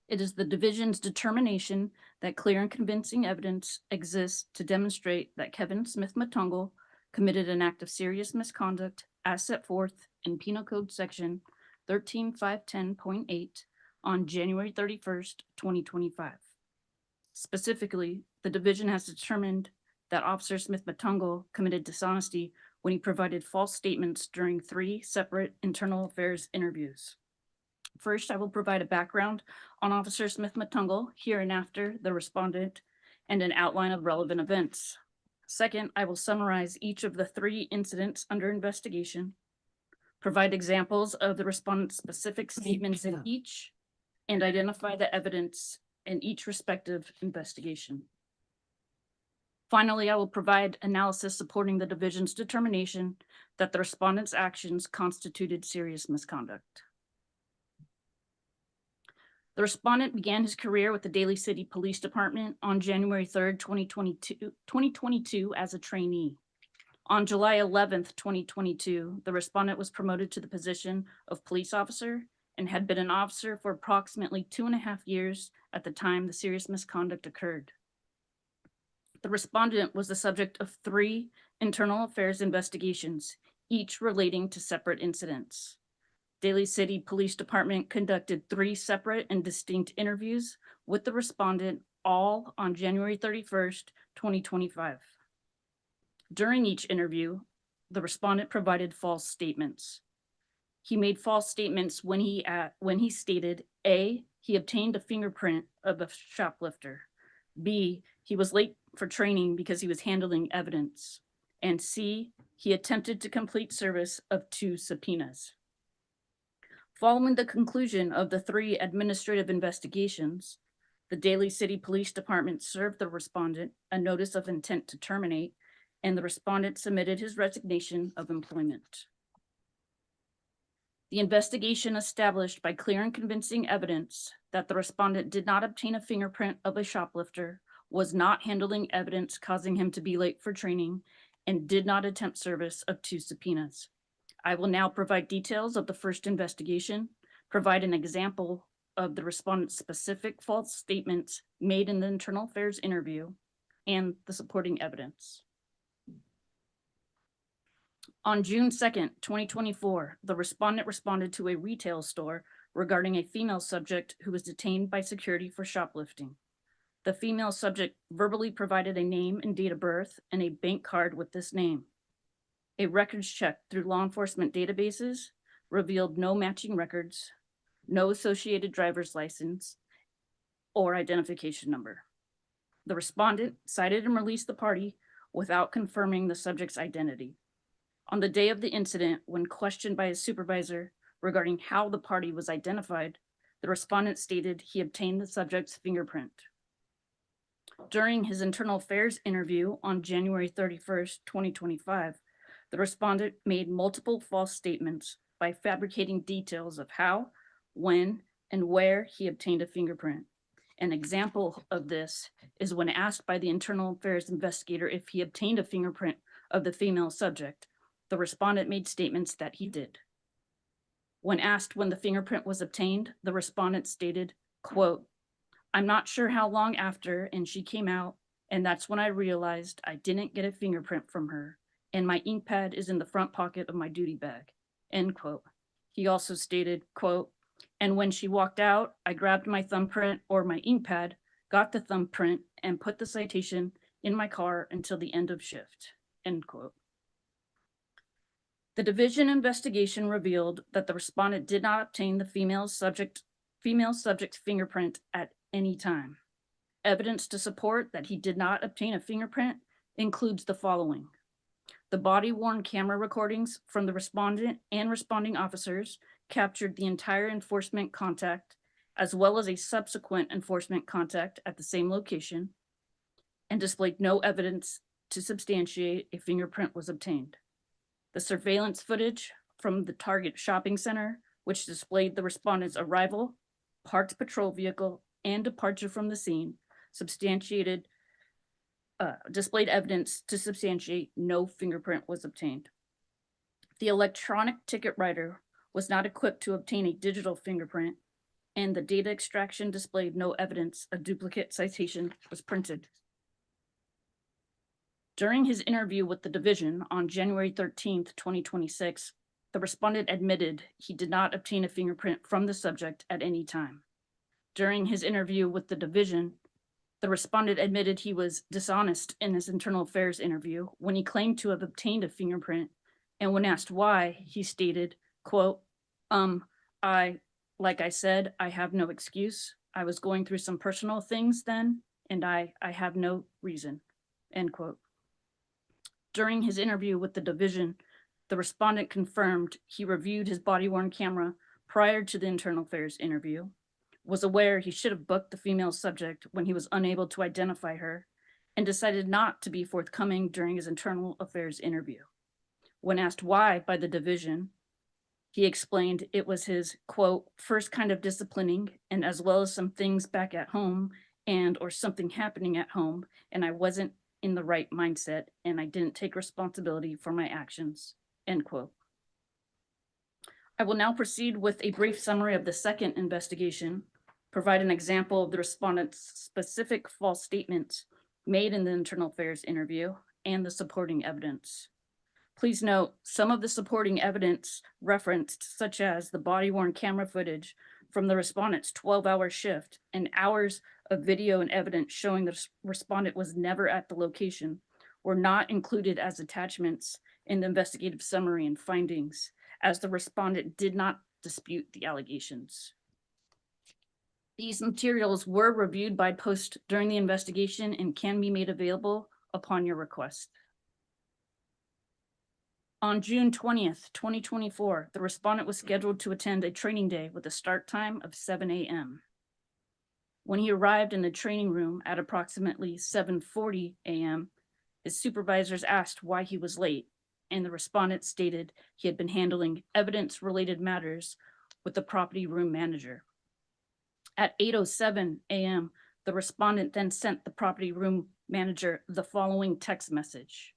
Speaker 16: It is the division's determination that clear and convincing evidence exists to demonstrate that Kevin Smith Matungle committed an act of serious misconduct as set forth in Penal Code Section 13510.8 on January 31st, 2025. Specifically, the division has determined that Officer Smith Matungle committed dishonesty when he provided false statements during 3 separate internal affairs interviews. First, I will provide a background on Officer Smith Matungle, hereinafter the respondent, and an outline of relevant events. Second, I will summarize each of the 3 incidents under investigation, provide examples of the respondent's specific statements in each, and identify the evidence in each respective investigation. Finally, I will provide analysis supporting the division's determination that the respondent's actions constituted serious misconduct. The respondent began his career with the Daly City Police Department on January 3rd, 2022 as a trainee. On July 11th, 2022, the respondent was promoted to the position of police officer and had been an officer for approximately 2.5 years at the time the serious misconduct occurred. The respondent was the subject of 3 internal affairs investigations, each relating to separate incidents. Daly City Police Department conducted 3 separate and distinct interviews with the respondent, all on January 31st, 2025. During each interview, the respondent provided false statements. He made false statements when he stated A, he obtained a fingerprint of a shoplifter, B, he was late for training because he was handling evidence, and C, he attempted to complete service of 2 subpoenas. Following the conclusion of the 3 administrative investigations, the Daly City Police Department served the respondent a notice of intent to terminate, and the respondent submitted his resignation of employment. The investigation established by clear and convincing evidence that the respondent did not obtain a fingerprint of a shoplifter, was not handling evidence causing him to be late for training, and did not attempt service of 2 subpoenas. I will now provide details of the first investigation, provide an example of the respondent's specific false statements made in the internal affairs interview, and the supporting evidence. On June 2nd, 2024, the respondent responded to a retail store regarding a female subject who was detained by security for shoplifting. The female subject verbally provided a name and date of birth and a bank card with this name. A records check through law enforcement databases revealed no matching records, no associated driver's license or identification number. The respondent cited and released the party without confirming the subject's identity. On the day of the incident, when questioned by his supervisor regarding how the party was identified, the respondent stated he obtained the subject's fingerprint. During his internal affairs interview on January 31st, 2025, the respondent made multiple false statements by fabricating details of how, when, and where he obtained a fingerprint. An example of this is when asked by the internal affairs investigator if he obtained a fingerprint of the female subject, the respondent made statements that he did. When asked when the fingerprint was obtained, the respondent stated, quote, "I'm not sure how long after, and she came out, and that's when I realized I didn't get a fingerprint from her, and my ink pad is in the front pocket of my duty bag," end quote. He also stated, quote, "And when she walked out, I grabbed my thumbprint or my ink pad, got the thumbprint, and put the citation in my car until the end of shift," end quote. The division investigation revealed that the respondent did not obtain the female subject's fingerprint at any time. Evidence to support that he did not obtain a fingerprint includes the following: the body-worn camera recordings from the respondent and responding officers captured the entire enforcement contact, as well as a subsequent enforcement contact at the same location, and displayed no evidence to substantiate a fingerprint was obtained. The surveillance footage from the Target shopping center, which displayed the respondent's arrival, parked patrol vehicle, and departure from the scene, displayed evidence to substantiate no fingerprint was obtained. The electronic ticket writer was not equipped to obtain a digital fingerprint, and the data extraction displayed no evidence a duplicate citation was printed. During his interview with the division on January 13th, 2026, the respondent admitted he did not obtain a fingerprint from the subject at any time. During his interview with the division, the respondent admitted he was dishonest in his internal affairs interview when he claimed to have obtained a fingerprint, and when asked why, he stated, quote, like I said, I have no excuse. I was going through some personal things then, and I have no reason," end quote. During his interview with the division, the respondent confirmed he reviewed his body-worn camera prior to the internal affairs interview, was aware he should have booked the female subject when he was unable to identify her, and decided not to be forthcoming during his internal affairs interview. When asked why by the division, he explained it was his, quote, first kind of disciplining, and as well as some things back at home or something happening at home, and I wasn't in the right mindset, and I didn't take responsibility for my actions, end quote. I will now proceed with a brief summary of the second investigation, provide an example of the respondent's specific false statements made in the internal affairs interview, and the supporting evidence. Please note, some of the supporting evidence referenced, such as the body-worn camera footage from the respondent's 12-hour shift and hours of video and evidence showing the respondent was never at the location, were not included as attachments in the investigative summary and findings, as the respondent did not dispute the allegations. These materials were reviewed by post during the investigation and can be made available upon your request. On June 20th, 2024, the respondent was scheduled to attend a training day with a start time of 7 a.m. When he arrived in the training room at approximately 7:40 a.m., his supervisors asked why he was late, and the respondent stated he had been handling evidence-related matters with the property room manager. At 8:07 a.m., the respondent then sent the property room manager the following text message.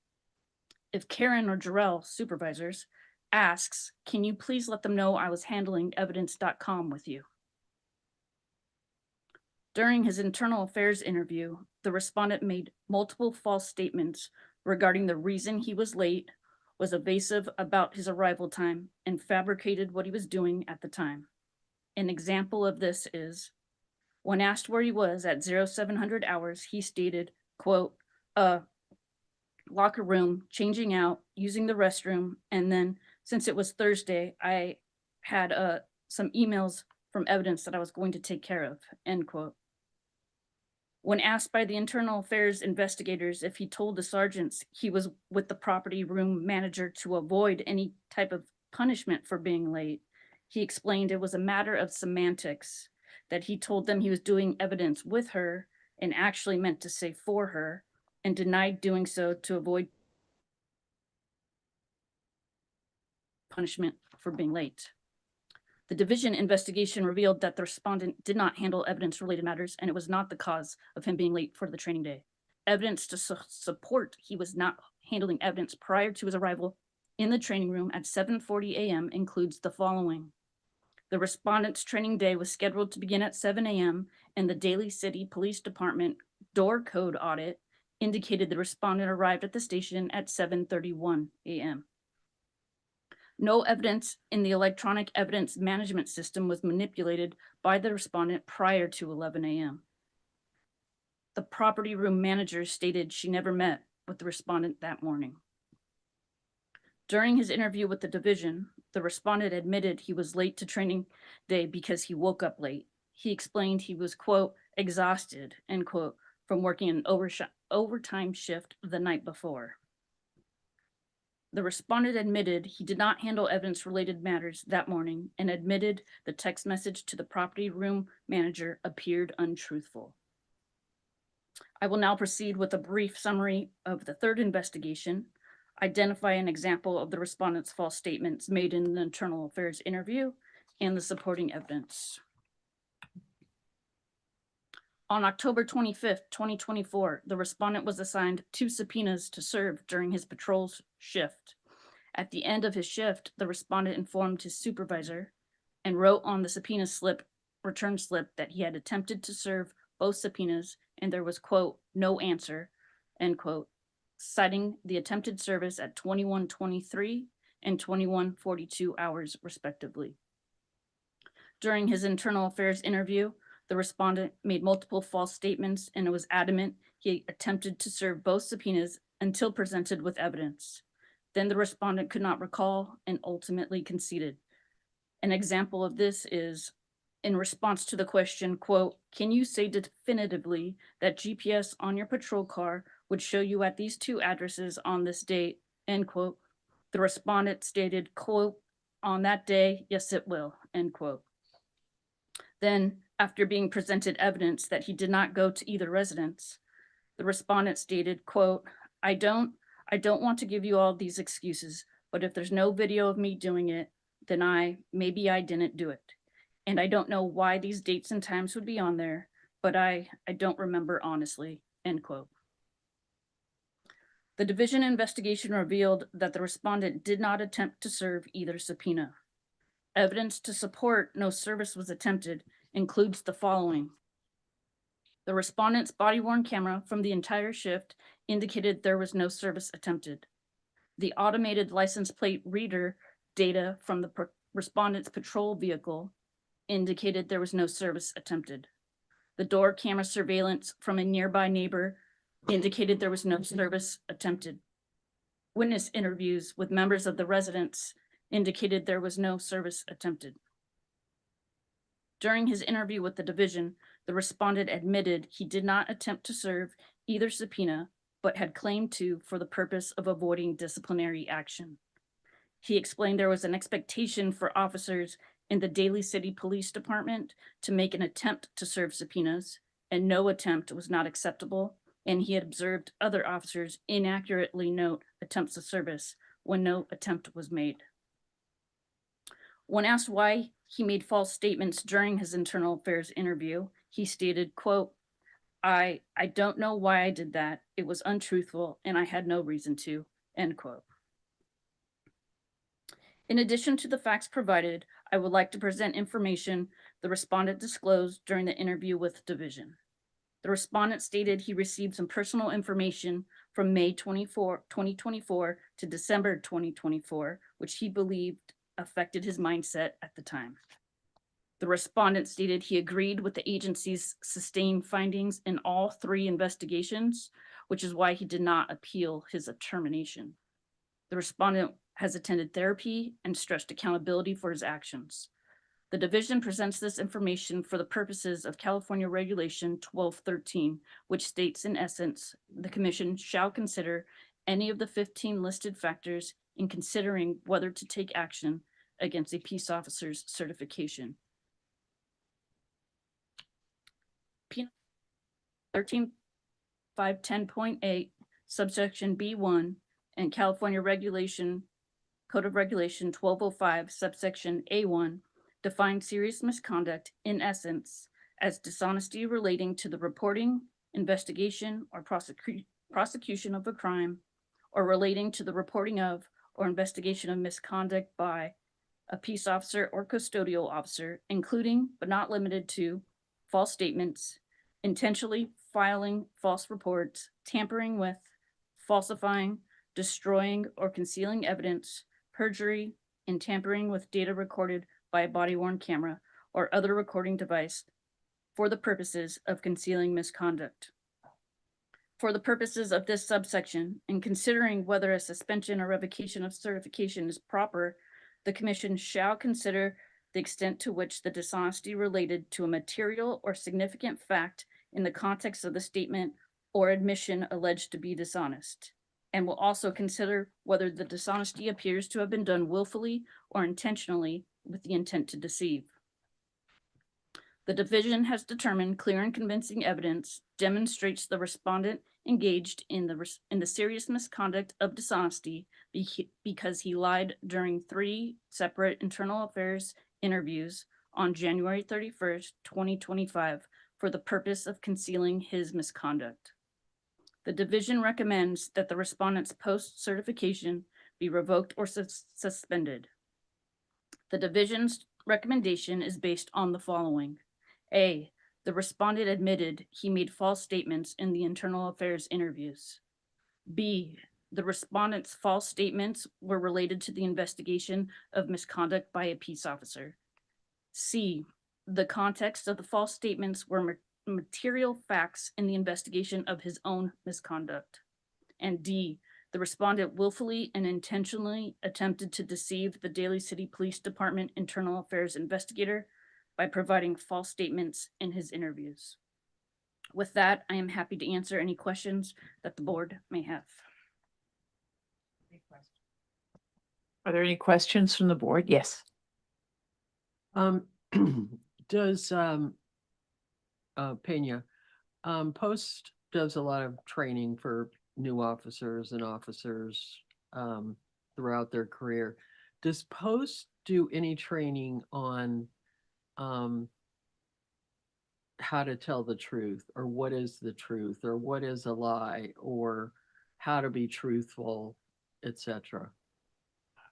Speaker 16: If Karen or Jarrell, supervisors, asks, can you please let them know I was handling evidence.com with you? During his internal affairs interview, the respondent made multiple false statements regarding the reason he was late, was evasive about his arrival time, and fabricated what he was doing at the time. An example of this is, when asked where he was at 0700 hours, he stated, quote, locker room, changing out, using the restroom, and then since it was Thursday, I had some emails from evidence that I was going to take care of, end quote. When asked by the internal affairs investigators if he told the sergeants he was with the property room manager to avoid any type of punishment for being late, he explained it was a matter of semantics, that he told them he was doing evidence with her and actually meant to say for her, and denied doing so to avoid punishment for being late. The division investigation revealed that the respondent did not handle evidence-related matters, and it was not the cause of him being late for the training day. Evidence to support he was not handling evidence prior to his arrival in the training room at 7:40 a.m. includes the following. The respondent's training day was scheduled to begin at 7 a.m., and the Daly City Police Department door code audit indicated the respondent arrived at the station at 7:31 a.m. No evidence in the electronic evidence management system was manipulated by the respondent prior to 11 a.m. The property room manager stated she never met with the respondent that morning. During his interview with the division, the respondent admitted he was late to training day because he woke up late. He explained he was, quote, exhausted, end quote, from working an overtime shift the night before. The respondent admitted he did not handle evidence-related matters that morning and admitted the text message to the property room manager appeared untruthful. I will now proceed with a brief summary of the third investigation, identify an example of the respondent's false statements made in the internal affairs interview, and the supporting evidence. On October 25th, 2024, the respondent was assigned 2 subpoenas to serve during his patrol shift. At the end of his shift, the respondent informed his supervisor and wrote on the subpoena return slip that he had attempted to serve both subpoenas and there was, quote, no answer, end quote, citing the attempted service at 21:23 and 21:42 hours, respectively. During his internal affairs interview, the respondent made multiple false statements and was adamant he attempted to serve both subpoenas until presented with evidence. Then the respondent could not recall and ultimately conceded. An example of this is in response to the question, quote, can you say definitively that GPS on your patrol car would show you at these 2 addresses on this date, end quote. The respondent stated, quote, on that day, yes, it will, end quote. Then, after being presented evidence that he did not go to either residence, The respondent stated, quote, I don't want to give you all these excuses, but if there's no video of me doing it, then maybe I didn't do it. And I don't know why these dates and times would be on there, but I don't remember honestly, end quote. The division investigation revealed that the respondent did not attempt to serve either subpoena. Evidence to support no service was attempted includes the following. The respondent's body-worn camera from the entire shift indicated there was no service attempted. The automated license plate reader data from the respondent's patrol vehicle indicated there was no service attempted. The door camera surveillance from a nearby neighbor indicated there was no service attempted. Witness interviews with members of the residence indicated there was no service attempted. During his interview with the division, the respondent admitted he did not attempt to serve either subpoena, but had claimed to for the purpose of avoiding disciplinary action. He explained there was an expectation for officers in the Daly City Police Department to make an attempt to serve subpoenas, and no attempt was not acceptable, and he had observed other officers inaccurately note attempts of service when no attempt was made. When asked why he made false statements during his internal affairs interview, he stated, quote, I don't know why I did that. It was untruthful and I had no reason to, end quote. In addition to the facts provided, I would like to present information the respondent disclosed during the interview with division. The respondent stated he received some personal information from May 24, 2024 to December 2024, which he believed affected his mindset at the time. The respondent stated he agreed with the agency's sustained findings in all 3 investigations, which is why he did not appeal his termination. The respondent has attended therapy and stressed accountability for his actions. The division presents this information for the purposes of California Regulation 1213, which states in essence, the commission shall consider any of the 15 listed factors in considering whether to take action against a peace officer's certification. 13.510.8, subsection B1, and California Code of Regulation 1205, subsection A1, define serious misconduct in essence as dishonesty relating to the reporting, investigation, or prosecution of a crime, or relating to the reporting of or investigation of misconduct by a peace officer or custodial officer, including but not limited to false statements, intentionally filing false reports, tampering with, falsifying, destroying or concealing evidence, perjury, and tampering with data recorded by a body-worn camera or other recording device for the purposes of concealing misconduct. For the purposes of this subsection, in considering whether a suspension or revocation of certification is proper, the commission shall consider the extent to which the dishonesty related to a material or significant fact in the context of the statement or admission alleged to be dishonest, and will also consider whether the dishonesty appears to have been done willfully or intentionally with the intent to deceive. The division has determined clear and convincing evidence demonstrates the respondent engaged in the serious misconduct of dishonesty because he lied during 3 separate internal affairs interviews on January 31st, 2025 for the purpose of concealing his misconduct. The division recommends that the respondent's post-certification be revoked or suspended. The division's recommendation is based on the following. A, the respondent admitted he made false statements in the internal affairs interviews. B, the respondent's false statements were related to the investigation of misconduct by a peace officer. C, the context of the false statements were material facts in the investigation of his own misconduct. And D, the respondent willfully and intentionally attempted to deceive the Daly City Police Department internal affairs investigator by providing false statements in his interviews. With that, I am happy to answer any questions that the board may have.
Speaker 1: Are there any questions from the board? Yes.
Speaker 11: Does Pena, post does a lot of training for new officers and officers throughout their career. Does POST do any training on how to tell the truth, or what is the truth, or what is a lie, or how to be truthful, etc.?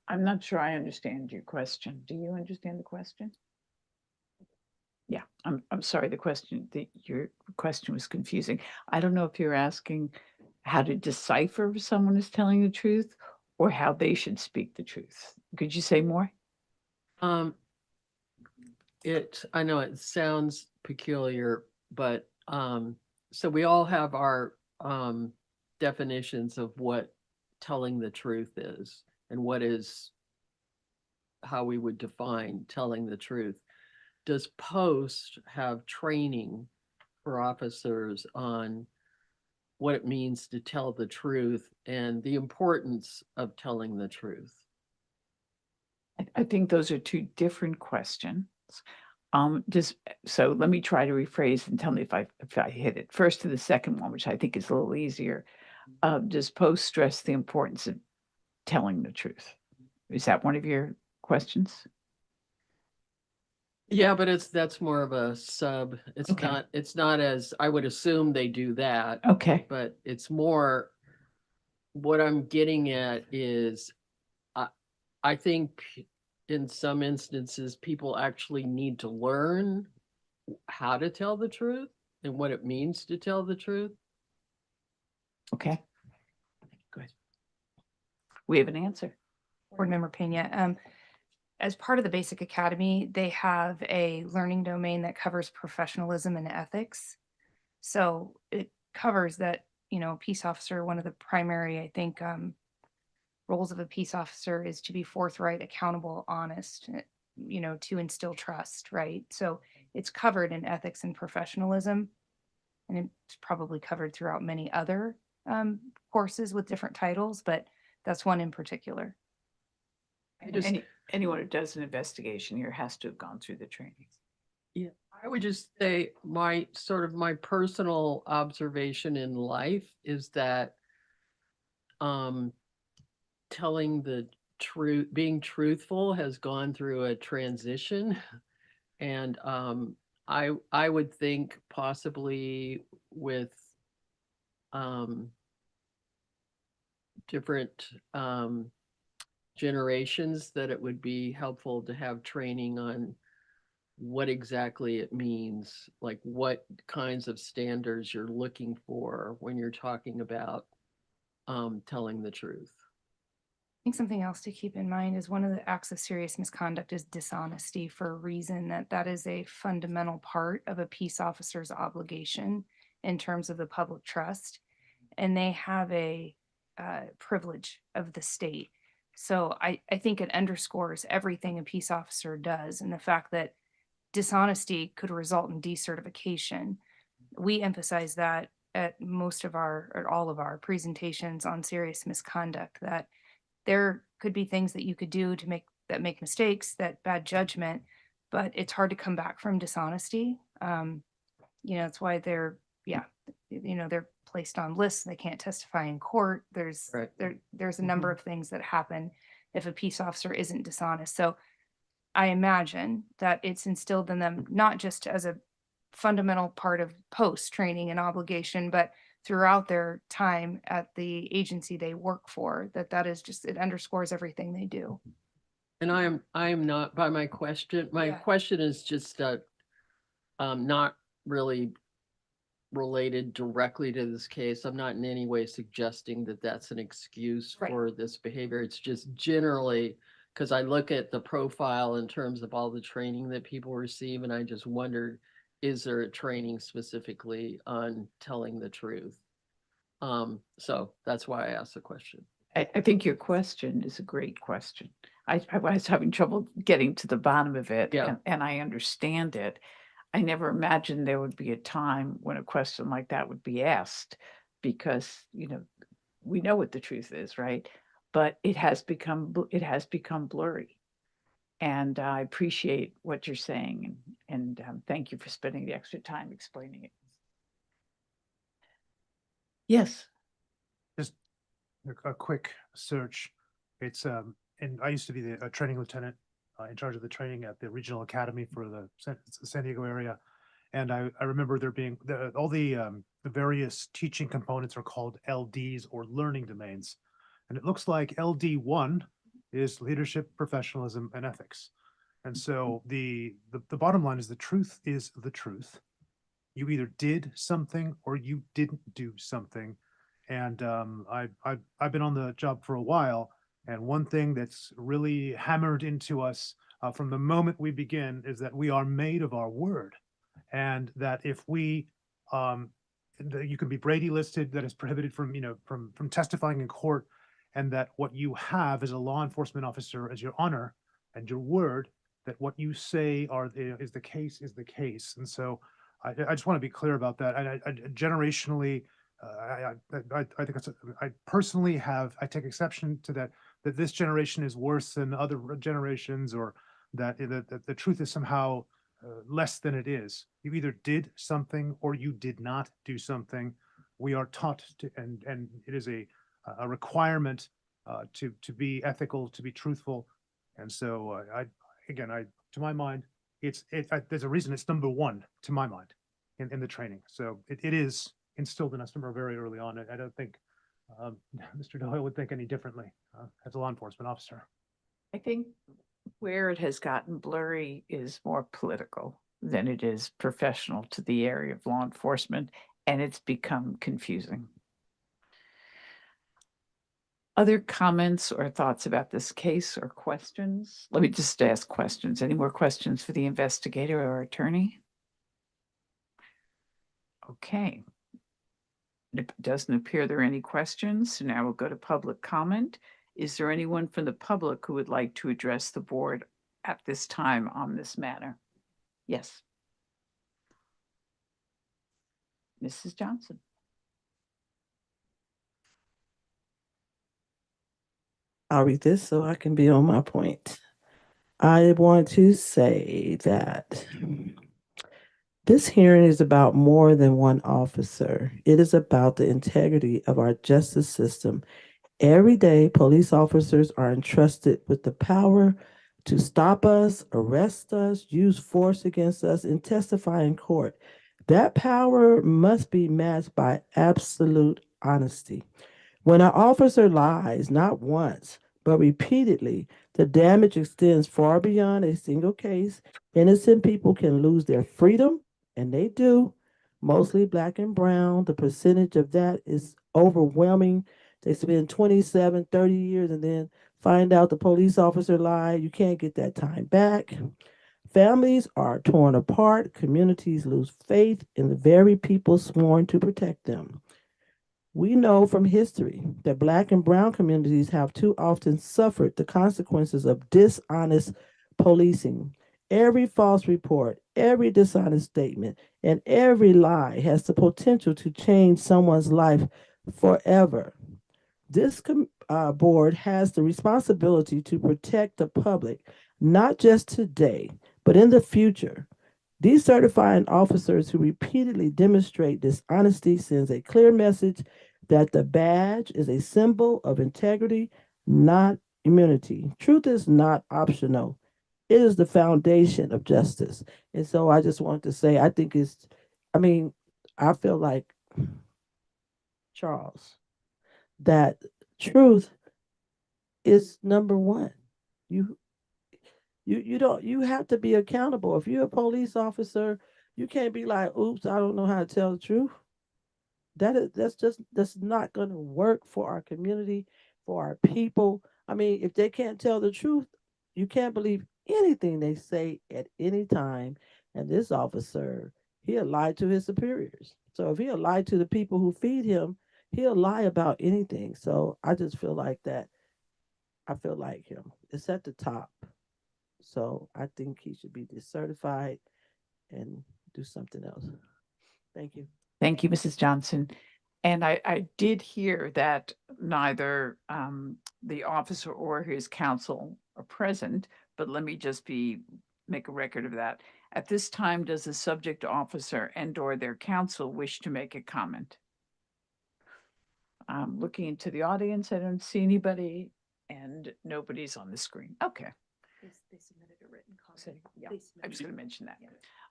Speaker 1: I'm not sure I understand your question. Do you understand the question? Yeah, I'm sorry, your question was confusing. I don't know if you're asking how to decipher if someone is telling the truth or how they should speak the truth. Could you say more?
Speaker 11: I know it sounds peculiar, but so we all have our definitions of what telling the truth is and what is how we would define telling the truth. Does POST have training for officers on what it means to tell the truth and the importance of telling the truth?
Speaker 1: I think those are two different questions. So let me try to rephrase and tell me if I hit it. First to the second one, which I think is a little easier. Does POST stress the importance of telling the truth? Is that one of your questions?
Speaker 11: Yeah, but that's more of a sub.
Speaker 1: Okay.
Speaker 11: It's not as I would assume they do that.
Speaker 1: Okay.
Speaker 11: But it's more what I'm getting at is I think in some instances people actually need to learn how to tell the truth and what it means to tell the truth.
Speaker 1: Okay. Good. We have an answer.
Speaker 3: Board Member Pena, as part of the Basic Academy, they have a learning domain that covers professionalism and ethics. So it covers that, peace officer, one of the primary, I think, roles of a peace officer is to be forthright, accountable, honest, to instill trust, right? So it's covered in ethics and professionalism, and it's probably covered throughout many other courses with different titles, but that's one in particular.
Speaker 1: Anyone who does an investigation here has to have gone through the training.
Speaker 11: Yeah, I would just say my personal observation in life is that telling the truth, being truthful has gone through a transition. And I would think possibly with different generations that it would be helpful to have training on what exactly it means, like what kinds of standards you're looking for when you're talking about telling the truth.
Speaker 3: I think something else to keep in mind is one of the acts of serious misconduct is dishonesty, for a reason that is a fundamental part of a peace officer's obligation in terms of the public trust. And they have a privilege of the state. So I think it underscores everything a peace officer does, and the fact that dishonesty could result in decertification. We emphasize that at all of our presentations on serious misconduct, that there could be things that you could do to make mistakes, that bad judgment, but it's hard to come back from dishonesty. That's why they're placed on lists. They can't testify in court. There's a number of things that happen if a peace officer isn't dishonest. So I imagine that it's instilled in them, not just as a fundamental part of POST training and obligation, but throughout their time at the agency they work for, that is just, it underscores everything they do.
Speaker 11: And I am not, by my question, question is just not really related directly to this case. I'm not in any way suggesting that that's an excuse for this behavior. It's just generally because I look at the profile in terms of all the training that people receive, and I just wondered, is there a training specifically on telling the truth? So that's why I asked the question.
Speaker 1: I think your question is a great question. I was having trouble getting to the bottom of it, and I understand it. I never imagined there would be a time when a question like that would be asked, because, we know what the truth is, right? But it has become blurry. And I appreciate what you're saying, and thank you for spending the extra time explaining it. Yes.
Speaker 15: Just a quick search. It's, and I used to be a training lieutenant in charge of the training at the regional academy for the San Diego area. And I remember there being all the various teaching components are called LDs, or learning domains. And it looks like LD1 is leadership, professionalism, and ethics. And so the bottom line is the truth is the truth. You either did something or you didn't do something. And I've been on the job for a while. And one thing that's really hammered into us from the moment we begin is that we are made of our word. And that if we, you can be Brady listed, that is prohibited from, from testifying in court, and that what you have as a law enforcement officer as your honor and your word, that what you say is the case is the case. And so I just want to be clear about that. And I generationally, I think I personally I take exception to that this generation is worse than other generations, or that the truth is somehow less than it is. You either did something or you did not do something. We are taught to, and it is a requirement to be ethical, to be truthful. And so to my mind, there's a reason it's number one to my mind in the training. So it is instilled in us from very early on. I don't think Mr. Doyle would think any differently as a law enforcement officer.
Speaker 1: I think where it has gotten blurry is more political than it is professional to the area of law enforcement, and it's become confusing. Other comments or thoughts about this case or questions? Let me just ask questions. Any more questions for the investigator or attorney? Okay. It doesn't appear there are any questions, so now we'll go to public comment. Is there anyone from the public who would like to address the board at this time on this matter? Yes. Mrs. Johnson.
Speaker 17: I'll read this so I can be on my point. I want to say that this hearing is about more than one officer. It is about the integrity of our justice system. Every day, police officers are entrusted with the power to stop us, arrest us, use force against us, and testify in court. That power must be matched by absolute honesty. When an officer lies, not once, but repeatedly, the damage extends far beyond a single case. Innocent people can lose their freedom, and they do. Mostly Black and brown. The percentage of that is overwhelming. They spend 27, 30 years and then find out the police officer lied. You can't get that time back. Families are torn apart. Communities lose faith in the very people sworn to protect them. We know from history that Black and brown communities have too often suffered the consequences of dishonest policing. Every false report, every dishonest statement, and every lie has the potential to change someone's life forever. This board has the responsibility to protect the public, not just today, but in the future. Decertifying officers who repeatedly demonstrate dishonesty sends a clear message that the badge is a symbol of integrity, not immunity. Truth is not optional. It is the foundation of justice. And so I just want to say, I feel like, Charles, that truth is number one. You have to be accountable. If you're a police officer, you can't be like, oops, I don't know how to tell the truth. That's not going to work for our community, for our people. I mean, if they can't tell the truth, you can't believe anything they say at any time. And this officer, he'll lie to his superiors. So if he'll lie to the people who feed him, he'll lie about anything. So I just feel like that. I feel like him. It's at the top. So I think he should be decertified and do something else. Thank you.
Speaker 1: Thank you, Mrs. Johnson. And I did hear that neither the officer or his counsel are present, but let me just make a record of that. At this time, does the subject officer and/or their counsel wish to make a comment? Looking into the audience, I don't see anybody and nobody's on the screen. Okay.
Speaker 2: They submitted a written
Speaker 1: So,
Speaker 2: comment.
Speaker 1: yeah,
Speaker 2: They
Speaker 1: I was
Speaker 2: submitted-
Speaker 1: going to mention that.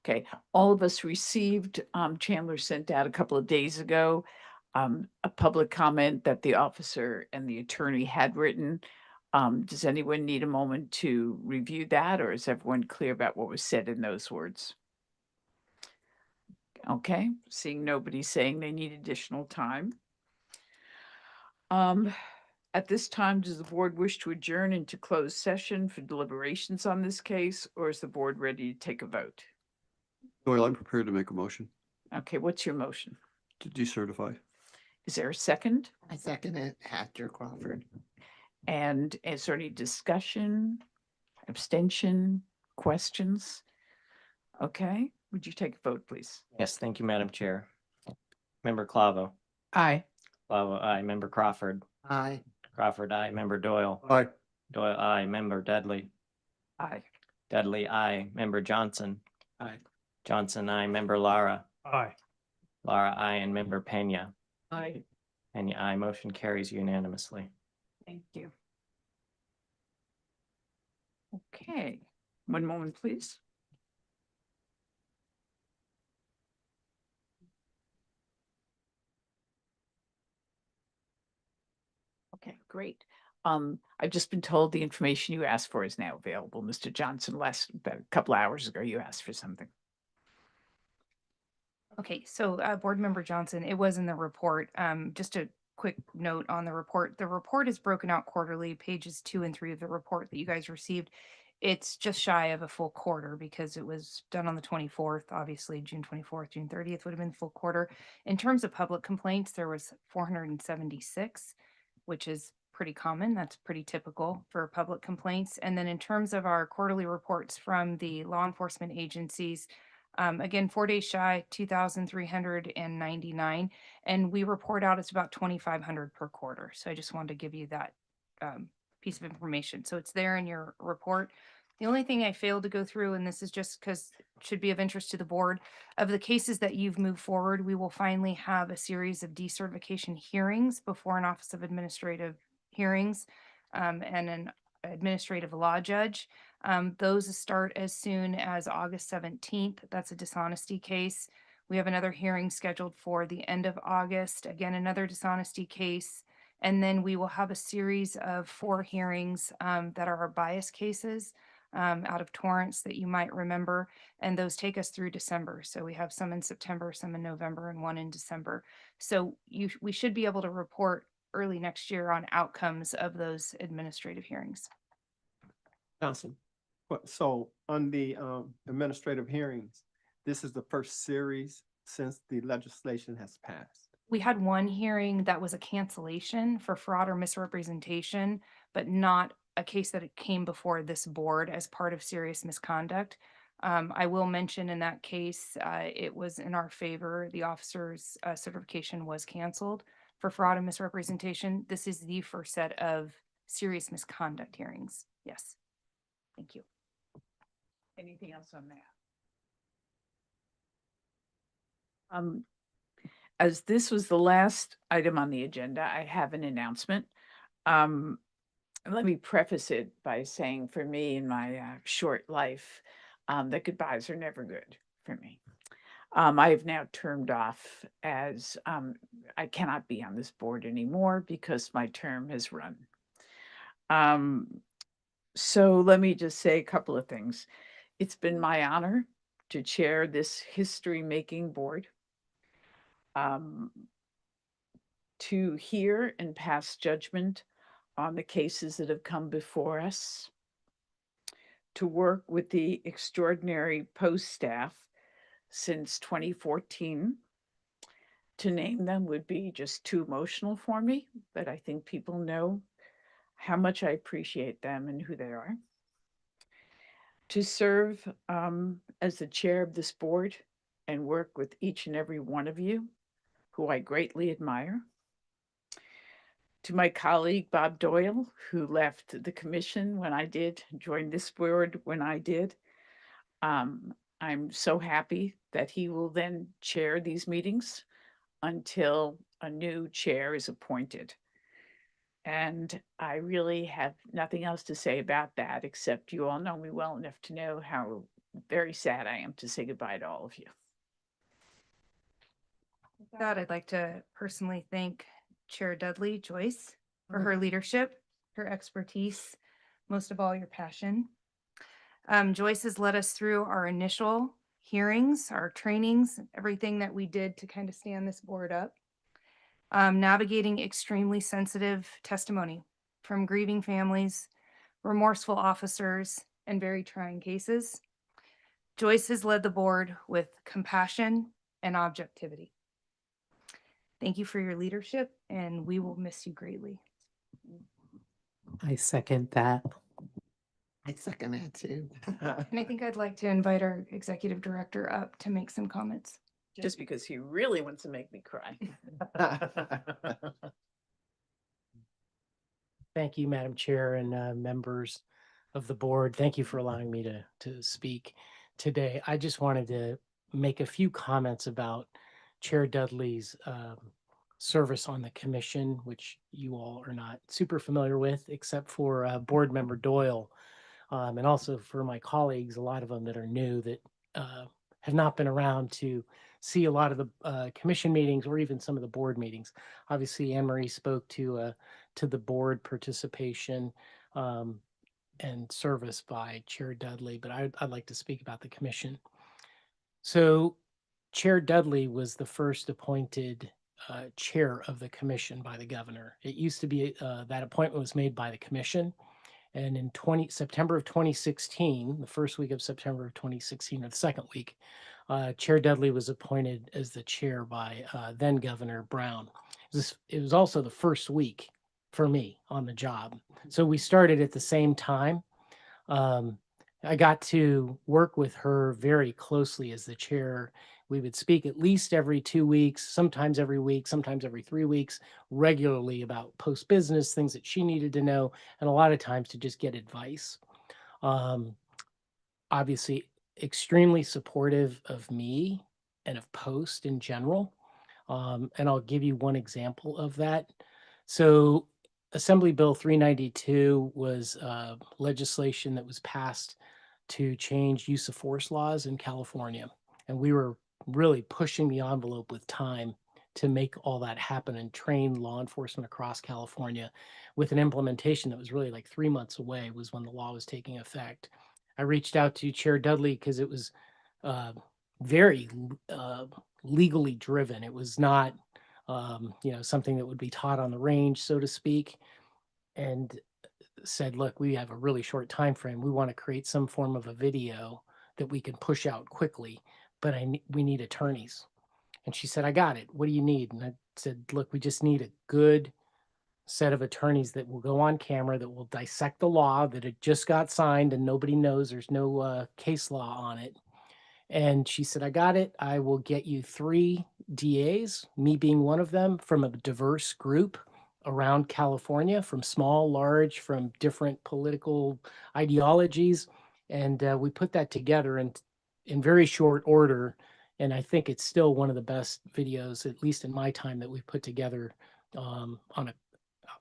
Speaker 1: Okay, all of us received, Chandler sent out a couple of days ago, a public comment that the officer and the attorney had written. Does anyone need a moment to review that, or is everyone clear about what was said in those words? Okay, seeing nobody saying they need additional time. At this time, does the board wish to adjourn into closed session for deliberations on this case, or is the board ready to take a vote?
Speaker 12: Doyle, I'm prepared to make a motion
Speaker 1: Okay, what's your motion?
Speaker 12: to decertify.
Speaker 1: Is there a second?
Speaker 6: I second it, Hatcher Crawford.
Speaker 1: And is there any discussion, abstention, questions? Okay, would you take a vote, please?
Speaker 10: Yes, thank you, Madam Chair. Member Clavo.
Speaker 7: Aye.
Speaker 10: Clavo, aye. Member Crawford.
Speaker 6: Aye.
Speaker 10: Crawford, aye. Member Doyle.
Speaker 12: Aye.
Speaker 10: Doyle, aye. Member Dudley.
Speaker 1: Aye.
Speaker 10: Dudley, aye. Member Johnson.
Speaker 7: Aye.
Speaker 10: Johnson, aye. Member Lara.
Speaker 15: Aye.
Speaker 10: Lara, aye. And Member Pena.
Speaker 7: Aye.
Speaker 10: Pena, aye. Motion carries unanimously.
Speaker 1: Thank you. Okay, one moment, please. Okay, great. I've just been told the information you asked for is now available. Mr. Johnson, about a couple hours ago, you asked for something.
Speaker 3: Okay, so Board Member Johnson, it was in the report. Just a quick note on the report. The report is broken out quarterly, pages 2 and 3 of the report that you guys received. It's just shy of a full quarter because it was done on the 24th. Obviously, June 24th, June 30th would have been full quarter. In terms of public complaints, there was 476, which is pretty common. That's pretty typical for public complaints. And then in terms of our quarterly reports from the law enforcement agencies, again, 4 days shy, 2,399, and we report out it's about 2,500 per quarter. So I just wanted to give you that piece of information. So it's there in your report. The only thing I failed to go through, and this is just because it should be of interest to the board, of the cases that you've moved forward, we will finally have a series of decertification hearings before an Office of Administrative Hearings and an administrative law judge. Those start as soon as August 17th. That's a dishonesty case. We have another hearing scheduled for the end of August. Again, another dishonesty case. And then we will have a series of 4 hearings that are our bias cases out of Torrance that you might remember. And those take us through December. So we have some in September, some in November, and 1 in December. So we should be able to report early next year on outcomes of those administrative hearings.
Speaker 5: Johnson. So on the administrative hearings, this is the first series since the legislation has passed.
Speaker 3: We had one hearing that was a cancellation for fraud or misrepresentation, but not a case that it came before this board as part of serious misconduct. I will mention in that case, it was in our favor. The officer's certification was canceled for fraud and misrepresentation. This is the first set of serious misconduct hearings. Yes. Thank you.
Speaker 1: Anything else on that? As this was the last item on the agenda, I have an announcement. Let me preface it by saying for me in my short life, that goodbyes are never good for me. I have now termed off as I cannot be on this board anymore because my term has run. So let me just say a couple of things. It's been my honor to chair this history-making board, to hear and pass judgment on the cases that have come before us, to work with the extraordinary post staff since 2014. To name them would be just too emotional for me, but I think people know how much I appreciate them and who they are. To serve as the chair of this board and work with each and every one of you who I greatly admire. To my colleague, Bob Doyle, who left the commission when I did, joined this board when I did. I'm so happy that he will then chair these meetings until a new chair is appointed. And I really have nothing else to say about that, except you all know me well enough to know how very sad I am to say goodbye to all of you.
Speaker 3: With that, I'd like to personally thank Chair Dudley Joyce for her leadership, her expertise, most of all, your passion. Joyce has led us through our initial hearings, our trainings, everything that we did to kind of stand this board up. Navigating extremely sensitive testimony from grieving families, remorseful officers, and very trying cases. Joyce has led the board with compassion and objectivity. Thank you for your leadership, and we will miss you greatly.
Speaker 9: I second that.
Speaker 6: I second that too.
Speaker 3: And I think I'd like to invite our executive director up to make some comments.
Speaker 1: Just because he really wants to make me cry.
Speaker 18: Thank you, Madam Chair and members of the board. Thank you for allowing me to speak today. I just wanted to make a few comments about Chair Dudley's service on the commission, which you all are not super familiar with, except for Board Member Doyle. And also for my colleagues, a lot of them that are new that have not been around to see a lot of the commission meetings or even some of the board meetings. Obviously, Anne Marie spoke to the board participation and service by Chair Dudley, but I'd like to speak about the commission. So Chair Dudley was the first appointed chair of the commission by the governor. It used to be that appointment was made by the commission. And in September of 2016, the first week of September of 2016, or the second week, Chair Dudley was appointed as the chair by then Governor Brown. It was also the first week for me on the job. So we started at the same time. I got to work with her very closely as the chair. We would speak at least every 2 weeks, sometimes every week, sometimes every 3 weeks, regularly about post business, things that she needed to know, and a lot of times to just get advice. Obviously, extremely supportive of me and of Post in general. And I'll give you one example of that. So Assembly Bill 392 was legislation that was passed to change use of force laws in California. And we were really pushing the envelope with time to make all that happen and train law enforcement across California with an implementation that was really like 3 months away was when the law was taking effect. I reached out to Chair Dudley because it was very legally driven. It was not, something that would be taught on the range, so to speak, and said, look, we have a really short time frame. We want to create some form of a video that we can push out quickly, but we need attorneys. And she said, I got it. What do you need? And I said, look, we just need a good set of attorneys that will go on camera, that will dissect the law, that it just got signed and nobody knows, there's no case law on it. And she said, I got it. I will get you 3 DAs, me being one of them, from a diverse group around California, from small, large, from different political ideologies. And we put that together in very short order. And I think it's still one of the best videos, at least in my time, that we've put together on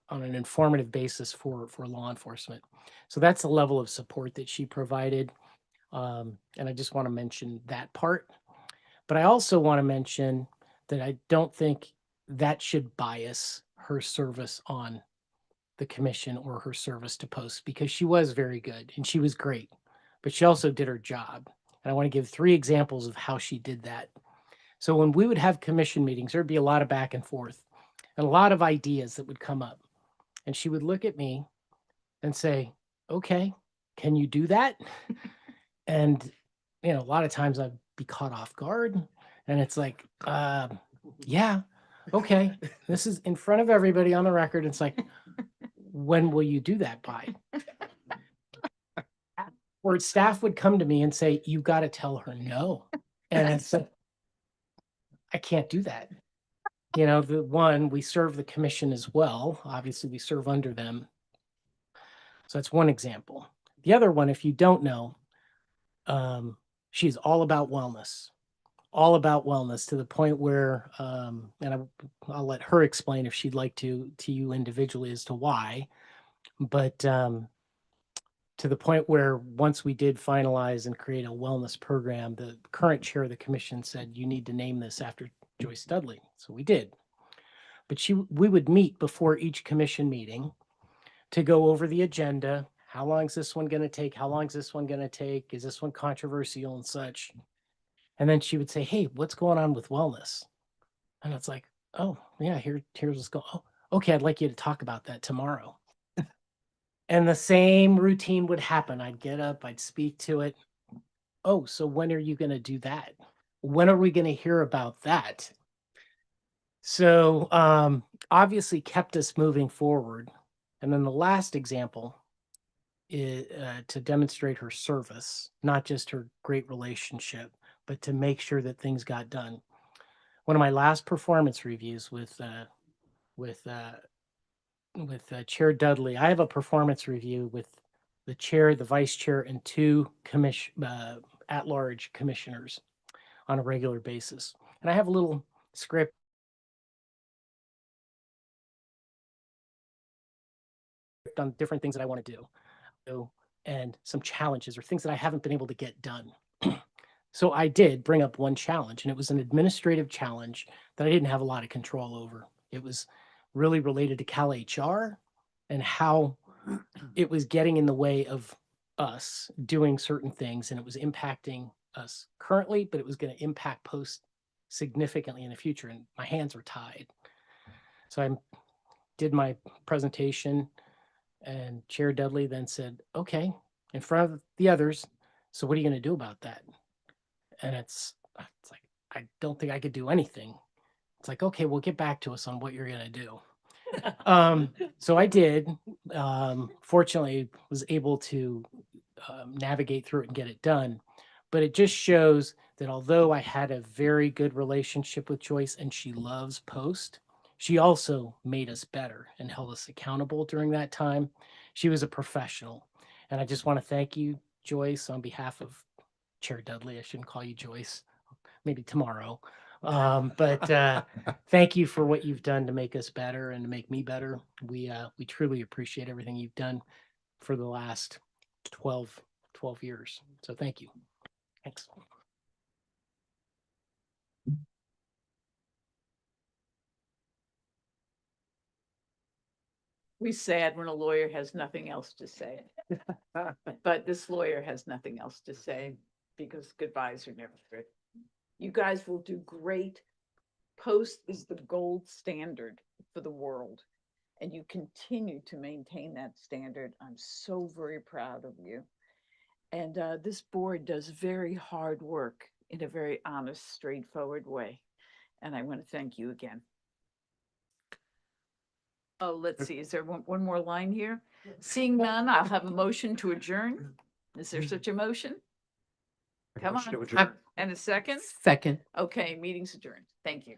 Speaker 18: an informative basis for law enforcement. So that's the level of support that she provided. And I just want to mention that part. But I also want to mention that I don't think that should bias her service on the commission or her service to Post, because she was very good and she was great, but she also did her job. And I want to give 3 examples of how she did that. So when we would have commission meetings, there'd be a lot of back and forth and a lot of ideas that would come up. And she would look at me and say, okay, can you do that? And, a lot of times I'd be caught off guard and it's like, yeah, okay, this is in front of everybody on the record. It's like, when will you do that by? Or staff would come to me and say, you got to tell her no. And it's like, I can't do that. The one, we serve the commission as well. Obviously, we serve under them. So that's one example. The other one, if you don't know, she's all about wellness. all about wellness to the point where, I'll let her explain if she'd like to you individually as to why, but to the point where once we did finalize and create a wellness program, the current chair of the commission said, you need to name this after Joyce Dudley. So we did. But we would meet before each commission meeting to go over the agenda. How long is this one going to take? How long is this one going to take? Is this one controversial and such? And then she would say, hey, what's going on with wellness? And it's like, oh, yeah, here's what's going on. Oh, okay, I'd like you to talk about that tomorrow. And the same routine would happen. I'd get up, I'd speak to it. Oh, so when are you going to do that? When are we going to hear about that? So obviously kept us moving forward. And then the last example is to demonstrate her service, not just her great relationship, but to make sure that things got done. One of my last performance reviews with Chair Dudley, I have a performance review with the chair, the vice chair, and two at-large commissioners on a regular basis. And I have a little script on different things that I want to do and some challenges or things that I haven't been able to get done. So I did bring up one challenge, and it was an administrative challenge that I didn't have a lot of control over. It was really related to Cal HR and how it was getting in the way of us doing certain things, and it was impacting us currently, but it was going to impact post significantly in the future, and my hands were tied. So I did my presentation, and Chair Dudley then said, okay, in front of the others, so what are you going to do about that? And it's like, I don't think I could do anything. It's like, okay, well, get back to us on what you're going to do. So I did, fortunately was able to navigate through it and get it done. But it just shows that although I had a very good relationship with Joyce and she loves Post, she also made us better and held us accountable during that time. She was a professional. And I just want to thank you, Joyce, on behalf of Chair Dudley. I shouldn't call you Joyce, maybe tomorrow. But thank you for what you've done to make us better and to make me better. We truly appreciate everything you've done for the last 12 years. So thank you. Thanks.
Speaker 1: We sad when a lawyer has nothing else to say. But this lawyer has nothing else to say because goodbyes are never good. You guys will do great. Post is the gold standard for the world, and you continue to maintain that standard. I'm so very proud of you. And this board does very hard work in a very honest, straightforward way. And I want to thank you again. Oh, let's see. Is there one more line here? Seeing none, I'll have a motion to adjourn. Is there such a motion? Come
Speaker 12: Motion to
Speaker 1: on.
Speaker 12: adjourn.
Speaker 1: And a second?
Speaker 9: Second.
Speaker 1: Okay, meeting's adjourned. Thank you.